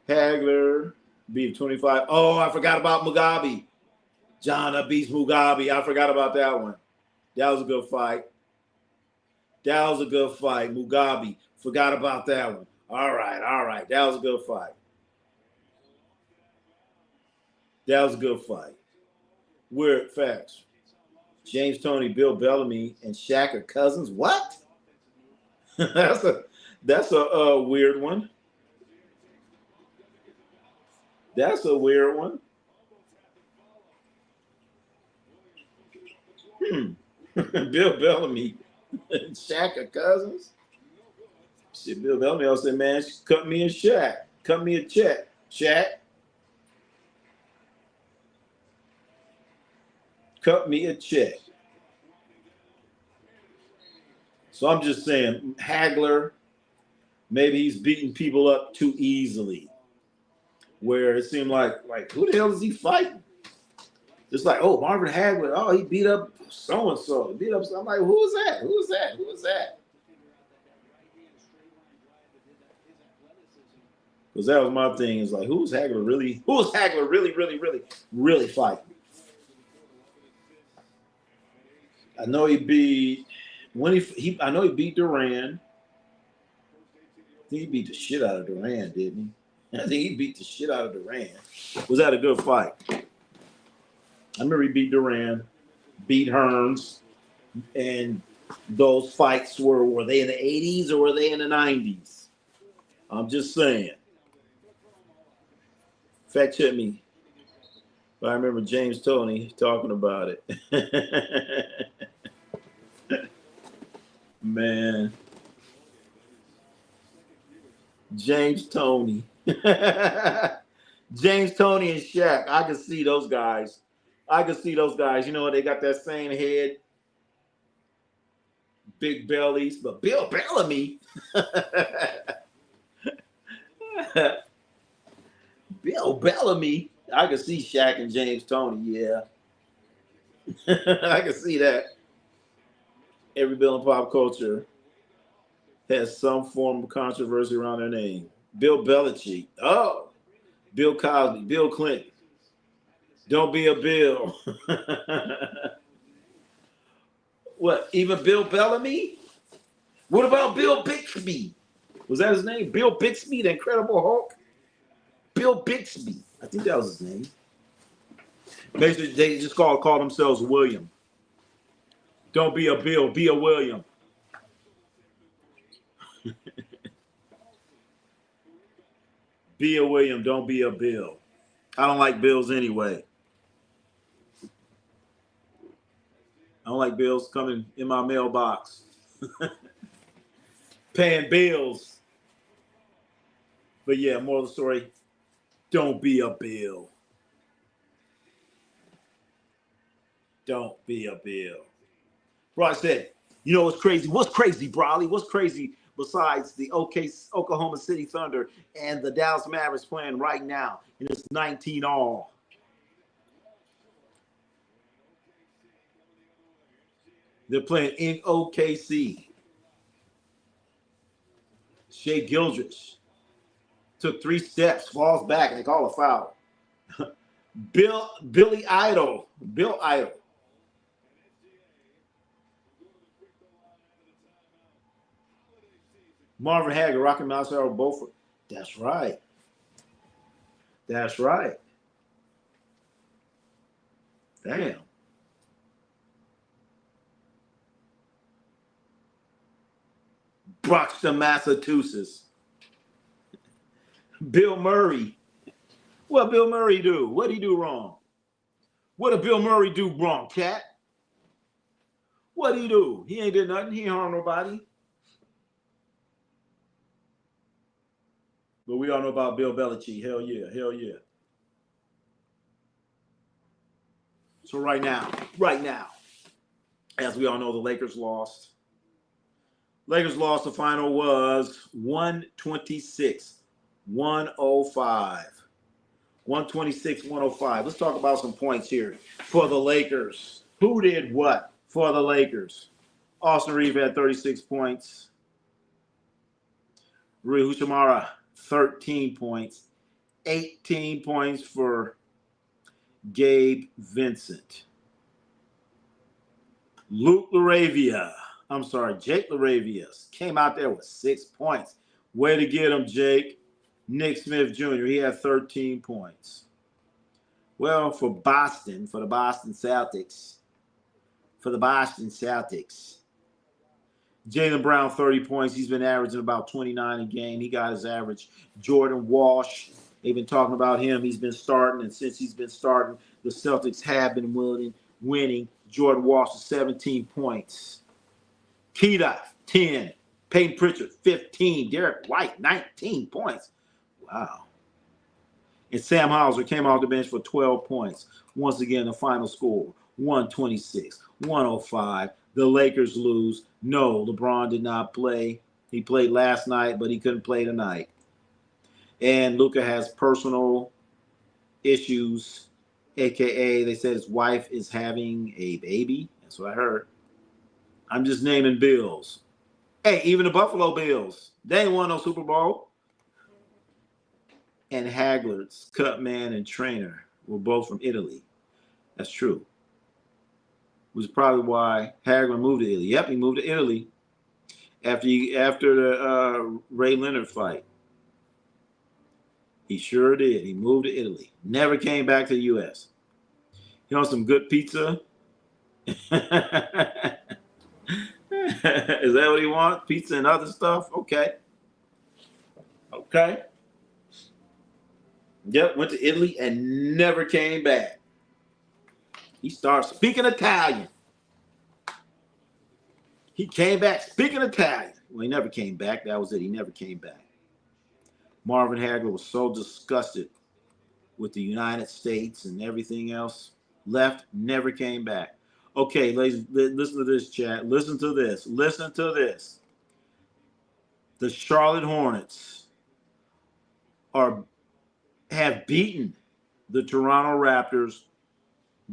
Hagler beat 25. Oh, I forgot about Mugabe. John beats Mugabe. I forgot about that one. That was a good fight. That was a good fight. Mugabe. Forgot about that one. All right. That was a good fight. That was a good fight. Weird facts. James Toney, Bill Bellamy, and Shaq are cousins. What? that's a weird one. That's a weird one. Bill Bellamy and Shaq are cousins. Shit, Bill Bellamy also said, man, cut me a Shaq. Cut me a check. Shaq. Cut me a check. So I'm just saying, Hagler, maybe he's beating people up too easily. Where it seemed like who the hell is he fighting? It's like, oh, Marvin Hagler, oh, he beat up so-and-so. Beat up. I'm like, who's that? Who's that? Who's that? Because that was my thing. Is like, who's Hagler really fighting? I know he beat I know he beat Duran. I think he beat the shit out of Duran, didn't he? I think he beat the shit out of Duran. Was that a good fight? I remember he beat Duran, beat Hearns, and those fights were they in the 80s or were they in the 90s? I'm just saying. Fact check me. But I remember James Toney talking about it. Man. James Toney. James Toney and Shaq. I can see those guys. You know, they got that same head, big bellies, but Bill Bellamy. Bill Bellamy. I can see Shaq and James Toney, yeah. I can see that. Every Bill in pop culture has some form of controversy around their name. Bill Belichick. Oh. Bill Cosby. Bill Clinton. Don't be a Bill. What? Even Bill Bellamy? What about Bill Bixby? Was that his name? Bill Bixby, the Incredible Hulk? Bill Bixby. I think that was his name. Basically, they just call themselves William. Don't be a Bill, be a William. Be a William, don't be a Bill. I don't like Bills anyway. I don't like bills coming in my mailbox. Paying bills. But yeah, moral of the story, don't be a Bill. Don't be a Bill. Bro, said, you know what's crazy? What's crazy, Brawley? What's crazy besides the Oklahoma City Thunder and the Dallas Mavericks playing right now? And it's 19-all. They're playing in OKC. Shea Gildress took 3 steps, falls back, and they call a foul. Billy Idol. Bill Idol. Marvin Hagler, Rocky Mountain, Beaufort. That's right. That's right. Damn. Broxton, Massachusetts. Bill Murray. What Bill Murray do? What did he do wrong? What did Bill Murray do wrong, cat? What did he do? He ain't did nothing. He ain't harmed nobody. But we all know about Bill Belichick. Hell yeah. Hell yeah. So right now, as we all know, the Lakers lost. Lakers lost. The final was 126-105. 126-105. Let's talk about some points here for the Lakers. Who did what for the Lakers? Austin Reeves had 36 points. Rui Hachimura, 13 points. 18 points for Gabe Vincent. Jake LaRavia came out there with 6 points. Way to get him, Jake. Nick Smith Jr., he had 13 points. Well, for the Boston Celtics, Jaylen Brown, 30 points. He's been averaging about 29 a game. He got his average. Jordan Walsh, they've been talking about him. He's been starting, and since he's been starting, the Celtics have been winning. Jordan Walsh is 17 points. Keita, 10. Peyton Pritchard, 15. Derek White, 19 points. Wow. And Sam Hauser came off the bench for 12 points. Once again, the final score, 126-105. The Lakers lose. No, LeBron did not play. He played last night, but he couldn't play tonight. And Luka has personal issues, a.k.a. they said his wife is having a baby. That's what I heard. I'm just naming Bills. Hey, even the Buffalo Bills, they ain't won no Super Bowl. And Hagler's cut man and trainer were both from Italy. That's true. Which is probably why Hagler moved to Italy. Yep, he moved to Italy after the Ray Leonard fight. He sure did. He moved to Italy. Never came back to the U.S. You know, some good pizza. Is that what he wants? Pizza and other stuff? Okay. Yep, went to Italy and never came back. He started speaking Italian. He came back speaking Italian. Well, he never came back. That was it. He never came back. Marvin Hagler was so disgusted with the United States and everything else. Left, never came back. Okay, ladies, listen to this, chat. Listen to this. The Charlotte Hornets have beaten the Toronto Raptors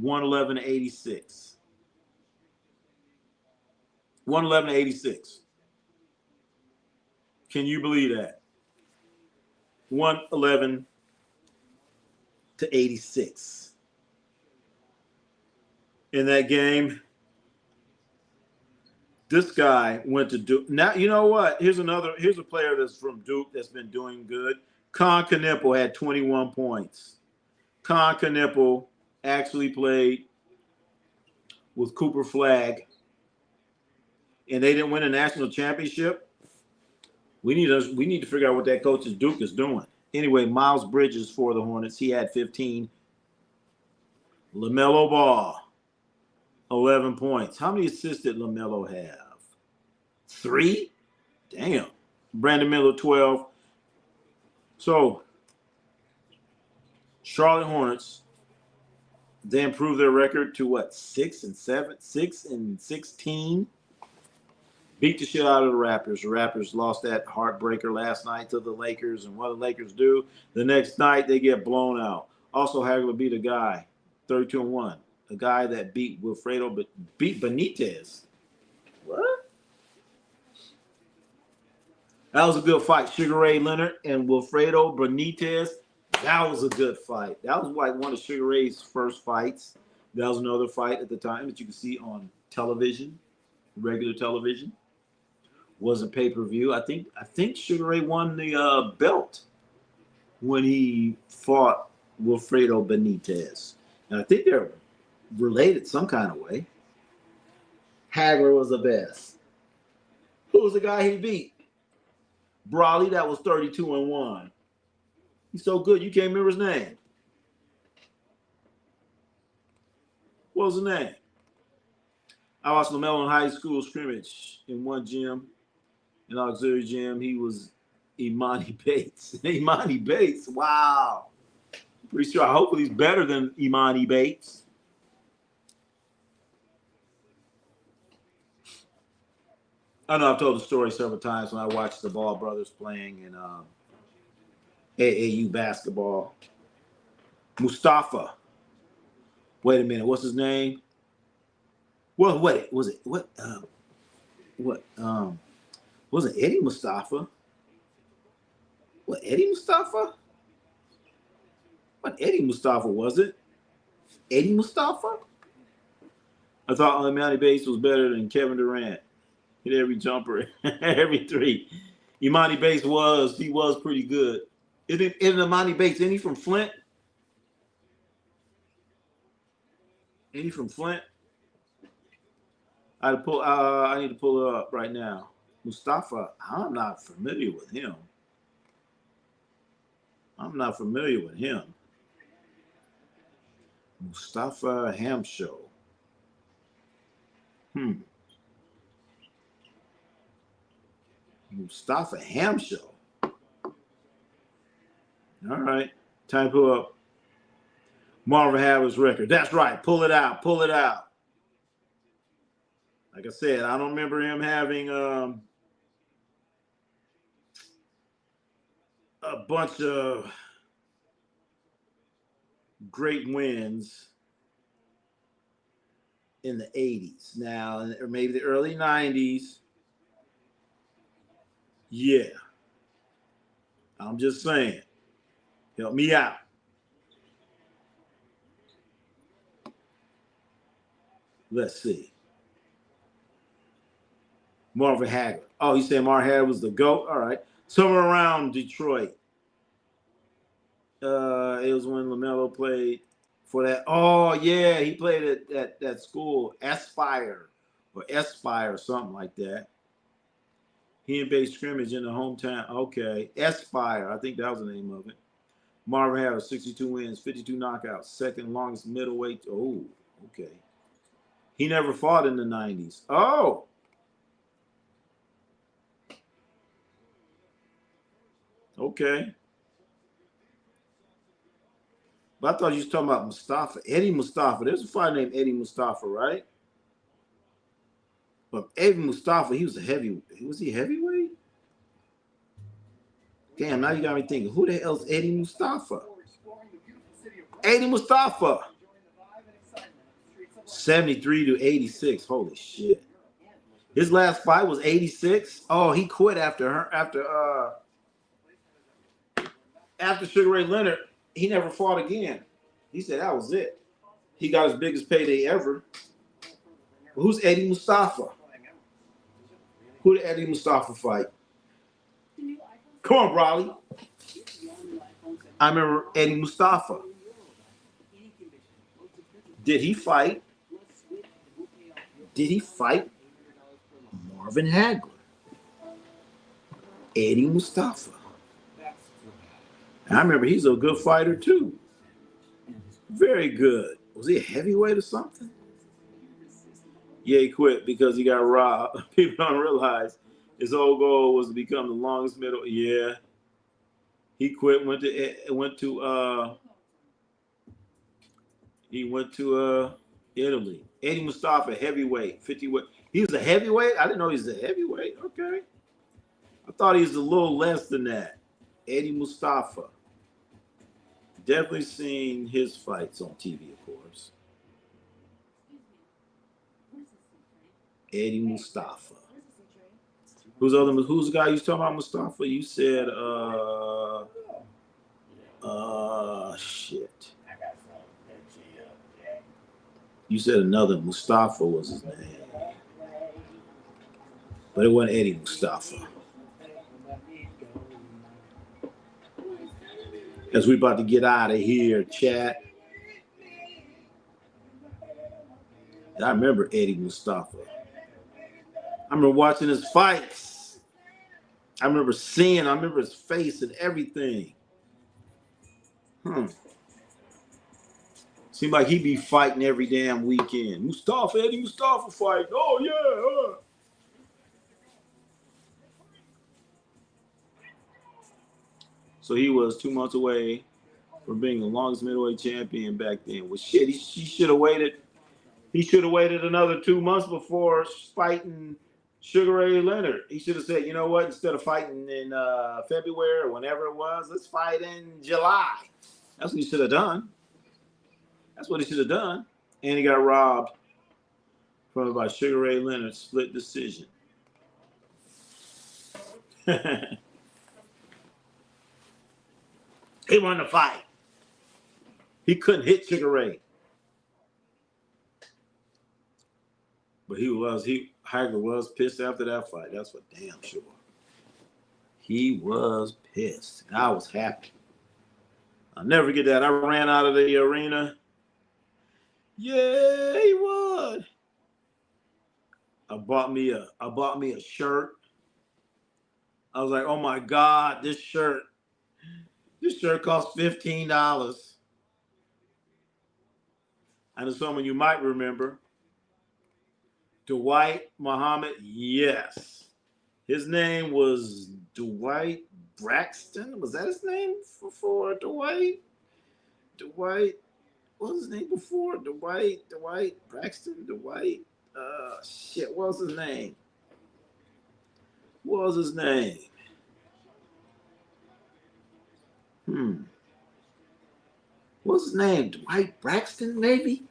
111-86. 111-86. Can you believe that? 111-86. In that game, this guy went to Duke. Now, you know what? Here's a player that's from Duke that's been doing good. Con Knippel had 21 points. Con Knippel actually played with Cooper Flagg, and they didn't win a national championship. We need to figure out what that coach at Duke is doing. Anyway, Miles Bridges for the Hornets, he had 15. LaMelo Ball, 11 points. How many assists did LaMelo have? 3? Damn. Brandon Miller, 12. So, Charlotte Hornets, they improved their record to what? 6-16. Beat the shit out of the Raptors. The Raptors lost that heartbreaker last night to the Lakers, and what the Lakers do, the next night they get blown out. Also, Hagler beat a guy, 32-1, a guy that beat Wilfredo, but beat Benitez. What? That was a good fight. Sugar Ray Leonard and Wilfredo Benitez. That was a good fight. That was like one of Sugar Ray's first fights. That was another fight at the time that you could see on television, regular television. Wasn't pay-per-view. I think Sugar Ray won the belt when he fought Wilfredo Benitez. And I think they're related some kind of way. Hagler was the best. Who was the guy he beat? Brawley, that was 32-1. He's so good, you can't remember his name. What was his name? I watched LaMelo in high school scrimmage in one gym, in auxiliary gym. He was Imani Bates. Imani Bates, wow. Pretty sure, hopefully he's better than Imani Bates. I know I've told the story several times when I watched the Ball brothers playing in AAU basketball. Mustafa. Wait a minute. What's his name? Well, wait. Was it what? Was it Eddie Mustafa? What, Eddie Mustafa? What, Eddie Mustafa was it? Eddie Mustafa? I thought Imani Bates was better than Kevin Durant. Hit every jumper, every three. Imani Bates was pretty good. Isn't Imani Bates, isn't he from Flint? Ain't he from Flint? I need to pull it up right now. Mustafa, I'm not familiar with him. Mustafa Hamsho. Mustafa Hamsho. All right. Time to pull up Marvin Harris' record. That's right. Pull it out. Like I said, I don't remember him having a bunch of great wins in the 80s. Now, or maybe the early 90s. Yeah. I'm just saying. Help me out. Let's see. Marvin Hagler. Oh, you said Marvin Hagler was the GOAT? All right. Somewhere around Detroit. It was when LaMelo played for that. Oh, yeah. He played at that school, Aspire or something like that. He and base scrimmage in the hometown. Okay. Aspire. I think that was the name of it. Marvin Hagler, 62 wins, 52 knockouts, second longest middleweight. Oh, okay. He never fought in the 90s. Oh. Okay. But I thought you was talking about Mustafa. Eddie Mustafa. There's a fighter named Eddie Mustafa, right? But Eddie Mustafa, he was a heavyweight. Was he heavyweight? Damn, now you got me thinking, who the hell's Eddie Mustafa? Eddie Mustafa. 73 to 86. Holy shit. His last fight was 86. Oh, he quit after Sugar Ray Leonard. He never fought again. He said that was it. He got his biggest payday ever. But who's Eddie Mustafa? Who did Eddie Mustafa fight? Come on, Raleigh. I remember Eddie Mustafa. Did he fight Marvin Hagler? Eddie Mustafa. I remember he's a good fighter too. Very good. Was he a heavyweight or something? Yeah, he quit because he got robbed. People don't realize his whole goal was to become the longest middle. Yeah. He quit, went to Italy. Eddie Mustafa, heavyweight, 50 weight. He was a heavyweight? I didn't know he was a heavyweight. Okay. I thought he was a little less than that. Eddie Mustafa. Definitely seen his fights on TV, of course. Eddie Mustafa. Who's the guy you was talking about, Mustafa? You said shit. You said another Mustafa was his name. But it wasn't Eddie Mustafa. As we about to get out of here, chat. And I remember Eddie Mustafa. I remember watching his fights. I remember his face and everything. Seemed like he'd be fighting every damn weekend. Eddie Mustafa fight. Oh, yeah. So he was 2 months away from being the longest middleweight champion back then. Well, shit, he should have waited. He should have waited another 2 months before fighting Sugar Ray Leonard. He should have said, you know what? Instead of fighting in February or whenever it was, let's fight in July. That's what he should have done. That's what he should have done. And he got robbed from by Sugar Ray Leonard, split decision. He won the fight. He couldn't hit Sugar Ray. But Tiger was pissed after that fight. That's for damn sure. He was pissed. And I was happy. I'll never forget that. I ran out of the arena. Yeah, he won. I bought me a shirt. I was like, oh my God, this shirt cost $15. And someone you might remember, Dwight Muhammad, yes. His name was Dwight Braxton. Was that his name before Dwight? Dwight, what was his name before? Dwight Braxton, Dwight. What was his name? What was his name? What's his name? Dwight Braxton, maybe?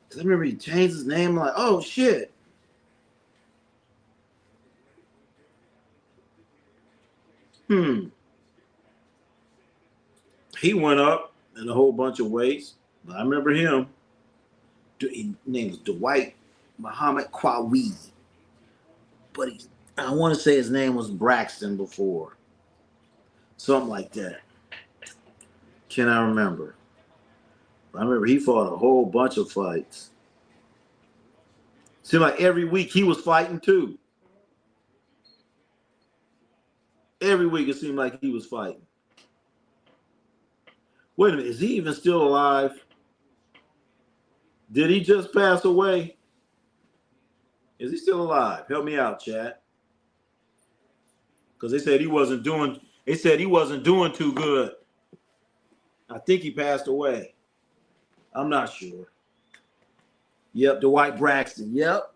Because I remember he changed his name. I'm like, oh, shit. He went up in a whole bunch of weights. I remember him. His name was Dwight Muhammad Kwawi. But I want to say his name was Braxton before. Something like that. Can I remember? I remember he fought a whole bunch of fights. Seemed like every week he was fighting too. Every week it seemed like he was fighting. Wait a minute, is he even still alive? Did he just pass away? Is he still alive? Help me out, chat. Because they said he wasn't doing too good. I think he passed away. I'm not sure. Yep, Dwight Braxton. Yep.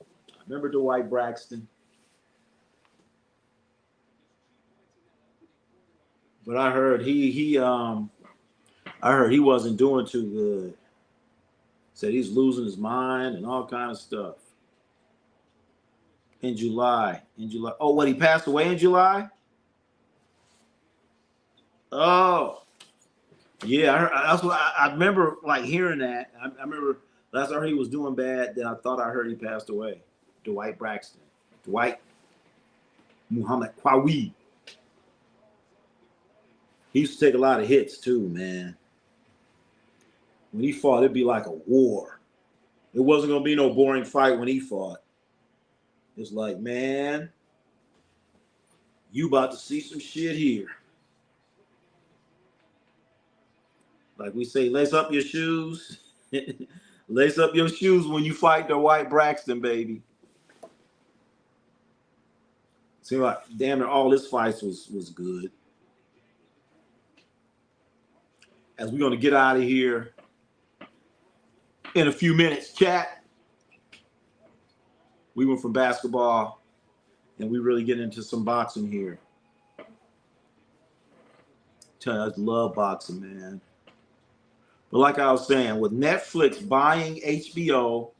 I remember Dwight Braxton. But I heard he wasn't doing too good. Said he's losing his mind and all kind of stuff. In July. Oh, what, he passed away in July? Oh. Yeah, that's what I remember, like, hearing that. I remember last I heard he was doing bad, then I thought I heard he passed away. Dwight Braxton. Dwight Muhammad Kwawi. He used to take a lot of hits too, man. When he fought, it'd be like a war. It wasn't going to be no boring fight when he fought. It's like, man, you about to see some shit here. Like we say, lace up your shoes. Lace up your shoes when you fight Dwight Braxton, baby. Seemed like damn near all his fights was good. As we're going to get out of here in a few minutes, chat. We went from basketball and we really get into some boxing here. Tell you, I love boxing, man. But like I was saying, with Netflix buying HBO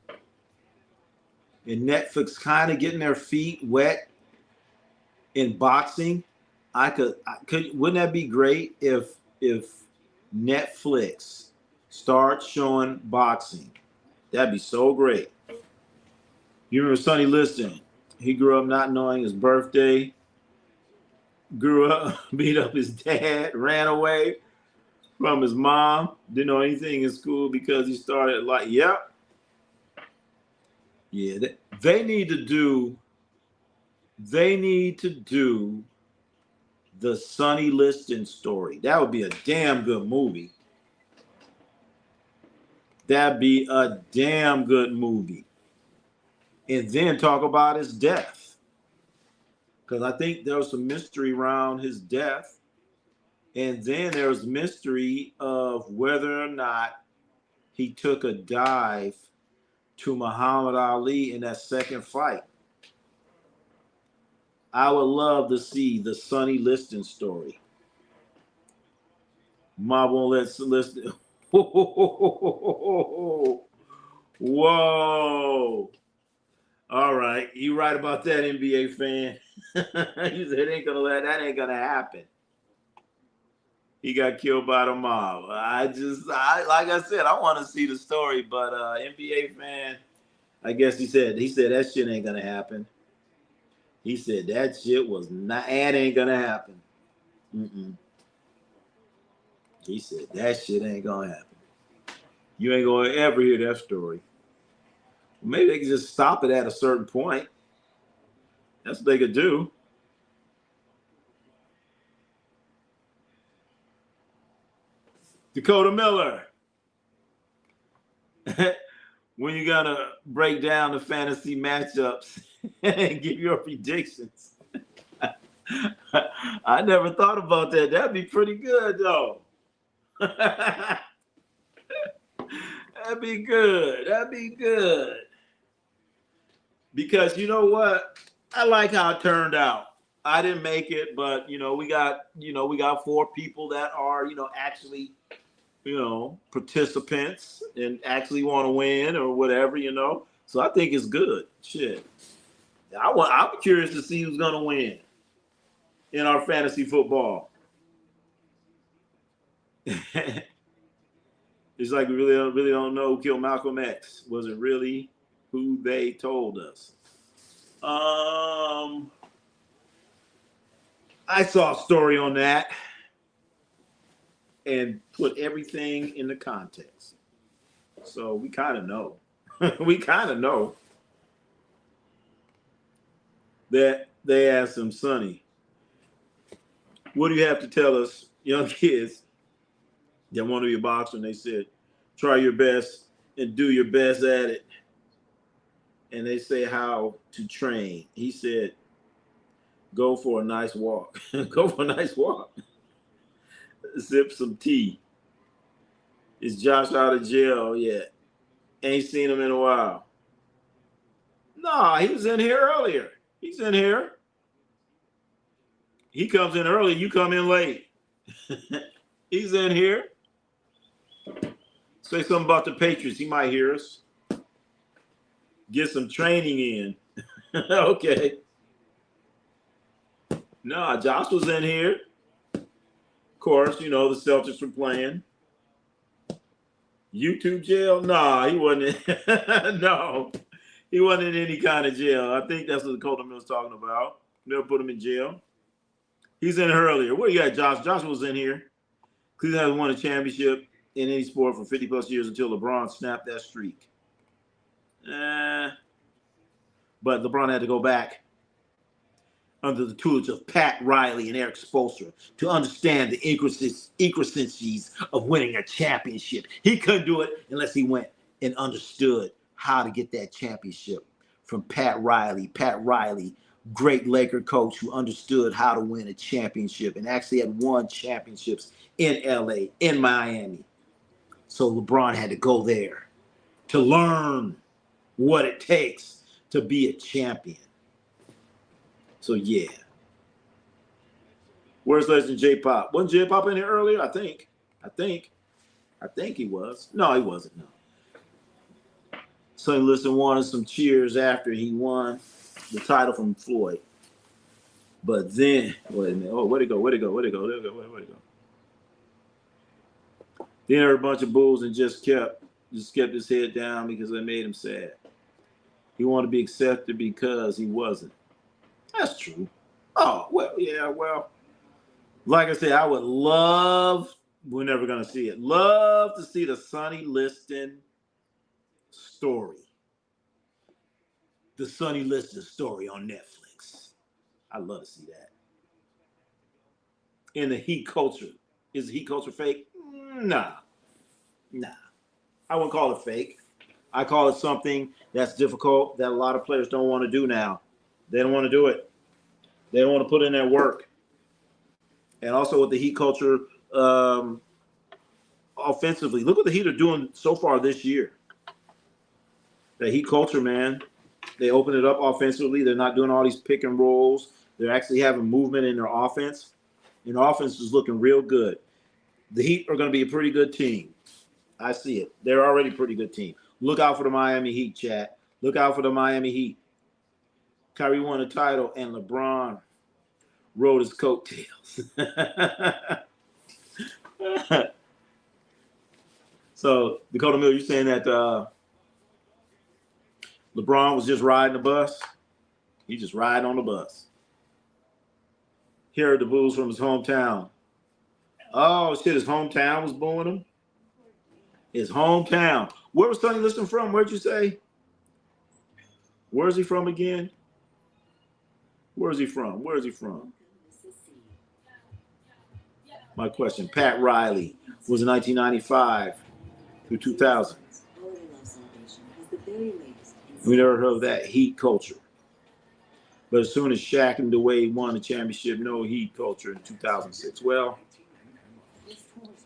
and Netflix kind of getting their feet wet in boxing, wouldn't that be great if Netflix starts showing boxing? That'd be so great. You remember Sonny Liston? He grew up not knowing his birthday, grew up, beat up his dad, ran away from his mom, didn't know anything in school because he started like, yep. Yeah, they need to do the Sonny Liston story. That would be a damn good movie. That'd be a damn good movie. And then talk about his death. Because I think there was some mystery around his death. And then there was mystery of whether or not he took a dive to Muhammad Ali in that second fight. I would love to see the Sonny Liston story. Mob won't let Liston. Whoa. All right. You right about that, NBA fan. You said that ain't gonna happen. He got killed by the mob. Like I said, I want to see the story, but NBA fan, I guess he said that shit ain't gonna happen. He said that shit ain't gonna happen. Mm-mm. He said that shit ain't gonna happen. You ain't gonna ever hear that story. Maybe they could just stop it at a certain point. That's what they could do. Dakota Miller. When you gonna break down the fantasy matchups and give your predictions? I never thought about that. That'd be pretty good, though. That'd be good. That'd be good. Because you know what? I like how it turned out. I didn't make it, but we got 4 people that are, actually, participants and actually want to win or whatever, So I think it's good. Shit. I'm curious to see who's gonna win in our fantasy football. It's like we really don't know who killed Malcolm X. Was it really who they told us? I saw a story on that and put everything in the context. So we kind of know. We kind of know that they asked him, Sonny, what do you have to tell us, young kids that want to be a boxer? And they said, try your best and do your best at it. And they say how to train. He said, go for a nice walk. Go for a nice walk. Sip some tea. Is Josh out of jail yet? Ain't seen him in a while. No, he was in here earlier. He's in here. He comes in early, you come in late. He's in here. Say something about the Patriots. He might hear us. Get some training in. Okay. No, Josh was in here. Of course, the Celtics were playing. YouTube jail? Nah, he wasn't. No, he wasn't in any kind of jail. I think that's what Dakota Miller's talking about. They'll put him in jail. He's in earlier. Where you at, Josh? Josh was in here. Cleveland hasn't won a championship in any sport for 50-plus years until LeBron snapped that streak. But LeBron had to go back under the tutelage of Pat Riley and Eric Spoelstra to understand the intricacies of winning a championship. He couldn't do it unless he went and understood how to get that championship from Pat Riley. Pat Riley, great Laker coach who understood how to win a championship and actually had won championships in LA, in Miami. So LeBron had to go there to learn what it takes to be a champion. So yeah. Where's Legend J-Pop? Wasn't J-Pop in here earlier? I think he was. No, he wasn't. No. Sonny Liston wanted some cheers after he won the title from Floyd. But then, wait a minute. Oh, where'd it go? Where'd it go? Then there were a bunch of bulls and just kept his head down because they made him sad. He wanted to be accepted because he wasn't. That's true. Oh, well, yeah, well. Like I said, I would love, we're never going to see it, love to see the Sonny Liston story. The Sonny Liston story on Netflix. I'd love to see that. In the heat culture. Is the heat culture fake? Nah. I wouldn't call it fake. I call it something that's difficult that a lot of players don't want to do now. They don't want to do it. They don't want to put in that work. And also with the Heat culture offensively, look what the Heat are doing so far this year. The Heat culture, man. They open it up offensively. They're not doing all these pick and rolls. They're actually having movement in their offense. And the offense is looking real good. The Heat are going to be a pretty good team. I see it. They're already a pretty good team. Look out for the Miami Heat, chat. Look out for the Miami Heat. Kyrie won a title, and LeBron rode his coattails. So, Dakota Mill, you're saying that LeBron was just riding the bus? He just riding on the bus. Here are the Bulls from his hometown. Oh, shit, his hometown was booing him? His hometown. Where was Sonny Liston from? Where'd you say? Where's he from again? Where's he from? Where's he from? My question. Pat Riley was in 1995 through 2000. We never heard of that Heat culture. But as soon as Shaq and Dwayne won the championship, no Heat culture in 2006. Well,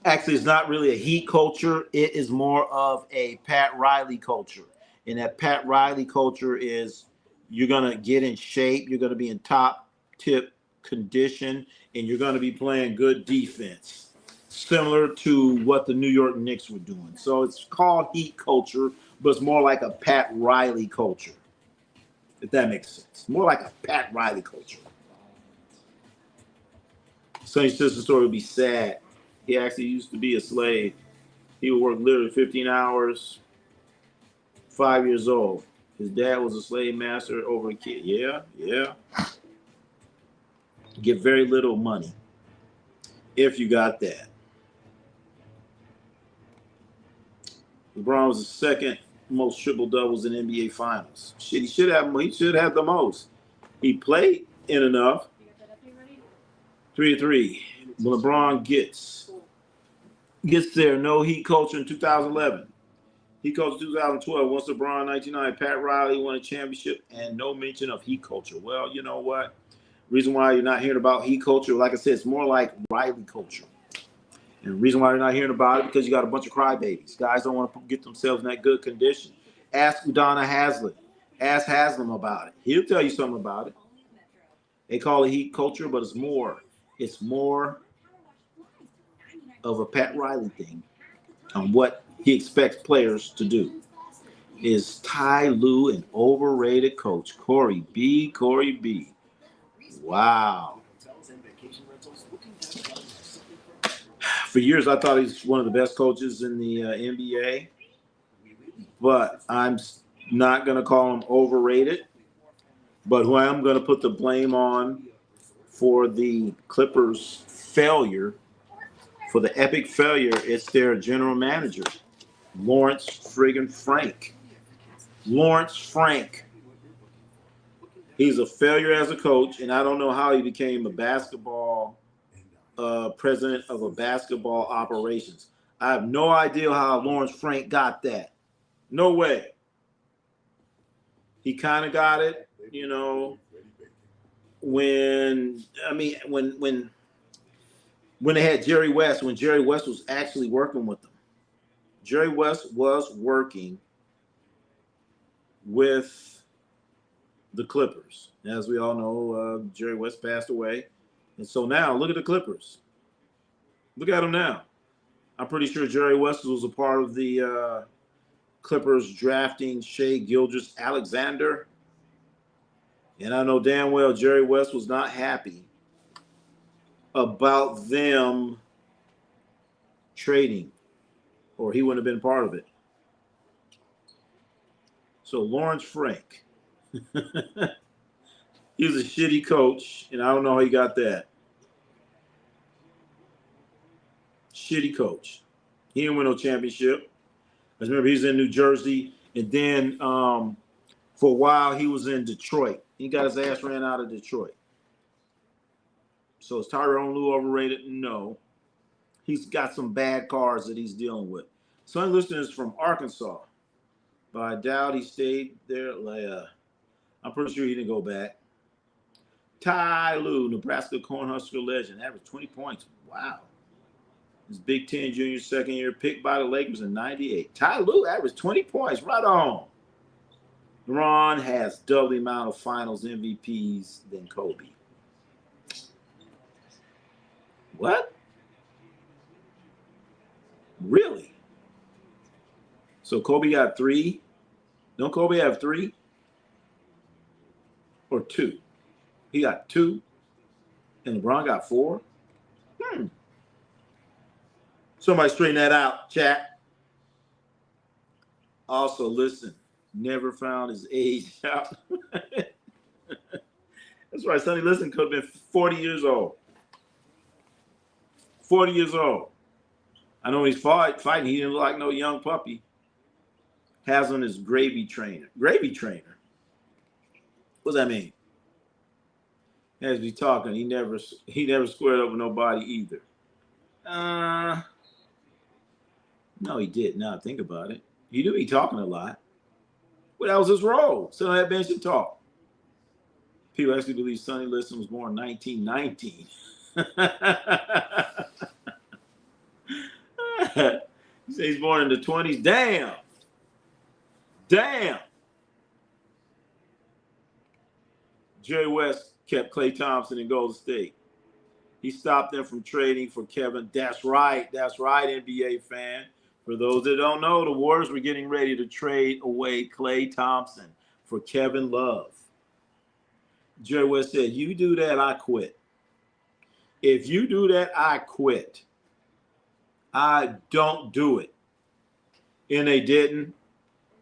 actually, it's not really a Heat culture. It is more of a Pat Riley culture. And that Pat Riley culture is you're going to get in shape, you're going to be in top tip condition, and you're going to be playing good defense, similar to what the New York Knicks were doing. So it's called Heat culture, but it's more like a Pat Riley culture, if that makes sense. More like a Pat Riley culture. Sonny's sister story would be sad. He actually used to be a slave. He would work literally 15 hours, 5 years old. His dad was a slave master over a kid. Yeah. Get very little money if you got that. LeBron was the second most triple doubles in NBA Finals. Shit, he should have the most. He played in enough. 3-3. When LeBron gets there, no Heat culture in 2011. Heat culture 2012. Once LeBron 1999, Pat Riley won a championship, and no mention of Heat culture. Well, you know what? Reason why you're not hearing about Heat culture, like I said, it's more like Riley culture. And the reason why you're not hearing about it because you got a bunch of crybabies. Guys don't want to get themselves in that good condition. Ask Udana Haslett. Ask Haslam about it. He'll tell you something about it. They call it Heat culture, but it's more of a Pat Riley thing on what he expects players to do. Is Ty Lue an overrated coach? Corey B. Wow. For years, I thought he's one of the best coaches in the NBA, but I'm not going to call him overrated. But who I am going to put the blame on for the Clippers' failure, for the epic failure, it's their general manager, Lawrence friggin' Frank. Lawrence Frank. He's a failure as a coach, and I don't know how he became a basketball president of a basketball operations. I have no idea how Lawrence Frank got that. No way. He kind of got it, you know, when they had Jerry West, when Jerry West was actually working with them. Jerry West was working with the Clippers. As we all know, Jerry West passed away. And so now, look at the Clippers. Look at them now. I'm pretty sure Jerry West was a part of the Clippers drafting Shai Gilgeous-Alexander. And I know damn well Jerry West was not happy about them trading, or he wouldn't have been part of it. So Lawrence Frank. He was a shitty coach, and I don't know how he got that. Shitty coach. He didn't win no championship. I remember he was in New Jersey, and then for a while he was in Detroit. He got his ass ran out of Detroit. So is Tyrone Lue overrated? No. He's got some bad cards that he's dealing with. Some listeners from Arkansas, but I doubt he stayed there. I'm pretty sure he didn't go back. Ty Lue, Nebraska Cornhusker legend, averaged 20 points. Wow. His Big Ten junior second year, picked by the Lakers in '98. Ty Lue averaged 20 points. Right on. LeBron has double the amount of finals MVPs than Kobe. What? Really? So Kobe got 3? Don't Kobe have 3? Or 2? He got 2, and LeBron got 4? Somebody straighten that out, chat. Also, listen, never found his age out. That's right, Sonny Liston could have been 40 years old. 40 years old. I know he's fighting. He didn't look like no young puppy. Has on his gravy trainer. Gravy trainer? What does that mean? As we talking, he never squared up with nobody either. No, he did not. Think about it. He do be talking a lot. Well, that was his role. Sit on that bench and talk. People actually believe Sonny Liston was born in 1919. He says he's born in the 20s. Damn. Jerry West kept Klay Thompson in Golden State. He stopped them from trading for Kevin. That's right, NBA fan. For those that don't know, the Warriors were getting ready to trade away Klay Thompson for Kevin Love. Jerry West said, you do that, I quit. If you do that, I quit. I don't do it. And they didn't.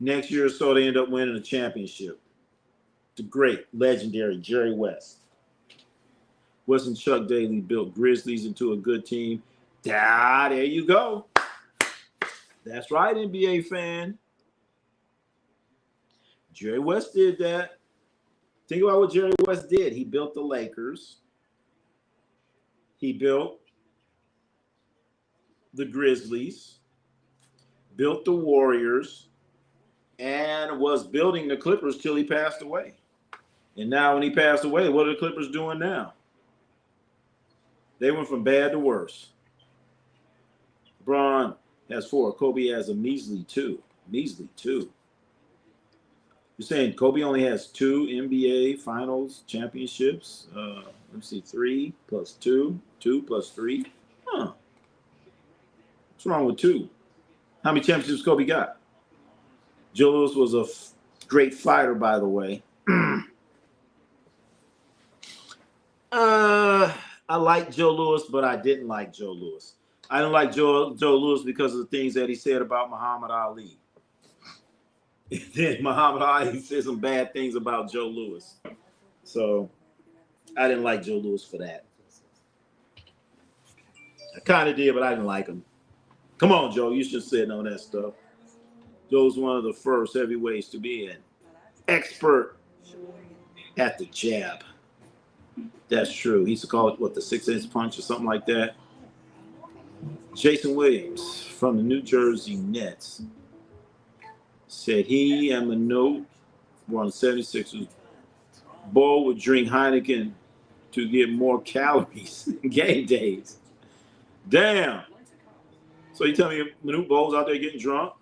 Next year or so, they end up winning a championship. The great, legendary Jerry West. Wes and Chuck Daly built Grizzlies into a good team. There you go. That's right, NBA fan. Jerry West did that. Think about what Jerry West did. He built the Lakers. He built the Grizzlies, built the Warriors, and was building the Clippers till he passed away. And now when he passed away, what are the Clippers doing now? They went from bad to worse. LeBron has 4. Kobe has a measly 2. Measly 2. You're saying Kobe only has 2 NBA Finals championships? Let me see, 3 plus 2. 2 plus 3. Huh. What's wrong with 2? How many championships Kobe got? Joe Louis was a great fighter, by the way. I like Joe Louis, but I didn't like Joe Louis. I didn't like Joe Louis because of the things that he said about Muhammad Ali. Then Muhammad Ali said some bad things about Joe Louis. So I didn't like Joe Louis for that. I kind of did, but I didn't like him. Come on, Joe. You should sit on that stuff. Joe's one of the first heavyweights to be an expert at the jab. That's true. He used to call it, what, the 6-inch punch or something like that. Jason Williams from the New Jersey Nets said he and Minot were on the 76ers. Bo would drink Heineken to get more calories in game days. Damn. So you tell me Manute Bol's out there getting drunk?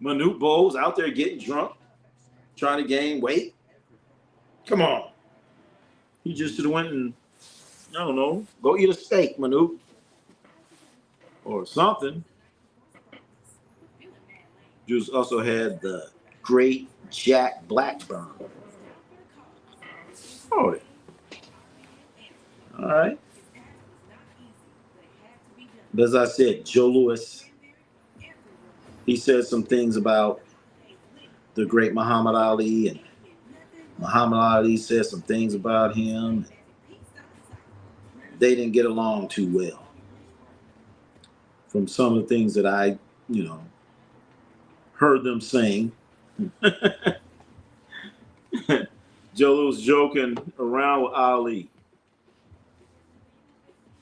Manute Bol's out there getting drunk, trying to gain weight? Come on. He just should have went and, I don't know, go eat a steak, Manute. Or something. Juice also had the great Jack Blackburn. Oh, all right. But as I said, Joe Louis, he said some things about the great Muhammad Ali, and Muhammad Ali said some things about him. They didn't get along too well. From some of the things that I, heard them saying. Joe was joking around with Ali.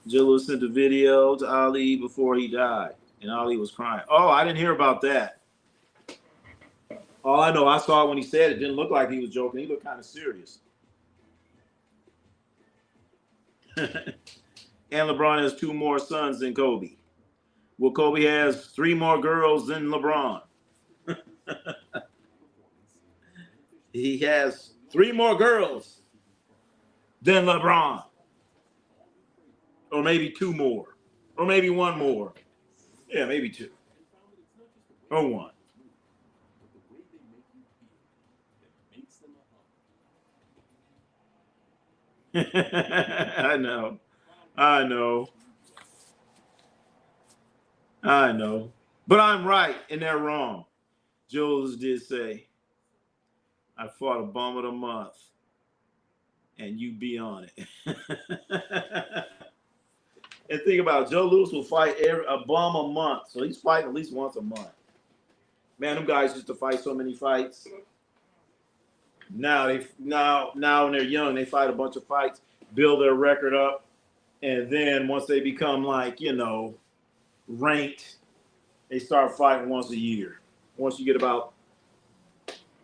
Joe sent a video to Ali before he died, and Ali was crying. Oh, I didn't hear about that. All I know, I saw it when he said it. Didn't look like he was joking. He looked kind of serious. And LeBron has 2 more sons than Kobe. Well, Kobe has 3 more girls than LeBron. He has 3 more girls than LeBron. Or maybe 2 more. Or maybe 1 more. Yeah, maybe 2. Or 1. I know. I know. I know. But I'm right and they're wrong. Jules did say, I fought a bum of the month and you be on it. And think about it, Joe Louis will fight a bum a month. So he's fighting at least once a month. Man, them guys used to fight so many fights. Now when they're young, they fight a bunch of fights, build their record up, and then once they become like, ranked, they start fighting once a year. Once you get about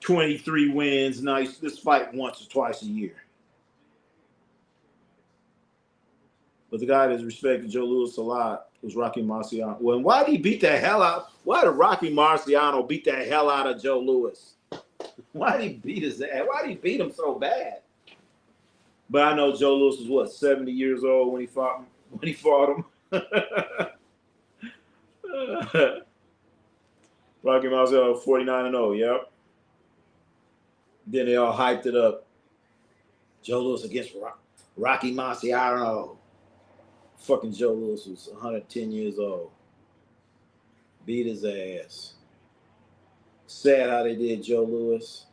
23 wins, now you just fight once or twice a year. But the guy that's respected Joe Louis a lot was Rocky Marciano. Well, why did he beat the hell out? Why did Rocky Marciano beat the hell out of Joe Louis? Why did he beat his ass? Why did he beat him so bad? But I know Joe Louis was what, 70 years old when he fought him. Rocky Marciano 49-0, yep. Then they all hyped it up. Joe Louis against Rocky Marciano. Fucking Joe Louis was 110 years old. Beat his ass. Sad how they did Joe Louis.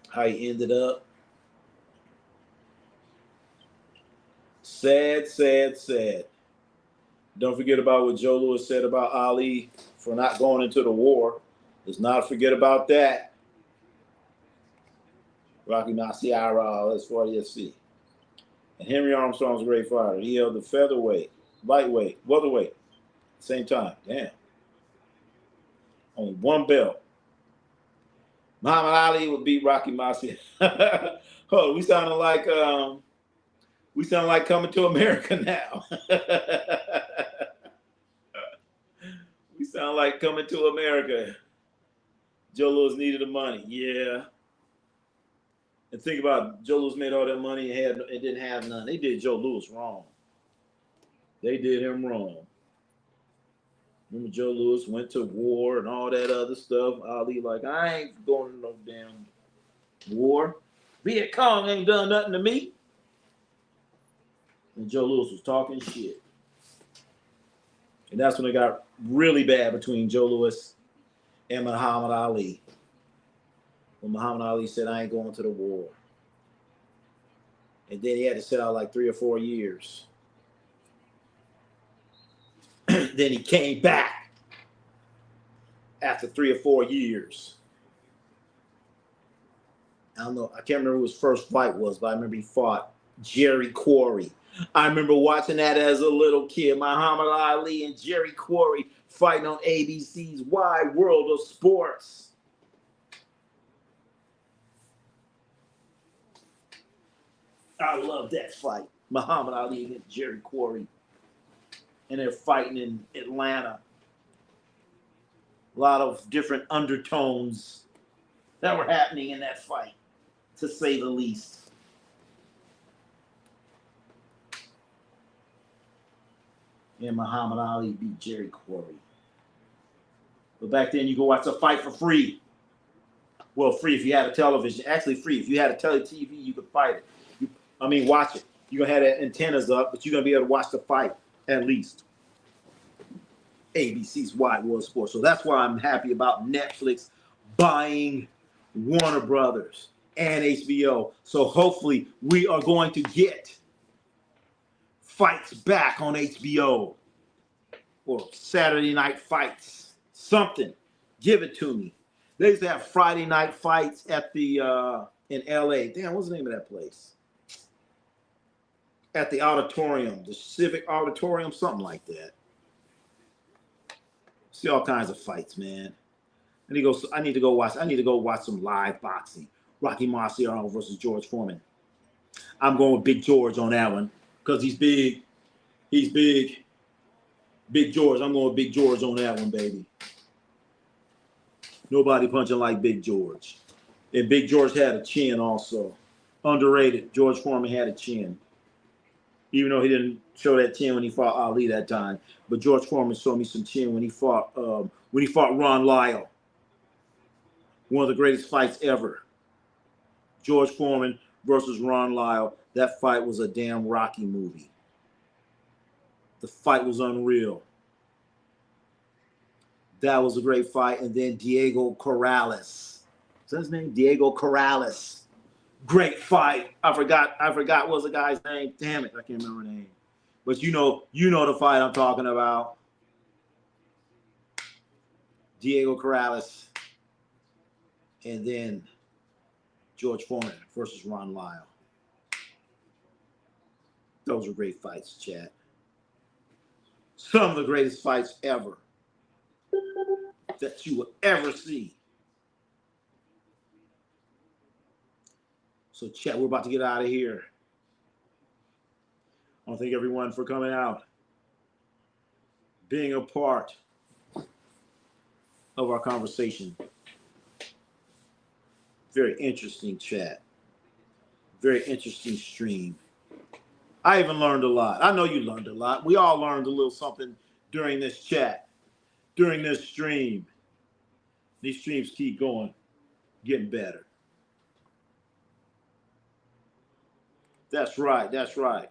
How he ended up. Sad, sad, sad. Don't forget about what Joe Louis said about Ali for not going into the war. Let's not forget about that. Rocky Marciano, that's 40 SC. And Henry Armstrong's a great fighter. He held the featherweight, lightweight, welterweight, same time. Damn. Only 1 belt. Muhammad Ali would beat Rocky Marciano. Oh, we sound like Coming to America now. We sound like Coming to America. Joe Louis needed the money. Yeah. And think about it, Joe Louis made all that money and didn't have none. They did Joe Louis wrong. They did him wrong. Remember Joe Louis went to war and all that other stuff. Ali like, I ain't going to no damn war. Viet Cong ain't done nothing to me. And Joe Louis was talking shit. And that's when it got really bad between Joe Louis and Muhammad Ali. When Muhammad Ali said, I ain't going to the war. And then he had to sit out like 3 or 4 years. Then he came back after 3 or 4 years. I don't know. I can't remember who his first fight was, but I remember he fought Jerry Quarry. I remember watching that as a little kid. Muhammad Ali and Jerry Quarry fighting on ABC's Wide World of Sports. I love that fight. Muhammad Ali against Jerry Quarry. And they're fighting in Atlanta. A lot of different undertones that were happening in that fight, to say the least. And Muhammad Ali beat Jerry Quarry. But back then, you could watch a fight for free. Well, free if you had a television. Actually, free. If you had a TV, you could fight it. Watch it. You're going to have the antennas up, but you're going to be able to watch the fight, at least. ABC's Wide World Sports. So that's why I'm happy about Netflix buying Warner Brothers and HBO. So hopefully we are going to get fights back on HBO or Saturday night fights. Something. Give it to me. They used to have Friday night fights at the in LA. Damn, what's the name of that place? At the auditorium, the Civic Auditorium, something like that. See all kinds of fights, man. I need to go watch some live boxing. Rocky Marciano versus George Foreman. I'm going with Big George on that one because he's big. He's big. Big George. I'm going with Big George on that one, baby. Nobody punching like Big George. And Big George had a chin also. Underrated. George Foreman had a chin. Even though he didn't show that chin when he fought Ali that time. But George Foreman showed me some chin when he fought Ron Lyle. One of the greatest fights ever. George Foreman versus Ron Lyle. That fight was a damn Rocky movie. The fight was unreal. That was a great fight. And then Diego Corrales. Is that his name? Diego Corrales. Great fight. I forgot what was the guy's name. Damn it, I can't remember the name. But you know the fight I'm talking about. Diego Corrales. And then George Foreman versus Ron Lyle. Those were great fights, Chad. Some of the greatest fights ever that you will ever see. So, Chad, we're about to get out of here. I want to thank everyone for coming out, being a part of our conversation. Very interesting chat. Very interesting stream. I even learned a lot. I know you learned a lot. We all learned a little something during this chat, during this stream. These streams keep going, getting better. That's right. That's right.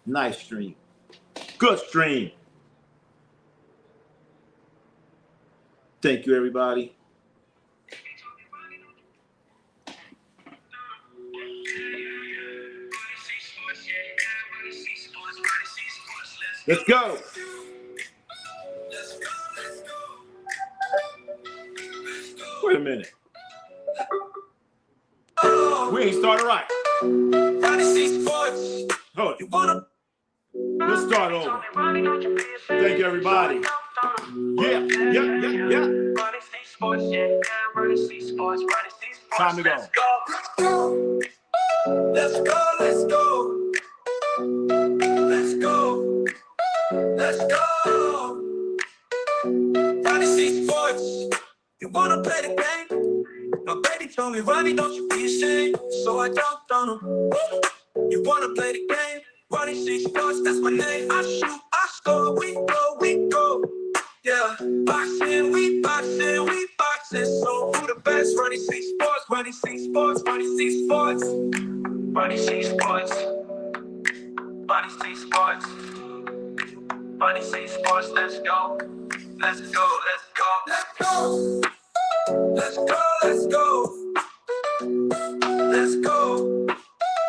Nice stream. Good stream. Thank you, everybody. Let's go. Wait a minute. We ain't started right. Ronnie C Sports. Hold it. Let's start over. Thank you, everybody. Yeah. Ronnie C Sports, yeah. Ronnie C Sports, Ronnie C Sports. Time to go. Let's go. Let's go. Let's go. Let's go. Ronnie C Sports. You wanna play the game? My baby told me, Ronnie, don't you be ashamed. So I jumped on him. You wanna play the game? Ronnie C Sports, that's my name. I shoot, I score, we go. Yeah, boxing, we boxing. So who the best? Ronnie C Sports, Ronnie C Sports, Ronnie C Sports. Ronnie C Sports. Ronnie C Sports. Ronnie C Sports, let's go. Let's go. Let's go. Let's go. Let's go. Let's go.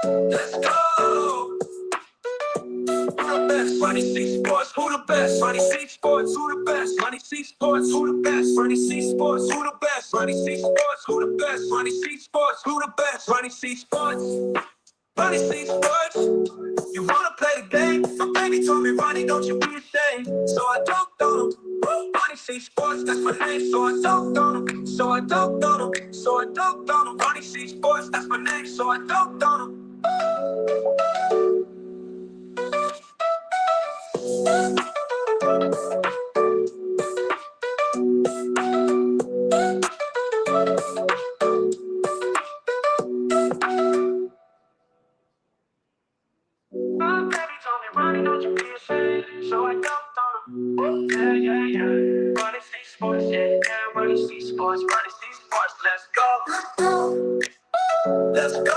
Let's go. Who the best? Ronnie C Sports. Who the best? Ronnie C Sports. Who the best? Ronnie C Sports. Who the best? Ronnie C Sports. Who the best? Ronnie C Sports. Who the best? Ronnie C Sports. Who the best? Ronnie C Sports. Ronnie C Sports. You wanna play the game? My baby told me, Ronnie, don't you be ashamed. So I dunked on him. Ronnie C Sports, that's my name. So I dunked on him. Ronnie C Sports, that's my name. So I dunked on him. My baby told me, Ronnie, don't you be ashamed. So I dunked on him. Yeah. Ronnie C Sports, yeah. Ronnie C Sports, Ronnie C Sports, let's go. Let's go.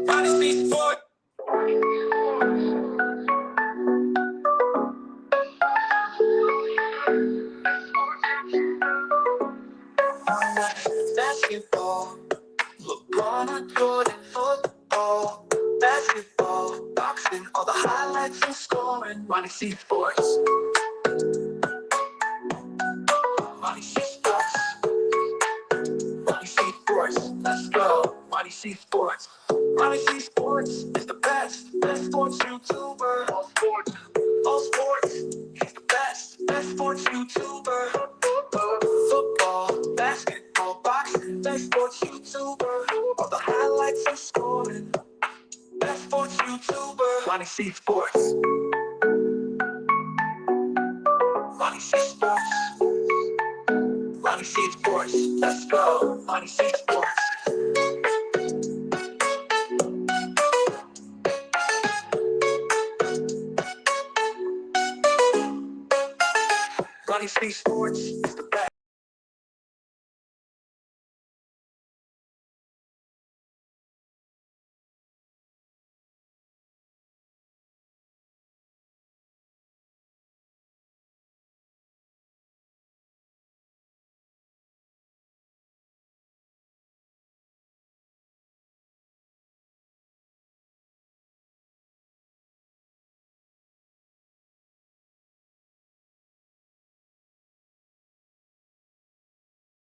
Ronnie C Sports. Basketball, LeBron, Jordan, football, basketball, boxing, all the highlights and scoring. Ronnie C Sports. Ronnie C Sports. Ronnie C Sports. Let's go. Ronnie C Sports. Ronnie C Sports is the best sports YouTuber. All sports. He's the best sports YouTuber. Football, basketball, boxing, best sports YouTuber. All the highlights. highlights and scoring. Best sports YouTuber, Ronnie C Sports. Ronnie C Sports. Ronnie C Sports. Let's go. Ronnie C Sports. Ronnie C Sports is the